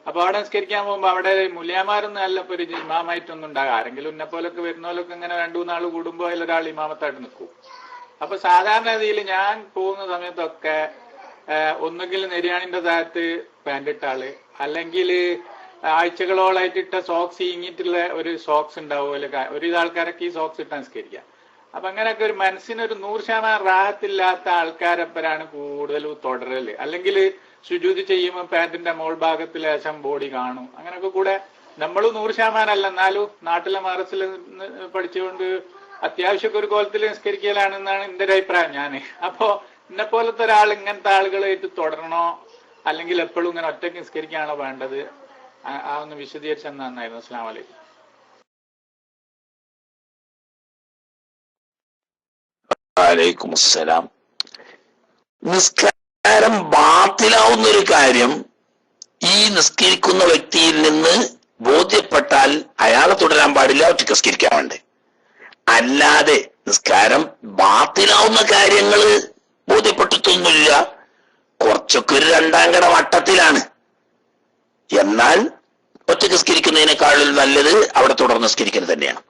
അപ്പൊ അവിടെ നിസ്കരിക്കാൻ പോകുമ്പോൾ അവിടെ മുല്യാമാരൊന്നും അല്ല ഇപ്പൊ ഒരു ഇമാമായിട്ടൊന്നും ഉണ്ടാകും. ആരെങ്കിലും ഉന്നെ പോലൊക്കെ വരുന്നവരൊക്കെ ഇങ്ങനെ 2-3 നാൾ കൂടുമ്പോൾ അതിലൊരാൾ ഇമാമത്തായിട്ട് നിൽക്കും. അപ്പൊ സാധാരണ രീതിയിൽ ഞാൻ പോകുന്ന സമയത്തൊക്കെ ഒന്നുകിൽ നെര്യാണിന്റെ താഴത്ത് പാൻറ് ഇട്ട ആള്, അല്ലെങ്കിൽ ആഴ്ചകളോളായിട്ട് ഇട്ട സോക്സ് ഈങ്ങിയിട്ടുള്ള ഒരു സോക്സ് ഉണ്ടാവുമല്ലോ. ഒരു ആൾക്കാരൊക്കെ ഈ സോക്സ് ഇട്ടാൻ നിസ്കരിക്കുക. അപ്പൊ അങ്ങനെയൊക്കെ ഒരു മനസ്സിനൊരു 100% റാഹത്തില്ലാത്ത ആൾക്കാരപ്പരാണ് കൂടുതൽ തുടരല്. അല്ലെങ്കിൽ സുജൂദ് ചെയ്യുമ്പോൾ പാന്റിന്റെ മോൾ ഭാഗത്ത് ലേശം ബോഡി കാണും. അങ്ങനെയൊക്കെ കൂടെ നമ്മളും 100% അല്ല, എന്നാലും നാട്ടിലെ മറസിൽ പഠിച്ചുകൊണ്ട് അത്യാവശ്യമൊക്കെ ഒരു കോലത്തിൽ നിസ്കരിക്കലാണെന്നാണ് എൻ്റെ ഒരു അഭിപ്രായം. ഞാന് അപ്പോ എന്നെ പോലത്തെ ഒരാൾ ഇങ്ങനത്തെ ആളുകളായിട്ട് തുടരണോ അല്ലെങ്കിൽ എപ്പോഴും ഇങ്ങനെ ഒറ്റയ്ക്ക് നിസ്കരിക്കുകയാണോ വേണ്ടത്? ആ ഒന്ന് വിശദീകരിച്ചാൽ നന്നായിരുന്നു. അസ്സലാമു അലൈക്കും. വലൈക്കും അസ്സലാം. നിസ്കാരം ബാത്തിലാവുന്ന ഒരു കാര്യം ഈ നിസ്കരിക്കുന്ന വ്യക്തിയിൽ നിന്ന് ബോധ്യപ്പെട്ടാൽ അയാളെ തുടരാൻ പാടില്ല, ഒറ്റയ്ക്ക് നിസ്കരിക്കാൻ വേണ്ടേ. അല്ലാതെ നിസ്കാരം ബാത്തിലാവുന്ന കാര്യങ്ങള് ബോധ്യപ്പെട്ടിട്ടൊന്നുമില്ല, കുറച്ചൊക്കെ ഒരു 2ാം കട വട്ടത്തിലാണ്. എന്നാൽ ഒറ്റയ്ക്ക് നിസ്കരിക്കുന്നതിനേക്കാളും നല്ലത് അവിടെ തുടർന്ന് നിസ്കരിക്കുന്നത് തന്നെയാണ്.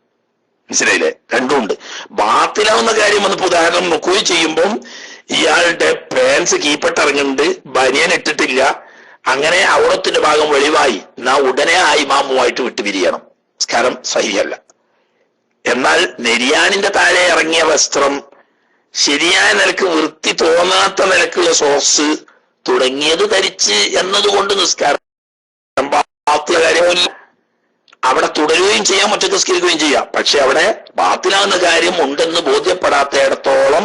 മനസ്സിലായില്ലേ? രണ്ടുമുണ്ട്. ബാത്തിലാവുന്ന കാര്യം വന്ന് ഉദാഹരണം നോക്കുകയും ചെയ്യുമ്പം ഇയാളുടെ പാൻസ് കീപ്പിട്ടിറങ്ങുന്നുണ്ട്, ബനിയൻ ഇട്ടിട്ടില്ല, അങ്ങനെ ഔറത്തിന്റെ ഭാഗം വെളിവായി, എന്നാ ഉടനെ ആ ഇമാമുമായിട്ട് വിട്ടുപിരിയണം. നിസ്കാരം സഹിയല്ല. എന്നാൽ നെര്യാണിന്റെ താഴെ ഇറങ്ങിയ വസ്ത്രം, ശരിയായ നിലക്ക് വൃത്തി തോന്നാത്ത നിലക്കുള്ള സോക്സ് തുടങ്ങിയത് ധരിച്ച് എന്നതുകൊണ്ട് നിസ്കാരം ബാത്തില കാര്യമില്ല. അവിടെ തുടരുകയും ചെയ്യാം, ഒറ്റയ്ക്ക് നിസ്കരിക്കുകയും ചെയ്യാം. പക്ഷെ അവിടെ ബാത്തിലാവുന്ന കാര്യം ഉണ്ടെന്ന് ബോധ്യപ്പെടാത്തയിടത്തോളം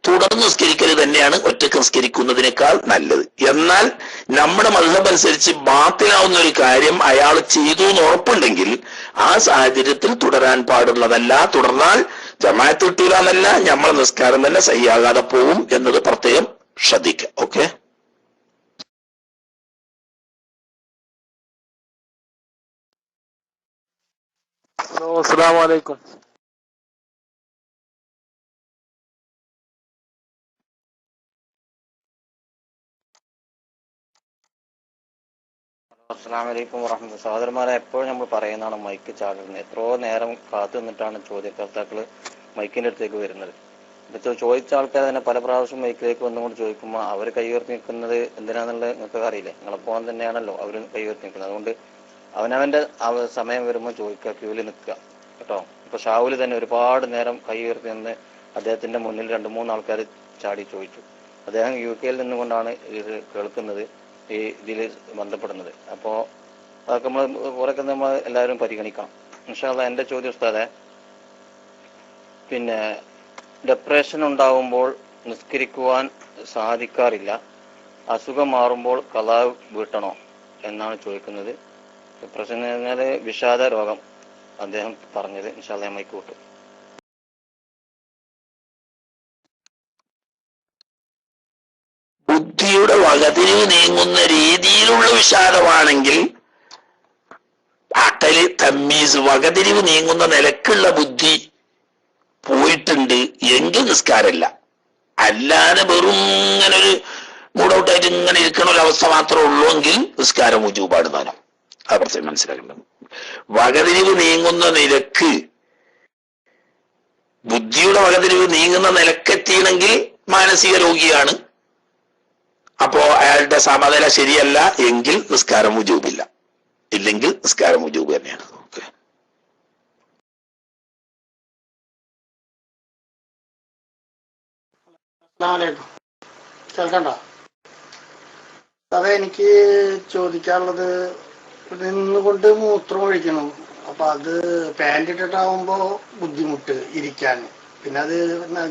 തുടർന്ന് നിസ്കരിക്കൽ തന്നെയാണ് ഒറ്റയ്ക്ക് നിസ്കരിക്കുന്നതിനേക്കാൾ നല്ലത്. എന്നാൽ നമ്മുടെ മദ്ഹബ് അനുസരിച്ച് ബാത്തിലാവുന്ന ഒരു കാര്യം അയാൾ ചെയ്തു എന്ന് ഉറപ്പുണ്ടെങ്കിൽ ആ സാഹചര്യത്തിൽ തുടരാൻ പാടുള്ളതല്ല. തുടർന്നാൽ ജമാഅത്ത് കിട്ടൂല എന്നല്ല, നമ്മളെ നിസ്കാരം തന്നെ സഹിയാകാതെ പോവും എന്നത് പ്രത്യേകം ശ്രദ്ധിക്കുക. ഓക്കെ. ഹലോ, അസ്സലാമു അലൈക്കും. അസ്സലാമലൈക്കും വറഹ്മത്തുള്ളാഹി. സഹോദരന്മാരെ, എപ്പോഴും നമ്മൾ പറയുന്നതാണ് മൈക്ക് ചാടുന്നത്. എത്രയോ നേരം കാത്തു നിന്നിട്ടാണ് ചോദ്യകർത്താക്കൾ മൈക്കിന്റെ അടുത്തേക്ക് വരുന്നത്. എന്നിട്ട് ചോദിച്ച ആൾക്കാർ തന്നെ പല പ്രാവശ്യം മൈക്കിലേക്ക് വന്നുകൊണ്ട് ചോദിക്കുമ്പോൾ അവർ കൈയുയർത്തി നിൽക്കുന്നത് എന്തിനാന്നുള്ളത് നിങ്ങൾക്ക് അറിയില്ലേ? നിങ്ങളെപ്പോഴും തന്നെയാണല്ലോ അവർ കൈയുയർത്തി നിൽക്കുന്നത്. അതുകൊണ്ട് അവനവന്റെ സമയം വരുമ്പോൾ ചോദിക്കുക, ക്യൂവിൽ നിൽക്കുക കേട്ടോ. ഇപ്പൊ ഷാവുല് തന്നെ ഒരുപാട് നേരം കൈയുയർത്തി നിന്ന് അദ്ദേഹത്തിന്റെ മുന്നിൽ 2-3 ആൾക്കാർ ചാടി ചോദിച്ചു. അദ്ദേഹം UK-യിൽ നിന്നുകൊണ്ടാണ് ഇത് കേൾക്കുന്നത്, ഈ ഇതിൽ ബന്ധപ്പെടുന്നത്. അപ്പോൾ അതൊക്കെ നമ്മൾ കുറേയൊക്കെ നമ്മൾ എല്ലാവരും പരിഗണിക്കണം ഇൻഷാ അല്ലാഹ്. എൻ്റെ ചോദ്യം ഉസ്താദേ, പിന്നെ ഡിപ്രഷൻ ഉണ്ടാവുമ്പോൾ നിസ്കരിക്കുവാൻ സാധിക്കാറില്ല, അസുഖം മാറുമ്പോൾ ഖളാ വീട്ടണോ എന്നാണ് ചോദിക്കുന്നത്. ഡിപ്രഷൻ എന്ന് പറഞ്ഞാൽ വിഷാദ രോഗം അദ്ദേഹം പറഞ്ഞത്. ഇൻഷാ അല്ലാഹ് മൈക്ക് കൂട്ടും. ബുദ്ധിയുടെ വകതിരിവ് നീങ്ങുന്ന രീതിയിലുള്ള വിഷാദമാണെങ്കിൽ, അക്കല് തമ്മീസ് വകതിരിവ് നീങ്ങുന്ന നിലക്കുള്ള ബുദ്ധി പോയിട്ടുണ്ട് എങ്കിൽ നിസ്കാരമില്ല. അല്ലാതെ വെറും ഇങ്ങനെ ഒരു മൂഡൌട്ടായിട്ട് ഇങ്ങനെ ഇരിക്കുന്ന ഒരു അവസ്ഥ മാത്രമേ ഉള്ളൂ എങ്കിൽ നിസ്കാരം ഉജൂബാണ് താനും. അത് പ്രത്യേകം മനസ്സിലാക്കേണ്ടത്. വകതിരിവ് നീങ്ങുന്ന നിലക്ക്, ബുദ്ധിയുടെ വകതിരിവ് നീങ്ങുന്ന നിലക്കെത്തിയണമെങ്കിൽ മാനസിക രോഗിയാണ്. അപ്പോ അയാളുടെ സമനില ശരിയല്ല എങ്കിൽ നിസ്കാരം വുജൂബില്ല, ഇല്ലെങ്കിൽ നിസ്കാരം വുജൂബ് തന്നെയാണ്. ഓക്കെ. കേൾക്കണ്ട? അതെ, എനിക്ക് ചോദിക്കാനുള്ളത്, നിന്നുകൊണ്ട് മൂത്രം ഒഴിക്കണം. അപ്പൊ അത് പാൻറ് ഇട്ടിട്ടാവുമ്പോ ബുദ്ധിമുട്ട് ഇരിക്കാൻ. പിന്നെ അത്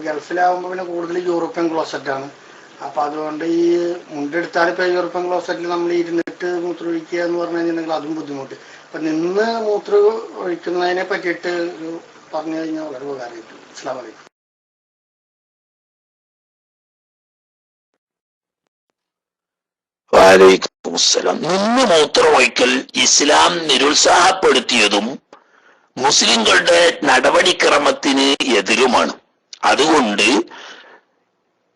ഗൾഫിലാവുമ്പോ പിന്നെ കൂടുതൽ യൂറോപ്യൻ ക്ലോസറ്റാണ്. അപ്പൊ അതുകൊണ്ട് ഈ മുണ്ടെടുത്താൽ ഇപ്പൊ യൂറോപ്യൻ ക്ലോസറ്റിൽ നമ്മൾ ഇരുന്നിട്ട് മൂത്രം ഒഴിക്കുക എന്ന് പറഞ്ഞു കഴിഞ്ഞിട്ടുണ്ടെങ്കിൽ അതും ബുദ്ധിമുട്ട്. അപ്പൊ നിന്ന് മൂത്രം ഒഴിക്കുന്നതിനെ പറ്റിയിട്ട് പറഞ്ഞു കഴിഞ്ഞാൽ വളരെ ഉപകാരമായിട്ടു. അസ്സലാമു അലൈക്കും. വലൈക്കും വലൈക്കുമുസ്സലാം. നിന്ന് മൂത്രമൊഴിക്കൽ ഇസ്ലാം നിരുത്സാഹപ്പെടുത്തിയതും മുസ്ലിങ്ങളുടെ നടപടിക്രമത്തിന് എതിരുമാണ്. അതുകൊണ്ട്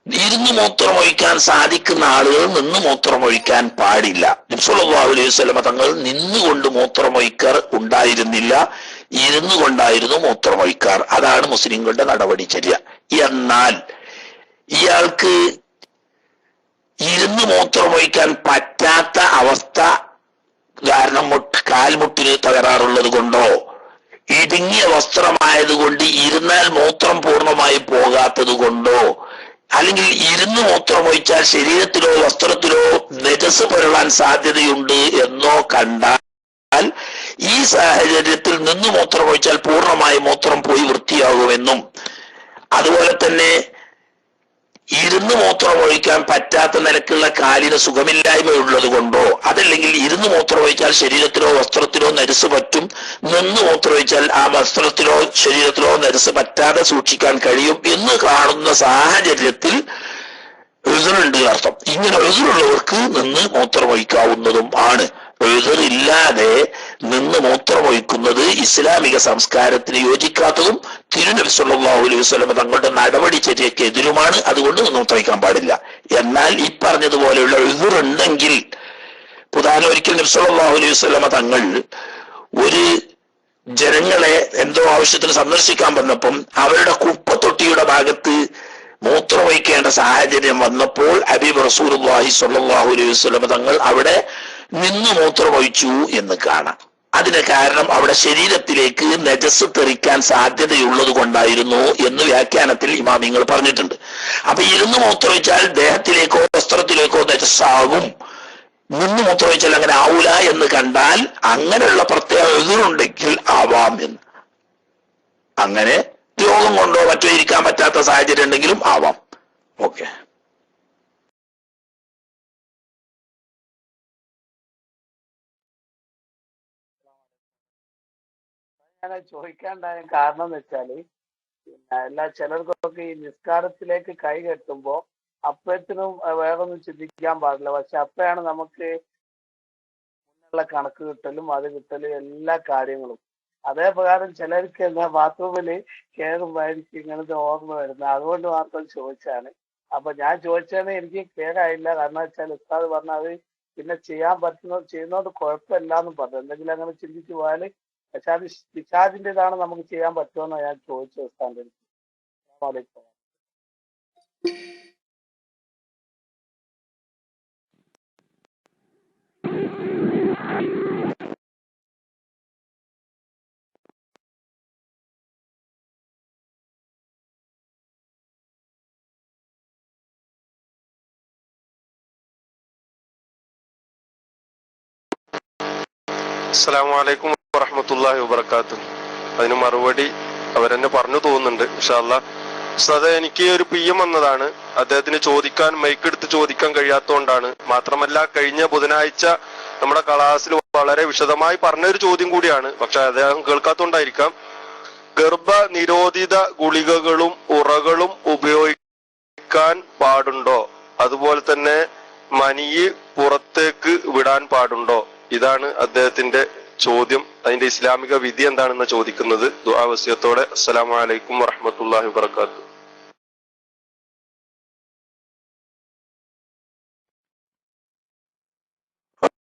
ഇരുന്ന് മൂത്രമൊഴിക്കാൻ സാധിക്കുന്ന ആളുകൾ നിന്ന് മൂത്രമൊഴിക്കാൻ പാടില്ല. നബി സല്ലല്ലാഹു അലൈഹി വസല്ലമ തങ്ങൾ നിന്നുകൊണ്ട് മൂത്രമൊഴിക്കാർ ഉണ്ടായിരുന്നില്ല, ഇരുന്നു കൊണ്ടായിരുന്നു മൂത്രമൊഴിക്കാർ. അതാണ് മുസ്ലിങ്ങളുടെ നടപടിചര്യ. എന്നാൽ ഇയാൾക്ക് ഇരുന്ന് മൂത്രമൊഴിക്കാൻ പറ്റാത്ത അവസ്ഥ കാരണം കാൽമുട്ടിന് തകരാറുള്ളത് കൊണ്ടോ ഇടുങ്ങിയ വസ്ത്രമായതുകൊണ്ട് ഇരുന്നാൽ മൂത്രം പൂർണ്ണമായി പോകാത്തത് കൊണ്ടോ അല്ലെങ്കിൽ ഇരുന്ന് മൂത്രമൊഴിച്ചാൽ ശരീരത്തിലോ വസ്ത്രത്തിലോ നജസ് പുരളാൻ സാധ്യതയുണ്ട് എന്നോ കണ്ടാൽ ഈ സാഹചര്യത്തിൽ നിന്ന് മൂത്രമൊഴിച്ചാൽ പൂർണ്ണമായി മൂത്രം പോയി വൃത്തിയാകുമെന്നും അതുപോലെ തന്നെ ഇരുന്ന് മൂത്രമൊഴിക്കാൻ പറ്റാത്ത നിലക്കുള്ള കാലിന് സുഖമില്ലായ്മയുള്ളത് കൊണ്ടോ അതല്ലെങ്കിൽ ഇരുന്ന് മൂത്രമൊഴിച്ചാൽ ശരീരത്തിലോ വസ്ത്രത്തിലോ നജസ് പറ്റും, നിന്ന് മൂത്രമൊഴിച്ചാൽ ആ വസ്ത്രത്തിലോ ശരീരത്തിലോ നജസ് പറ്റാതെ സൂക്ഷിക്കാൻ കഴിയും എന്ന് കാണുന്ന സാഹചര്യത്തിൽ ഉസ്റുണ്ട് അർത്ഥം. ഇങ്ങനെ ഉസ്റുള്ളവർക്ക് നിന്ന് മൂത്രമൊഴിക്കാവുന്നതും ആണ്. ഉസ്റില്ലാതെ നിന്ന് മൂത്രമൊഴിക്കുന്നത് ഇസ്ലാമിക സംസ്കാരത്തിന് യോജിക്കാത്തതും തിരുനബി സല്ലല്ലാഹു അലൈഹി വസല്ലം തങ്ങളുടെ നടപടിചര്യക്ക് എതിരുമാണ്. അതുകൊണ്ട് മൂത്രമൊഴിക്കാൻ പാടില്ല. എന്നാൽ ഈ പറഞ്ഞതുപോലെയുള്ള ഉസ്റുണ്ടെങ്കിൽ ഉദാഹരണം ഒരിക്കൽ നബി സല്ലല്ലാഹു അലൈഹി വസല്ലം തങ്ങൾ ഒരു ജനങ്ങളെ എന്തോ ആവശ്യത്തിന് സന്ദർശിക്കാൻ വന്നപ്പം അവരുടെ കുപ്പത്തൊട്ടിയുടെ ഭാഗത്ത് മൂത്രമൊഴിക്കേണ്ട സാഹചര്യം വന്നപ്പോൾ ഹബീബ് റസൂലുള്ളാഹി സ്വല്ലല്ലാഹു അലൈഹി വസല്ലം തങ്ങൾ അവിടെ നിന്ന് മൂത്രമൊഴിച്ചു എന്ന് കാണാം. അതിന് കാരണം അവിടെ ശരീരത്തിലേക്ക് നജസ് തെറിക്കാൻ സാധ്യതയുള്ളത് കൊണ്ടായിരുന്നു എന്ന് വ്യാഖ്യാനത്തിൽ ഇമാമിങ്ങൾ പറഞ്ഞിട്ടുണ്ട്. അപ്പൊ ഇരുന്ന് മൂത്രമൊഴിച്ചാൽ ദേഹത്തിലേക്കോ വസ്ത്രത്തിലേക്കോ നജസ്സാകും, നിന്ന് മൂത്രമൊഴിച്ചാൽ അങ്ങനെ ആവൂല എന്ന് കണ്ടാൽ അങ്ങനെയുള്ള പ്രത്യേക എതിരുണ്ടെങ്കിൽ ആവാം എന്ന്. അങ്ങനെ രോഗം കൊണ്ടോ മറ്റോ ഇരിക്കാൻ പറ്റാത്ത സാഹചര്യം ഉണ്ടെങ്കിലും ആവാം. ഓക്കെ. ഞാൻ ചോദിക്കാണ്ടായ കാരണം എന്ന് വെച്ചാല് എല്ലാ ചിലർക്കൊക്കെ ഈ നിസ്കാരത്തിലേക്ക് കൈ കെട്ടുമ്പോ അപ്പത്തിനും വേറൊന്നും ചിന്തിക്കാൻ പാടില്ല. പക്ഷെ അപ്പയാണ് നമുക്ക് മുന്നുള്ള കണക്ക് കിട്ടലും അത് കിട്ടലും എല്ലാ കാര്യങ്ങളും. അതേ പ്രകാരം ചിലർക്ക് എന്താ ബാത്റൂമില് കയറുമ്പോഴായിരിക്കും ഇങ്ങനത്തെ ഓർമ്മ വരുന്നത്. അതുകൊണ്ട് മാത്രം ചോദിച്ചാണ്. അപ്പൊ ഞാൻ ചോദിച്ചത് എനിക്ക് കേടായില്ല. കാരണം വെച്ചാൽ ഉസ്താദ് പറഞ്ഞ അത് പിന്നെ ചെയ്യാൻ ചെയ്യുന്നോണ്ട് കുഴപ്പമില്ല എന്നും പറഞ്ഞു. എന്തെങ്കിലും അങ്ങനെ ചിന്തിച്ചു പോയാല് പക്ഷെ അത് പിശാചിൻ്റെതാണ്, നമുക്ക് ചെയ്യാൻ പറ്റുമെന്ന് ഞാൻ ചോദിച്ചു ഉസ്താദിന്റെ അടുത്ത്. അസ്സലാമു അലൈക്കും വറഹ്മത്തുള്ളാഹി വബറകാതുഹു. അതിന് മറുപടി അവരെന്നെ പറഞ്ഞു തോന്നുന്നുണ്ട്. ഇൻഷാ അല്ലാഹ്. ഉസ്താദേ, എനിക്ക് ഒരു PM വന്നതാണ്. അദ്ദേഹത്തിന് ചോദിക്കാൻ മൈക്കെടുത്ത് ചോദിക്കാൻ കഴിയാത്തതുകൊണ്ടാണ്. മാത്രമല്ല കഴിഞ്ഞ ബുധനാഴ്ച നമ്മുടെ ക്ലാസ്സിൽ വളരെ വിശദമായി പറഞ്ഞൊരു ചോദ്യം കൂടിയാണ്. പക്ഷെ അദ്ദേഹം കേൾക്കാത്തതുകൊണ്ടായിരിക്കാം. ഗർഭ നിരോധിത ഗുളികകളും ഉറകളും ഉപയോഗിക്കാൻ പാടുണ്ടോ? അതുപോലെ തന്നെ മനിയ് പുറത്തേക്ക് വിടാൻ പാടുണ്ടോ? ഇതാണ് അദ്ദേഹത്തിന്റെ ചോദ്യം. അതിന്റെ ഇസ്ലാമിക വിധി എന്താണെന്ന് ചോദിക്കുന്നത്. ദുആ വസിയത്തോടെ. അസ്സലാമു അലൈക്കും വറഹ്മത്തുള്ളാഹി വബറകാതുഹു.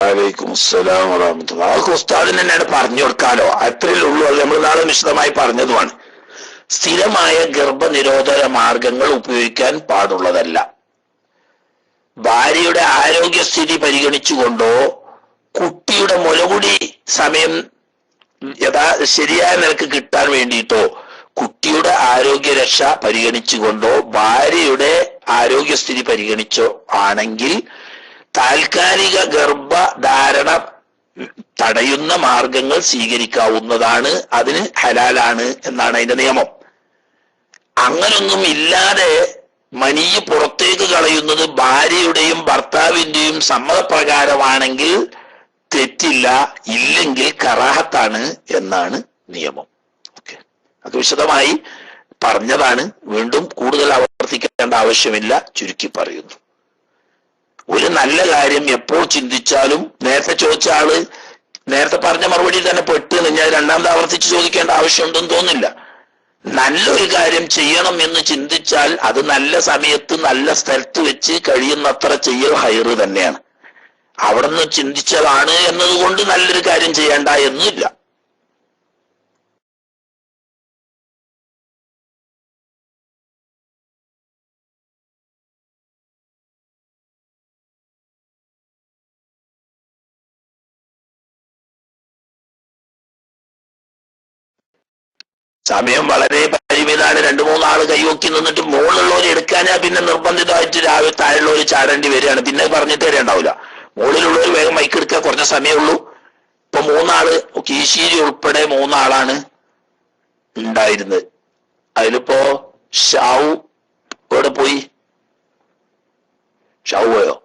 വലൈക്കും അസ്സലാം വറഹ്മത്തുള്ളാഹി. ആ ഉസ്താദിന് എന്നോട് പറഞ്ഞു കൊടുക്കാലോ, അത്രയേ ഉള്ളൂ. അത് നമ്മൾ നാളെ വിശദമായി പറഞ്ഞതുമാണ്. സ്ഥിരമായ ഗർഭനിരോധന മാർഗങ്ങൾ ഉപയോഗിക്കാൻ പാടുള്ളതല്ല. ഭാര്യയുടെ ആരോഗ്യസ്ഥിതി പരിഗണിച്ചുകൊണ്ടോ കുട്ടിയുടെ മുലകുടി സമയം ശരിയായ നിലക്ക് കിട്ടാൻ വേണ്ടിയിട്ടോ കുട്ടിയുടെ ആരോഗ്യരക്ഷ പരിഗണിച്ചുകൊണ്ടോ ഭാര്യയുടെ ആരോഗ്യസ്ഥിതി പരിഗണിച്ചോ ആണെങ്കിൽ താൽക്കാലിക ഗർഭധാരണ തടയുന്ന മാർഗങ്ങൾ സ്വീകരിക്കാവുന്നതാണ്. അതിന് ഹലാലാണ് എന്നാണ് അതിന്റെ നിയമം. അങ്ങനൊന്നും ഇല്ലാതെ മനിയ് പുറത്തേക്ക് കളയുന്നത് ഭാര്യയുടെയും ഭർത്താവിന്റെയും സമ്മതപ്രകാരമാണെങ്കിൽ തെറ്റില്ല, ഇല്ലെങ്കിൽ കറാഹത്താണ് എന്നാണ് നിയമം. ഓക്കെ, അത് വിശദമായി പറഞ്ഞതാണ്. വീണ്ടും കൂടുതൽ ആവർത്തിക്കേണ്ട ആവശ്യമില്ല, ചുരുക്കി പറയുന്നു. ഒരു നല്ല കാര്യം എപ്പോൾ ചിന്തിച്ചാലും നേരത്തെ ചോദിച്ച ആള് നേരത്തെ പറഞ്ഞ മറുപടി തന്നെ പെട്ട് ഞാൻ രണ്ടാമത് ആവർത്തിച്ച് ചോദിക്കേണ്ട ആവശ്യമുണ്ടെന്ന് തോന്നില്ല. നല്ലൊരു കാര്യം ചെയ്യണം എന്ന് ചിന്തിച്ചാൽ അത് നല്ല സമയത്ത് നല്ല സ്ഥലത്ത് വെച്ച് കഴിയുന്നത്ര ചെയ്യൽ ഹൈറ് തന്നെയാണ്. അവിടെ നിന്ന് ചിന്തിച്ചതാണ് എന്നതുകൊണ്ട് നല്ലൊരു കാര്യം ചെയ്യേണ്ട എന്നില്ല. സമയം വളരെ പരിമിതാണ്. 2-3 ആള് കൈവക്കി നിന്നിട്ട് മുകളിലുള്ളവർ എടുക്കാനാ പിന്നെ നിർബന്ധിതമായിട്ട് രാവിലെ താഴെയുള്ളവർ ചാടേണ്ടി വരികയാണ്. പിന്നെ പറഞ്ഞിട്ട് തരേണ്ടാവില്ല. മുകളിലുള്ളവർ വേഗം മൈക്കെടുക്കുക, കുറഞ്ഞ സമയമുള്ളൂ. ഇപ്പൊ 3 ആള് കീശേരി ഉൾപ്പെടെ 3 ആളാണ് ഉണ്ടായിരുന്നത്. അതിലിപ്പോ ഷാവു എവിടെ പോയി? ഷാവു പോയോ?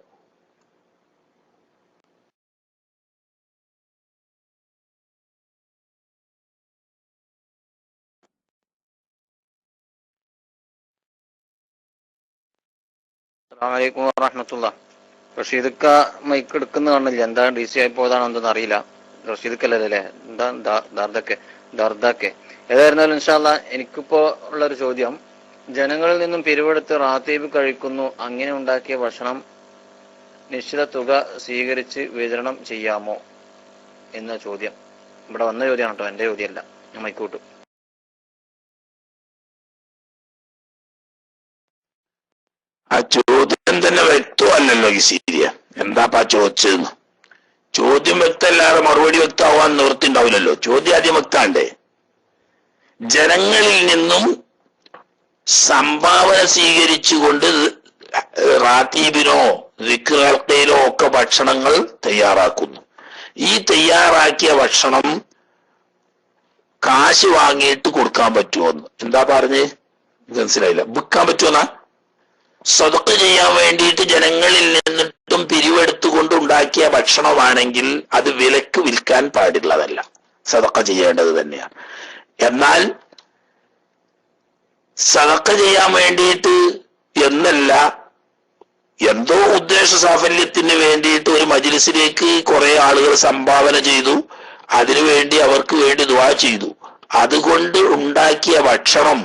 അസ്സലാമു അലൈക്കും വറഹ്മത്തുള്ളാഹി. റഷീദക്ക മൈക്ക് എടുക്കുന്ന കാണില്ല. എന്താ DC ആയി പോയതാണോ എന്തെന്ന് അറിയില്ല. റഷീദക്കല്ലേ? എന്താ ദർദാക്കെ ഏതായിരുന്നാലും ഇൻഷാ അല്ലാഹ് എനിക്കിപ്പോ ഉള്ളൊരു ചോദ്യം, ജനങ്ങളിൽ നിന്നും പിരിവെടുത്ത് റാത്തീബ് കഴിക്കുന്നു. അങ്ങനെ ഉണ്ടാക്കിയ ഭക്ഷണം നിശ്ചിത തുക സ്വീകരിച്ച് വിതരണം ചെയ്യാമോ എന്ന ചോദ്യം. ഇവിടെ വന്ന ചോദ്യമാണ് കേട്ടോ, എന്റെ ചോദ്യമല്ല. ഞാൻ മൈക്ക് വിട്ടു. ആ ചോദ്യം തന്നെ വ്യക്തമല്ലല്ലോ ഈ സീരിയ. എന്താപ്പാ ചോദിച്ചതെന്ന്? ചോദ്യം വ്യക്തമല്ലാതെ മറുപടി വ്യക്തമാവാൻ നിവൃത്തിണ്ടാവില്ലല്ലോ. ചോദ്യം ആദ്യം വ്യക്താണ്ടേ. ജനങ്ങളിൽ നിന്നും സംഭാവന സ്വീകരിച്ചുകൊണ്ട് റാത്തീബിനോ ദിക്റുകൾക്കയിലോ ഒക്കെ ഭക്ഷണങ്ങൾ തയ്യാറാക്കുന്നു. ഈ തയ്യാറാക്കിയ ഭക്ഷണം കാശ് വാങ്ങിയിട്ട് കൊടുക്കാൻ പറ്റുമോന്ന് എന്താ പറഞ്ഞ് മനസ്സിലായില്ല. വിൽക്കാൻ പറ്റുമെന്നാ? സദഖ ചെയ്യാൻ വേണ്ടിയിട്ട് ജനങ്ങളിൽ നിന്നിട്ടും പിരിവെടുത്തുകൊണ്ട് ഉണ്ടാക്കിയ ഭക്ഷണമാണെങ്കിൽ അത് വിലക്ക് വിൽക്കാൻ പാടുള്ളതല്ല, സദഖ ചെയ്യേണ്ടത് തന്നെയാണ്. എന്നാൽ സദഖ ചെയ്യാൻ വേണ്ടിയിട്ട് എന്നല്ല, എന്തോ ഉദ്ദേശ സാഫല്യത്തിന് വേണ്ടിയിട്ട് ഒരു മജ്‌ലിസിലേക്ക് കുറെ ആളുകൾ സംഭാവന ചെയ്തു, അതിനുവേണ്ടി അവർക്ക് വേണ്ടി ദുആ ചെയ്തു, അതുകൊണ്ട് ഉണ്ടാക്കിയ ഭക്ഷണം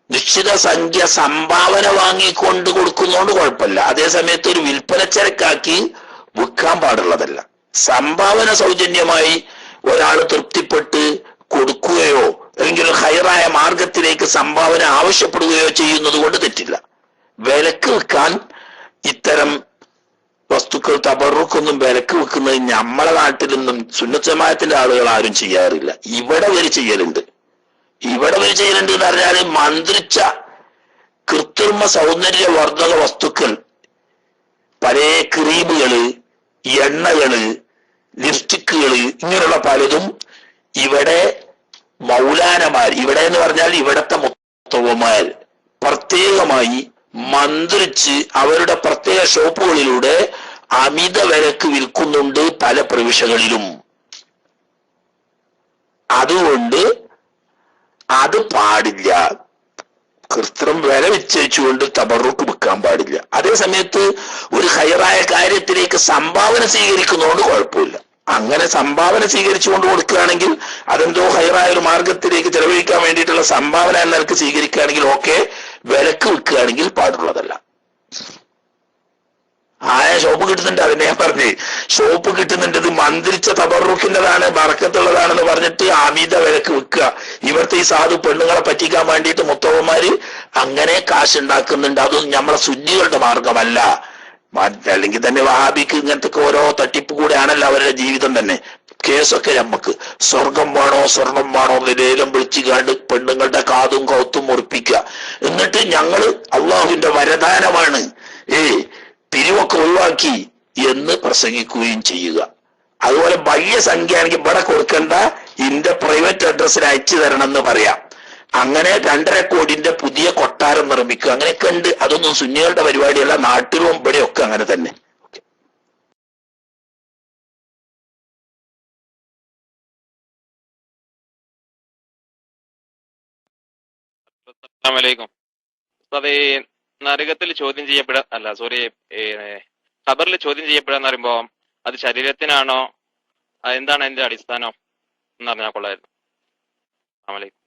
നിശ്ചിത സംഖ്യ സംഭാവന വാങ്ങിക്കൊണ്ട് കൊടുക്കുന്നോണ്ട് കുഴപ്പമില്ല. അതേസമയത്ത് ഒരു വിൽപ്പനച്ചരക്കാക്കി വിൽക്കാൻ പാടുള്ളതല്ല. സംഭാവന സൗജന്യമായി ഒരാൾ തൃപ്തിപ്പെട്ട് കൊടുക്കുകയോ അല്ലെങ്കിൽ ഹൈറായ മാർഗത്തിലേക്ക് സംഭാവന ആവശ്യപ്പെടുകയോ ചെയ്യുന്നത് കൊണ്ട് തെറ്റില്ല. വിലക്ക് വിൽക്കാൻ ഇത്തരം വസ്തുക്കൾ തബറുക്കൊന്നും വിലക്ക് വെക്കുന്നത് നമ്മളെ നാട്ടിലൊന്നും സുന്നത്ത് ജമാഅത്തിന്റെ ആളുകൾ ആരും ചെയ്യാറില്ല. ഇവിടെ വരെ ചെയ്യലുണ്ട് എന്ന് പറഞ്ഞാൽ മന്ത്രിച്ച കൃത്രിമ സൗന്ദര്യവർദ്ധക വസ്തുക്കൾ, പല ക്രീമുകള്, എണ്ണകള്, ലിപ്സ്റ്റിക്കുകള്, ഇങ്ങനെയുള്ള പലതും ഇവിടെ മൗലാനമാർ, ഇവിടെ എന്ന് പറഞ്ഞാൽ ഇവിടത്തെ മുത്തവ്വമാർ പ്രത്യേകമായി മന്ത്രിച്ച് അവരുടെ പ്രത്യേക ഷോപ്പുകളിലൂടെ അമിത വിലക്ക് വിൽക്കുന്നുണ്ട് പല പ്രവിശ്യകളിലും. അതുകൊണ്ട് അത് പാടില്ല. കൃത്രിമ വില നിശ്ചയിച്ചുകൊണ്ട് തബറുക്ക് വിൽക്കാൻ പാടില്ല. അതേ സമയത്ത് ഒരു ഹൈറായ കാര്യത്തിലേക്ക് സംഭാവന സ്വീകരിക്കുന്നതുകൊണ്ട് കുഴപ്പമില്ല. അങ്ങനെ സംഭാവന സ്വീകരിച്ചുകൊണ്ട് കൊടുക്കുകയാണെങ്കിൽ അതെന്തോ ഹൈറായ ഒരു മാർഗത്തിലേക്ക് ചെലവഴിക്കാൻ വേണ്ടിയിട്ടുള്ള സംഭാവന എന്ന നിലക്ക് സ്വീകരിക്കുകയാണെങ്കിൽ ഓക്കെ, വിലക്ക് വിൽക്കുകയാണെങ്കിൽ പാടുള്ളതല്ല. ഷോപ്പ് കിട്ടുന്നുണ്ട്, അതിനെ ഞാൻ പറഞ്ഞ് ഷോപ്പ് കിട്ടുന്നുണ്ട്, ഇത് മന്ത്രിച്ച തബറുക്കിൻ്റെതാണ്, ബറക്കത്തുള്ളതാണെന്ന് പറഞ്ഞിട്ട് അമിത വിലക്ക് വിൽക്കുക. ഇവിടുത്തെ ഈ സാധു പെണ്ണുങ്ങളെ പറ്റിക്കാൻ വേണ്ടിയിട്ട് മുത്തവന്മാര് അങ്ങനെ കാശുണ്ടാക്കുന്നുണ്ട്. അതൊന്നും നമ്മളെ സുന്നികളുടെ മാർഗമല്ല. അല്ലെങ്കിൽ തന്നെ വഹാബിക്ക് ഇങ്ങനത്തെ ഓരോ തട്ടിപ്പ് കൂടെയാണല്ലോ അവരുടെ ജീവിതം തന്നെ. കേസൊക്കെ നമുക്ക് സ്വർഗം വേണോ സ്വർണം വേണോ ലേലം വിളിച്ചു കണ്ട് പെണ്ണുങ്ങളുടെ കാതും കൗത്തും മുറിപ്പിക്കുക. എന്നിട്ട് ഞങ്ങള് അള്ളാഹുവിന്റെ വരദാനമാണ്, പിരിവൊക്കെ ഒഴിവാക്കി എന്ന് പ്രസംഗിക്കുകയും ചെയ്യുക. അതുപോലെ വലിയ സംഖ്യ ആണെങ്കിൽ ഇവിടെ കൊടുക്കേണ്ട, ഇന്റെ പ്രൈവറ്റ് അഡ്രസ്സിൽ അയച്ചു തരണം എന്ന് പറയാം. അങ്ങനെ 2.5 കോടിന്റെ പുതിയ കൊട്ടാരം നിർമ്മിക്കുക, അങ്ങനെയൊക്കെ ഉണ്ട്. അതൊന്നും സുന്നികളുടെ പരിപാടിയല്ല, നാട്ടിലും ഇവിടെയൊക്കെ അങ്ങനെ തന്നെ. അസ്സലാമു അലൈക്കും. നരകത്തിൽ ചോദ്യം ചെയ്യപ്പെടാ അല്ല സോറി ഖബറിൽ ചോദ്യം ചെയ്യപ്പെടാന്ന് പറയുമ്പോ അത് ശരീരത്തിനാണോ എന്താണ് അതിന്റെ അടിസ്ഥാനം എന്ന് പറഞ്ഞാൽ കൊള്ളായിരുന്നു. അസ്സലാമു അലൈക്കും.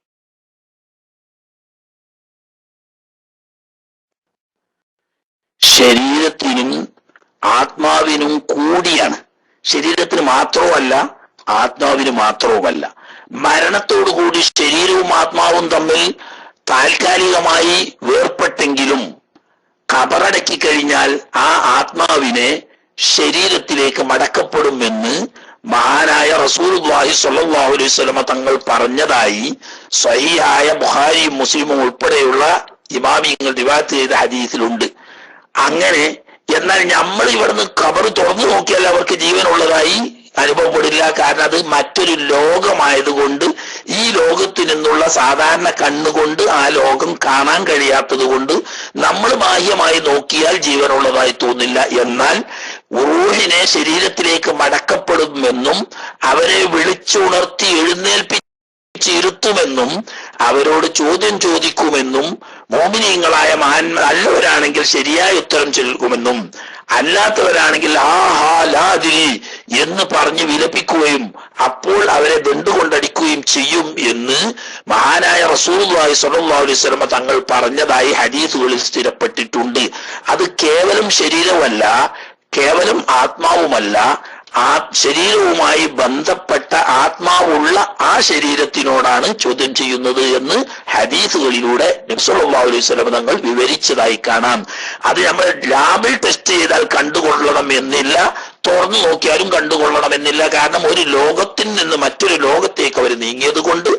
ശരീരത്തിനും ആത്മാവിനും കൂടിയാണ്. ശരീരത്തിന് മാത്രവുമല്ല ആത്മാവിന് മാത്രവുമല്ല. മരണത്തോടുകൂടി ശരീരവും ആത്മാവും തമ്മിൽ താൽക്കാലികമായി വേർപ്പെട്ടെങ്കിലും ഖബറടക്കി കഴിഞ്ഞാൽ ആ ആത്മാവിനെ ശരീരത്തിലേക്ക് മടക്കപ്പെടുമെന്ന് മഹാനായ റസൂലുള്ളാഹി സ്വല്ലല്ലാഹു അലൈഹി വസല്ലമ തങ്ങൾ പറഞ്ഞതായി സ്വഹീഹായ ബുഖാരിയും മുസ്ലിമും ഉൾപ്പെടെയുള്ള ഇമാമിയങ്ങൾ റിവായത്ത് ചെയ്ത ഹദീസിലുണ്ട്. അങ്ങനെ എന്നാൽ നമ്മൾ ഇവിടുന്ന് ഖബർ തുറന്നു നോക്കിയാൽ അവർക്ക് ജീവനുള്ളതായി അനുഭവപ്പെടില്ല. കാരണം അത് മറ്റൊരു ലോകമായതുകൊണ്ട് ഈ ലോകത്ത് നിന്നുള്ള സാധാരണ കണ്ണുകൊണ്ട് ആ ലോകം കാണാൻ കഴിയാത്തത് കൊണ്ട് നമ്മൾ ബാഹ്യമായി നോക്കിയാൽ ജീവനുള്ളതായി തോന്നില്ല. എന്നാൽ റൂഹിനെ ശരീരത്തിലേക്ക് മടക്കപ്പെടുമെന്നും അവരെ വിളിച്ചുണർത്തി എഴുന്നേൽപ്പിച്ചിരുത്തുമെന്നും അവരോട് ചോദ്യം ചോദിക്കുമെന്നും മോമിനീങ്ങളായ നല്ലവരാണെങ്കിൽ ശരിയായ ഉത്തരം നൽകുമെന്നും അല്ലാത്തവരാണെങ്കിൽ ലാദിരി എന്ന് പറഞ്ഞ് വിലപിക്കുകയും അപ്പോൾ അവരെ ദണ്ടുകൊണ്ടടിക്കുകയും ചെയ്യും എന്ന് മഹാനായ റസൂലുള്ളാഹി സ്വല്ലല്ലാഹു അലൈഹി വസല്ലം തങ്ങൾ പറഞ്ഞതായി ഹദീസുകളിൽ സ്ഥിരപ്പെട്ടിട്ടുണ്ട്. അത് കേവലം ശരീരമല്ല, കേവലം ആത്മാവുമല്ല, ശരീരവുമായി ബന്ധപ്പെട്ട ആത്മാവുള്ള ആ ശരീരത്തിനോടാണ് ചോദ്യം ചെയ്യുന്നത് എന്ന് ഹദീസുകളിലൂടെ നബി സല്ലല്ലാഹു അലൈഹി വസല്ലം തങ്ങൾ വിവരിച്ചതായി കാണാം. അത് നമ്മൾ ലാബിൽ ടെസ്റ്റ് ചെയ്താൽ കണ്ടുകൊള്ളണം എന്നില്ല, തുറന്നു നോക്കിയാലും കണ്ടുകൊള്ളണമെന്നില്ല. കാരണം ഒരു ലോകത്തിൽ നിന്ന് മറ്റൊരു ലോകത്തേക്ക് അവർ നീങ്ങിയത് കൊണ്ട്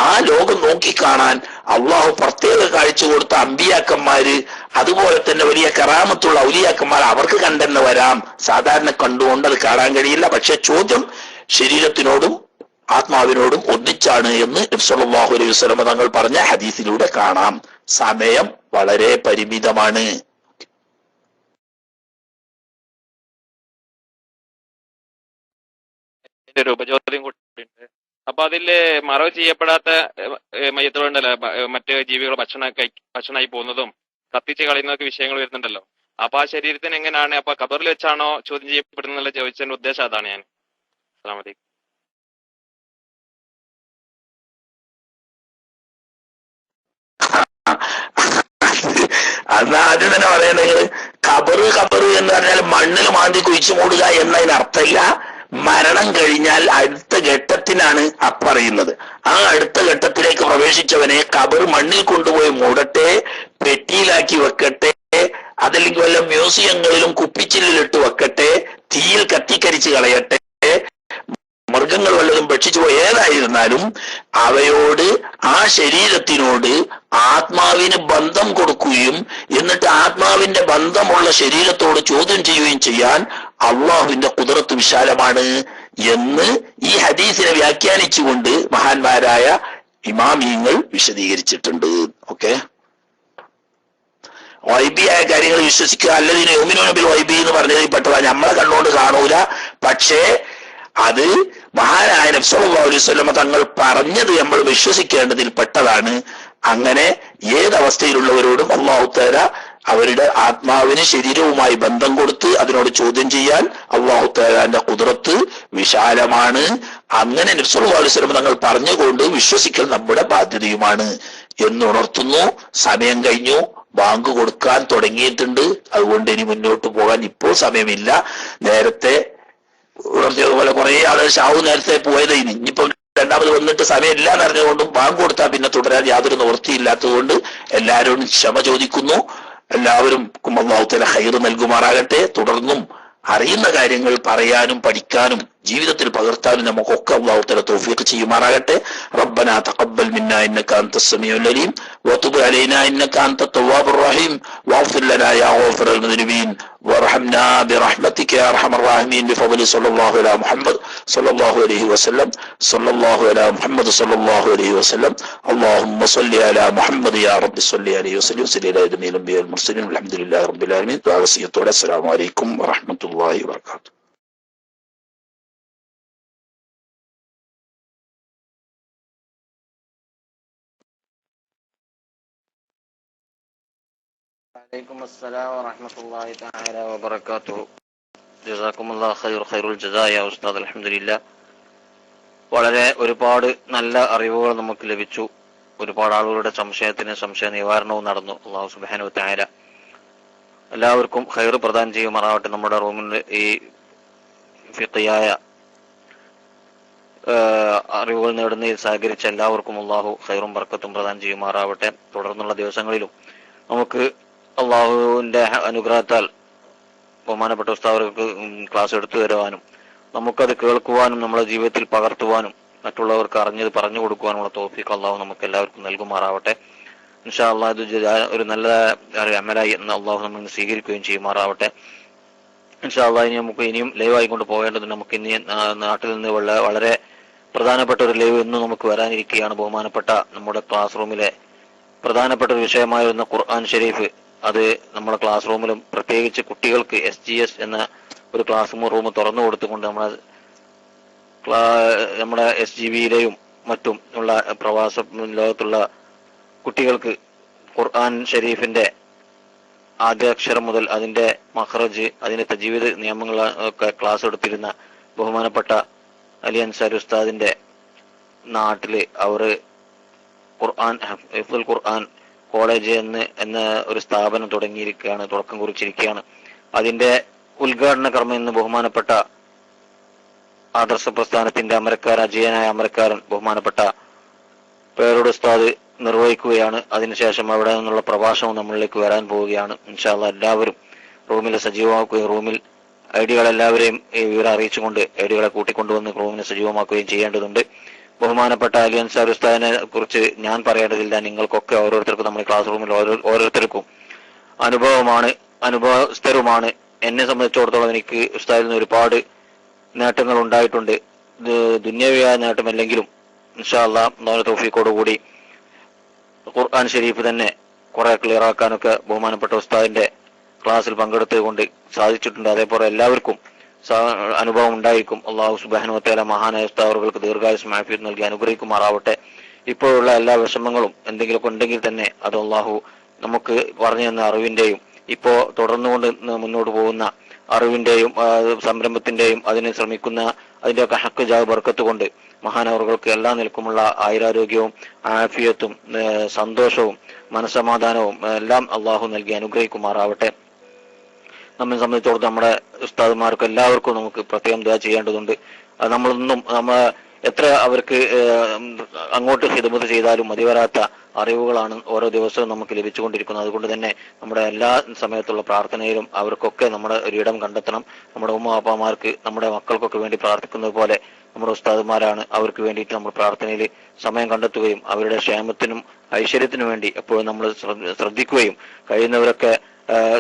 ആ ലോകം നോക്കിക്കാണാൻ അള്ളാഹു പ്രത്യേക കാഴ്ച കൊടുത്ത അമ്പിയാക്കന്മാര്, അതുപോലെ തന്നെ വലിയ കറാമത്തുള്ള ഔലിയാക്കന്മാർ അവർക്ക് കണ്ടെന്ന് വരാം. സാധാരണ കണ്ടുകൊണ്ട് അത് കാണാൻ കഴിയില്ല. പക്ഷെ ചോദ്യം ശരീരത്തിനോടും ആത്മാവിനോടും ഒന്നിച്ചാണ് എന്ന് നബി സല്ലല്ലാഹു അലൈഹി വസല്ലം തങ്ങൾ പറഞ്ഞ ഹദീസിലൂടെ കാണാം. സമയം വളരെ പരിമിതമാണ്. ഒരു ഉപചോദ്യം കൂട്ടിട്ടുണ്ട്. അപ്പൊ അതില് മറവ് ചെയ്യപ്പെടാത്ത മയ്യത്തുകളുണ്ടല്ലോ, മറ്റ് ജീവികൾ ഭക്ഷണമായി പോകുന്നതും കത്തിച്ച് കളയുന്നതൊക്കെ വിഷയങ്ങൾ വരുന്നുണ്ടല്ലോ. അപ്പൊ ആ ശരീരത്തിന് എങ്ങനെയാണ്, അപ്പൊ ഖബറിൽ വെച്ചാണോ ചോദ്യം ചെയ്യപ്പെടുന്നുള്ള ചോദിച്ചതിന്റെ ഉദ്ദേശം അതാണ്. ഞാൻ അസ്സലാമു അലൈക്കും. അത് ആദ്യം തന്നെ പറയണെങ്കിൽ ഖബറ് എന്ന് പറഞ്ഞാൽ മണ്ണിൽ മാന്തി കുഴിച്ചു മൂടുക എന്നതിന് അർത്ഥമില്ല. മരണം കഴിഞ്ഞാൽ അടുത്ത ഘട്ടത്തിനാണ് പറയുന്നത്. ആ അടുത്ത ഘട്ടത്തിലേക്ക് പ്രവേശിച്ചവനെ ഖബർ മണ്ണിൽ കൊണ്ടുപോയി മൂടട്ടെ, പെട്ടിയിലാക്കി വെക്കട്ടെ, അതല്ലെങ്കിൽ വല്ല മ്യൂസിയങ്ങളിലും കുപ്പിച്ചില്ലിലിട്ട് വെക്കട്ടെ, തീയിൽ കത്തിക്കരിച്ച് കളയട്ടെ, മൃഗങ്ങൾ വല്ലതും ഭക്ഷിച്ചു പോയി, ഏതായിരുന്നാലും അവയോട് ആ ശരീരത്തിനോട് ആത്മാവിന് ബന്ധം കൊടുക്കുകയും എന്നിട്ട് ആത്മാവിന്റെ ബന്ധമുള്ള ശരീരത്തോട് ചോദ്യം ചെയ്യുകയും ചെയ്യാൻ അള്ളാഹുവിന്റെ ഖുദ്റത്ത് വിശാലമാണ് എന്ന് ഈ ഹദീസിനെ വ്യാഖ്യാനിച്ചുകൊണ്ട് മഹാന്മാരായ ഇമാമിയങ്ങൾ വിശദീകരിച്ചിട്ടുണ്ട്. ഓക്കെ, വൈബിയായ കാര്യങ്ങൾ വിശ്വസിക്കുക. അല്ലതിന് യുമിനൂന ബിൽ വൈബി എന്ന് പറഞ്ഞതിൽ പെട്ടതാ. നമ്മളെ കണ്ണുകൊണ്ട് കാണൂല, പക്ഷേ അത് മഹാനായ നബി സല്ലല്ലാഹു അലൈഹി വസല്ലം തങ്ങൾ പറഞ്ഞത് നമ്മൾ വിശ്വസിക്കേണ്ടതിൽ പെട്ടതാണ്. അങ്ങനെ ഏതവസ്ഥയിലുള്ളവരോടും അല്ലാഹു തആല അവരുടെ ആത്മാവിന് ശരീരവുമായി ബന്ധം കൊടുത്ത് അതിനോട് ചോദ്യം ചെയ്യാൻ അല്ലാഹു തആലാന്റെ ഖുദ്റത്ത് വിശാലമാണ്. അങ്ങനെ നബി സല്ലല്ലാഹു അലൈഹി വസല്ലം തങ്ങൾ പറഞ്ഞുകൊണ്ട് വിശ്വസിക്കൽ നമ്മുടെ ബാധ്യതയുമാണ് എന്നുണർത്തുന്നു. സമയം കഴിഞ്ഞു, ബാങ്ക് കൊടുക്കാൻ തുടങ്ങിയിട്ടുണ്ട്. അതുകൊണ്ട് ഇനി മുന്നോട്ട് പോകാൻ ഇപ്പോൾ സമയമില്ല. നേരത്തെ ഉണർത്തിയതുപോലെ കുറെ ആളുകൾ ഷാവു നേരത്തെ പോയത് ഇനിയിപ്പോ രണ്ടാമത് വന്നിട്ട് സമയമില്ല എന്ന് അറിഞ്ഞുകൊണ്ടും ബാങ്ക് കൊടുത്താൽ പിന്നെ തുടരാൻ യാതൊരു നിവൃത്തിയില്ലാത്തതുകൊണ്ട് എല്ലാവരോടും ക്ഷമ ചോദിക്കുന്നു. എല്ലാവരും അല്ലാഹു തആല ഖൈർ നൽകുമാറാകട്ടെ. തുടർന്നും അറിയുന്ന കാര്യങ്ങൾ പറയാനും പഠിക്കാനും ജീവിതത്തിൽ പകർത്താനും നമുക്കൊക്കെ അല്ലാഹു തആല തൗഫീഖ് ചെയ്യുമാറാകട്ടെ. റബ്ബനാ തഖബ്ബൽ മിന്നാ ഇന്നക അൻതസ് സമീഉൽ അലീം വതുബ് അലൈനാ ഇന്നക അൻതത് തവ്വാബുർ റഹീം വഗ്ഫിർ ലനാ യാ ഗാഫിറൽ മുദ്നിബീൻ വർഹംനാ ബിറഹ്മതിക യാ അർഹമർ റഹീമീൻ ബിഫദ്ലി സ്വല്ലല്ലാഹു അലാ മുഹമ്മദ് സ്വല്ലല്ലാഹു അലൈഹി വസല്ലം സ്വല്ലല്ലാഹു അലാ മുഹമ്മദ് സ്വല്ലല്ലാഹു അലൈഹി വസല്ലം അല്ലാഹുമ്മ സ്വല്ലി അലാ മുഹമ്മദ് യാ റബ്ബി സ്വല്ലി അലൈഹി വസല്ലം സല്ലല്ലാഹു അലൈഹി വസല്ലം മുർസലീൻ അൽഹംദുലില്ലാഹി റബ്ബിൽ ആലമീൻ. വസിയത്തോടെ അസ്സലാമു അലൈക്കും വറഹ്മത്തുള്ളാഹി വബറകാതുഹു. വലൈക്കും അസ്സലാം വറഹ്മത്തുള്ളാഹി തആല വബറകാതുഹു. ജസാക്കുമുല്ലാഹ് ഖൈറുൽ ജസാ യാ ഉസ്താദ്. അൽഹംദുലില്ലാ, വളരെ ഒരുപാട് നല്ല അറിവുകൾ നമുക്ക് ലഭിച്ചു. ഒരുപാട് ആളുകളുടെ സംശയ നിവാരണവും നടന്നു. അല്ലാഹു സുബ്ഹാനഹു വ തആല എല്ലാവർക്കും ഖൈർ പ്രദാനം ചെയ്യുമാറാവട്ടെ. നമ്മുടെ റൂമിൽ ഈ ഫിഖിയായ അറിവുകൾ നേടുന്നതിൽ സഹകരിച്ച എല്ലാവർക്കും അല്ലാഹു ഖൈറും ബർക്കത്തും പ്രദാനം ചെയ്യുമാറാവട്ടെ. തുടർന്നുള്ള ദിവസങ്ങളിലും നമുക്ക് അള്ളാഹുവിന്റെ അനുഗ്രഹത്താൽ ബഹുമാനപ്പെട്ട ഉസ്താദുകൾക്ക് ക്ലാസ് എടുത്തു തരുവാനും നമുക്കത് കേൾക്കുവാനും നമ്മുടെ ജീവിതത്തിൽ പകർത്തുവാനും മറ്റുള്ളവർക്ക് അറിഞ്ഞത് പറഞ്ഞു കൊടുക്കുവാനുള്ള തൗഫീഖ് അള്ളാഹു നമുക്ക് എല്ലാവർക്കും നൽകുമാറാവട്ടെ. ഇൻഷാ അള്ളാഹ് ഇത് ഒരു നല്ല അമലായി എന്ന് അള്ളാഹു നമ്മൾ സ്വീകരിക്കുകയും ചെയ്യുമാറാവട്ടെ. ഇൻഷാ അള്ളാഹ് ഇനിയും ലൈവ് ആയിക്കൊണ്ട് പോകേണ്ടതുണ്ട്. നമുക്ക് ഇനി നാട്ടിൽ നിന്ന് വളരെ പ്രധാനപ്പെട്ട ഒരു ലൈവ് ഇന്ന് നമുക്ക് വരാനിരിക്കുകയാണ്. ബഹുമാനപ്പെട്ട നമ്മുടെ ക്ലാസ് റൂമിലെ പ്രധാനപ്പെട്ട ഒരു വിഷയമായിരുന്ന ഖുർആൻ ഷരീഫ്, അത് നമ്മുടെ ക്ലാസ് റൂമിലും പ്രത്യേകിച്ച് കുട്ടികൾക്ക് SGS എന്ന ഒരു ക്ലാസ് റൂം തുറന്നു കൊടുത്തുകൊണ്ട് നമ്മുടെ SGBയിലെയും മറ്റും ഉള്ള പ്രവാസ ലോകത്തുള്ള കുട്ടികൾക്ക് ഖുർആൻ ഷരീഫിന്റെ ആദ്യാക്ഷരം മുതൽ അതിന്റെ മഖ്റജ്, അതിന്റെ തജ്വീദ് നിയമങ്ങൾ ഒക്കെ ക്ലാസ് എടുത്തിരുന്ന ബഹുമാനപ്പെട്ട അലി അൻസാരി ഉസ്താദിന്റെ നാട്ടില് അവർ ഹിഫ്ദുൽ ഖുർആൻ കോളേജ് എന്ന ഒരു സ്ഥാപനം തുടക്കം കുറിച്ചിരിക്കുകയാണ്. അതിന്റെ ഉദ്ഘാടന കർമ്മം ഇന്ന് ബഹുമാനപ്പെട്ട ആദർശ പ്രസ്ഥാനത്തിന്റെ അജയനായ അമരക്കാരൻ ബഹുമാനപ്പെട്ട പേരോട് ഉസ്താദ് നിർവഹിക്കുകയാണ്. അതിനുശേഷം അവിടെ നിന്നുള്ള പ്രഭാഷണം നമ്മളിലേക്ക് വരാൻ പോവുകയാണ്. ഇൻഷാ അല്ലാഹ് എല്ലാവരും റൂമിൽ സജീവമാക്കുകയും റൂമിൽ ഐഡികൾ എല്ലാവരെയും ഈ വിവരം അറിയിച്ചുകൊണ്ട് ഐഡികളെ കൂട്ടിക്കൊണ്ടുവന്ന് റൂമിനെ സജീവമാക്കുകയും ചെയ്യേണ്ടതുണ്ട്. ബഹുമാനപ്പെട്ട അലി അൻസാരി ഉസ്താദിനെ കുറിച്ച് ഞാൻ പറയേണ്ടതില്ല. നിങ്ങൾക്കൊക്കെ ഓരോരുത്തർക്കും നമ്മുടെ ക്ലാസ് റൂമിൽ ഓരോരുത്തർക്കും അനുഭവസ്ഥരുമാണ്. എന്നെ സംബന്ധിച്ചിടത്തോളം എനിക്ക് ഉസ്താദിൽ നിന്ന് ഒരുപാട് നേട്ടങ്ങൾ ഉണ്ടായിട്ടുണ്ട്. ദുന്യവിയായ നേട്ടമല്ലെങ്കിലും ഇൻഷാ അല്ലാഹ് തൗഫീഖോടുകൂടി ഖുർആൻ ഷരീഫ് തന്നെ കുറെ ക്ലിയർ ആക്കാനൊക്കെ ബഹുമാനപ്പെട്ട ഉസ്താദിന്റെ ക്ലാസ്സിൽ പങ്കെടുത്തുകൊണ്ട് സാധിച്ചിട്ടുണ്ട്. അതേപോലെ എല്ലാവർക്കും അനുഭവം ഉണ്ടായിരിക്കും. അള്ളാഹു സുബ്ഹാനഹു വ തആല മഹാനായ ഉസ്താദുകൾക്ക് ദീർഘായുസ്സും ആഫിയത്തും നൽകി അനുഗ്രഹിക്കുമാറാവട്ടെ. ഇപ്പോഴുള്ള എല്ലാ വിഷമങ്ങളും എന്തെങ്കിലുമൊക്കെ ഉണ്ടെങ്കിൽ തന്നെ അത് അള്ളാഹു നമുക്ക് പറഞ്ഞു തന്ന അറിവിന്റെയും ഇപ്പോ തുടർന്നുകൊണ്ട് മുന്നോട്ട് പോകുന്ന അറിവിന്റെയും സംരംഭത്തിന്റെയും അതിന് ശ്രമിക്കുന്ന അതിന്റെയൊക്കെ ഹക്ക് ജാവ് ബർക്കത്ത് കൊണ്ട് മഹാനവറുകൾക്ക് എല്ലാ നിലക്കുമുള്ള ആയുരാരോഗ്യവും ആഫിയത്തും സന്തോഷവും മനസ്സമാധാനവും എല്ലാം അള്ളാഹു നൽകി അനുഗ്രഹിക്കുമാറാവട്ടെ. നമ്മെ സംബന്ധിച്ചിടത്തോളം നമ്മുടെ ഉസ്താദുമാർക്ക് എല്ലാവർക്കും നമുക്ക് പ്രത്യേകം ദുആ ചെയ്യേണ്ടതുണ്ട്. നമ്മ എത്ര അവർക്ക് അങ്ങോട്ട് ഖിദ്മത്ത് ചെയ്താലും മതിവരാത്ത അറിവുകളാണ് ഓരോ ദിവസവും നമുക്ക് ലഭിച്ചുകൊണ്ടിരിക്കുന്നത്. അതുകൊണ്ട് തന്നെ നമ്മുടെ എല്ലാ സമയത്തുള്ള പ്രാർത്ഥനയിലും അവർക്കൊക്കെ നമ്മുടെ ഒരിടം കണ്ടെത്തണം. നമ്മുടെ ഉമ്മാപ്പാമാർക്ക് നമ്മുടെ മക്കൾക്കൊക്കെ വേണ്ടി പ്രാർത്ഥിക്കുന്നത് പോലെ നമ്മുടെ ഉസ്താദുമാരാണ്. അവർക്ക് വേണ്ടിയിട്ട് നമ്മൾ പ്രാർത്ഥനയിൽ സമയം കണ്ടെത്തുകയും അവരുടെ ക്ഷേമത്തിനും ഐശ്വര്യത്തിനും വേണ്ടി എപ്പോഴും നമ്മൾ ശ്രദ്ധിക്കുകയും കഴിയുന്നവരൊക്കെ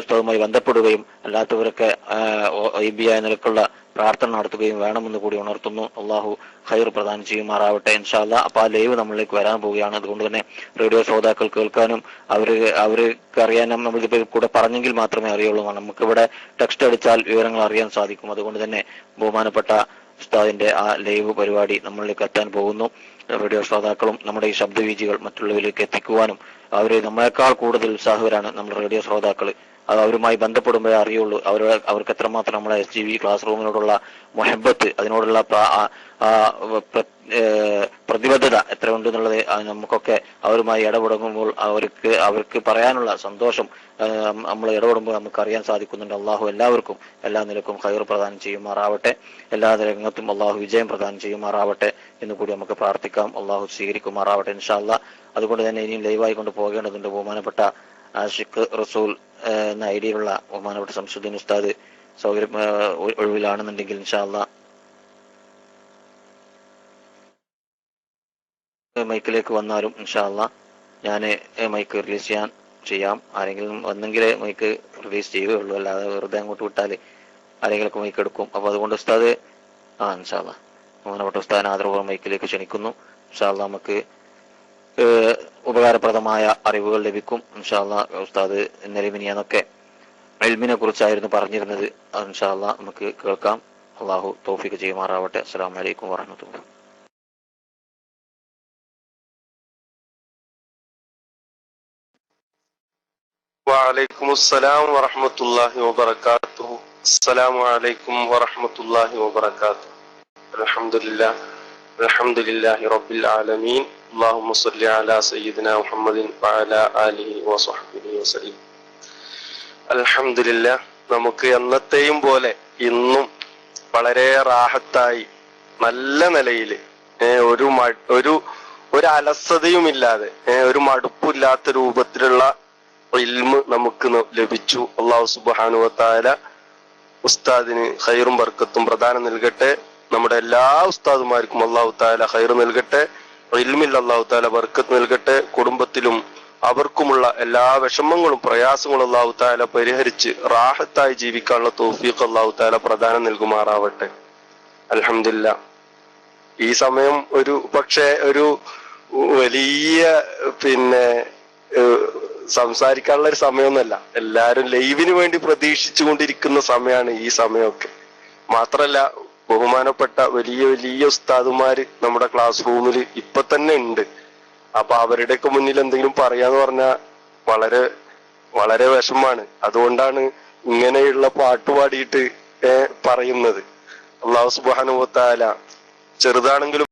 ഉസ്താദുമായി ബന്ധപ്പെടുകയും അല്ലാത്തവരൊക്കെ ഐബിയായ നിലക്കുള്ള പ്രാർത്ഥന നടത്തുകയും വേണമെന്ന് കൂടി ഉണർത്തുന്നു. അള്ളാഹു ഖൈർ പ്രദാനം ചെയ്യുമാറാവട്ടെ ഇൻഷാ അല്ലാഹ്. അപ്പൊ ആ ലൈവ് നമ്മളിലേക്ക് വരാൻ പോവുകയാണ്. അതുകൊണ്ട് തന്നെ റേഡിയോ ശ്രോതാക്കൾ കേൾക്കാനും അവർക്ക് അറിയാനും നമ്മളിപ്പോ കൂടെ പറഞ്ഞെങ്കിൽ മാത്രമേ അറിയുള്ളൂ. നമുക്കിവിടെ ടെക്സ്റ്റ് അടിച്ചാൽ വിവരങ്ങൾ അറിയാൻ സാധിക്കും. അതുകൊണ്ട് തന്നെ ബഹുമാനപ്പെട്ട ഉസ്താദിന്റെ ആ ലൈവ് പരിപാടി നമ്മളിലേക്ക് എത്താൻ പോകുന്നു. റേഡിയോ ശ്രോതാക്കളും നമ്മുടെ ഈ ശബ്ദവീജികൾ മറ്റുള്ളവരിലേക്ക് എത്തിക്കുവാനും അവര് നമ്മളെക്കാൾ കൂടുതൽ ഉത്സാഹവരാണ് നമ്മുടെ റേഡിയോ ശ്രോതാക്കൾ. അത് അവരുമായി ബന്ധപ്പെടുമ്പോഴേ അറിയുള്ളൂ അവർക്ക് എത്രമാത്രം നമ്മുടെ SGB ക്ലാസ് റൂമിനോടുള്ള മുഹബത്ത്, അതിനോടുള്ള പ്രതിബദ്ധത എത്ര ഉണ്ടെന്നുള്ളത് നമുക്കൊക്കെ അവരുമായി ഇടപെടുമ്പോൾ അവർക്ക് പറയാനുള്ള സന്തോഷം നമ്മൾ ഇടപെടുമ്പോൾ നമുക്ക് അറിയാൻ സാധിക്കുന്നുണ്ട്. അള്ളാഹു എല്ലാവർക്കും എല്ലാ നിലക്കും ഖൈർ പ്രദാനം ചെയ്യുമാറാവട്ടെ. എല്ലാ രംഗത്തും അള്ളാഹു വിജയം പ്രദാനം ചെയ്യുമാറാവട്ടെ എന്ന് കൂടി നമുക്ക് പ്രാർത്ഥിക്കാം. അള്ളാഹു സ്വീകരിക്കുമാറാവട്ടെ ഇൻഷാ അല്ലാഹ്. അതുകൊണ്ട് തന്നെ ഇനിയും ലൈവായി കൊണ്ട് പോകേണ്ടതുണ്ട്. ബഹുമാനപ്പെട്ട ആഷിഖ് റസൂൽ എന്ന ഐഡിയിലുള്ള ബഹുമാനപ്പെട്ട ശംസുദ്ദീൻ ഉസ്താദ് സൗകര്യം ഒഴിവിലാണെന്നുണ്ടെങ്കിൽ ഇൻഷാ അല്ലാഹ് മൈക്കിലേക്ക് വന്നാലും ഇൻഷാ അല്ലാഹ് ഞാൻ മൈക്ക് റിലീസ് ചെയ്യാം. ആരെങ്കിലും വന്നെങ്കിലേ മൈക്ക് റിലീസ് ചെയ്യുകയുള്ളൂ. അല്ലാതെ വെറുതെ അങ്ങോട്ട് വിട്ടാല് ആരെങ്കിലൊക്കെ മൈക്ക് എടുക്കും. അപ്പൊ അതുകൊണ്ട് ഉസ്താദ് ഇൻഷാ അല്ലാഹ് ബഹുമാനപ്പെട്ട ഉസ്താദിനെ ആദരപൂർവ്വം മൈക്കിലേക്ക് ക്ഷണിക്കുന്നു. ഇൻഷാ അല്ലാഹ് നമുക്ക് ഉപകാരപ്രദമായ അറിവുകൾ ലഭിക്കും ഇൻഷാ അല്ലാഹ്. ഉസ്താദ് ഇന്നലെ മിനിയാന്നൊക്കെ ഇൽമിനെ കുറിച്ചായിരുന്നു പറഞ്ഞിരുന്നത്. ഇൻഷാ അല്ലാഹ് നമുക്ക് കേൾക്കാം. അള്ളാഹു തൗഫീഖ് ചെയ്യുമാറാവട്ടെ. അസ്സലാമു അലൈക്കും വറഹ്മത്തുള്ളാഹി. വഅലൈക്കും വലൈക്കും അസ്സലാം വറഹ്മത്തുള്ളാഹി വബറകാതുഹു. അസ്സലാമു അലൈക്കും വറഹ്മത്തുള്ളാഹി വബറകാതുഹു. അൽഹംദുലില്ലാഹി റബ്ബിൽ ആലമീൻ. അല്ലാഹുമ്മ സ്വല്ലി അലാ സയ്യിദിനാ മുഹമ്മദിൻ വഅലാ ആലിഹി വസഹ്ബിഹി വസല്ലം. അൽഹംദുലില്ലാഹ്, നമുക്ക് എന്നത്തെയും പോലെ ഇന്നും വളരെ റാഹത്തായി നല്ല നിലയില് ഒരു അലസതയുമില്ലാതെ ഒരു മടുപ്പില്ലാത്ത രൂപത്തിലുള്ള ഇൽമ് നമുക്ക് ലഭിച്ചു. അല്ലാഹു സുബ്ഹാനഹു വ തആല ഉസ്താദിന് ഖൈറും ബർക്കത്തും പ്രദാനം നൽകട്ടെ. നമ്മുടെ എല്ലാ ഉസ്താദുമാർക്കും അല്ലാഹു തആല ഖൈർ നൽകട്ടെ. ഇൽമിൽ അല്ലാഹു തആല ബർക്കത്ത് നൽകട്ടെ. കുടുംബത്തിലും അവർക്കുമുള്ള എല്ലാ വിഷമങ്ങളും പ്രയാസങ്ങളും അല്ലാഹു തആല പരിഹരിച്ച് റാഹത്തായി ജീവിക്കാനുള്ള തൗഫീഖ് അല്ലാഹു തആല പ്രദാനം നൽകുമാറാവട്ടെ. അൽഹംദുലില്ലാഹ്, ഈ സമയം പക്ഷേ ഒരു വലിയ സംസാരിക്കാനുള്ള ഒരു സമയമൊന്നുമല്ല. എല്ലാരും ലൈവിന് വേണ്ടി പ്രതീക്ഷിച്ചു കൊണ്ടിരിക്കുന്ന സമയമാണ് ഈ സമയമൊക്കെ. മാത്രല്ല, ബഹുമാനപ്പെട്ട വലിയ വലിയ ഉസ്താദുമാര് നമ്മുടെ ക്ലാസ് റൂമിൽ ഇപ്പൊ തന്നെ ഉണ്ട്. അപ്പൊ അവരുടെയൊക്കെ മുന്നിൽ എന്തെങ്കിലും പറയാന്ന് പറഞ്ഞാൽ വളരെ വളരെ വിഷമാണ്. അതുകൊണ്ടാണ് ഇങ്ങനെയുള്ള പാട്ടുപാടിയിട്ട് പറയുന്നത്. അല്ലാഹു സുബ്ഹാനഹു വ തആല ചെറുതാണെങ്കിലും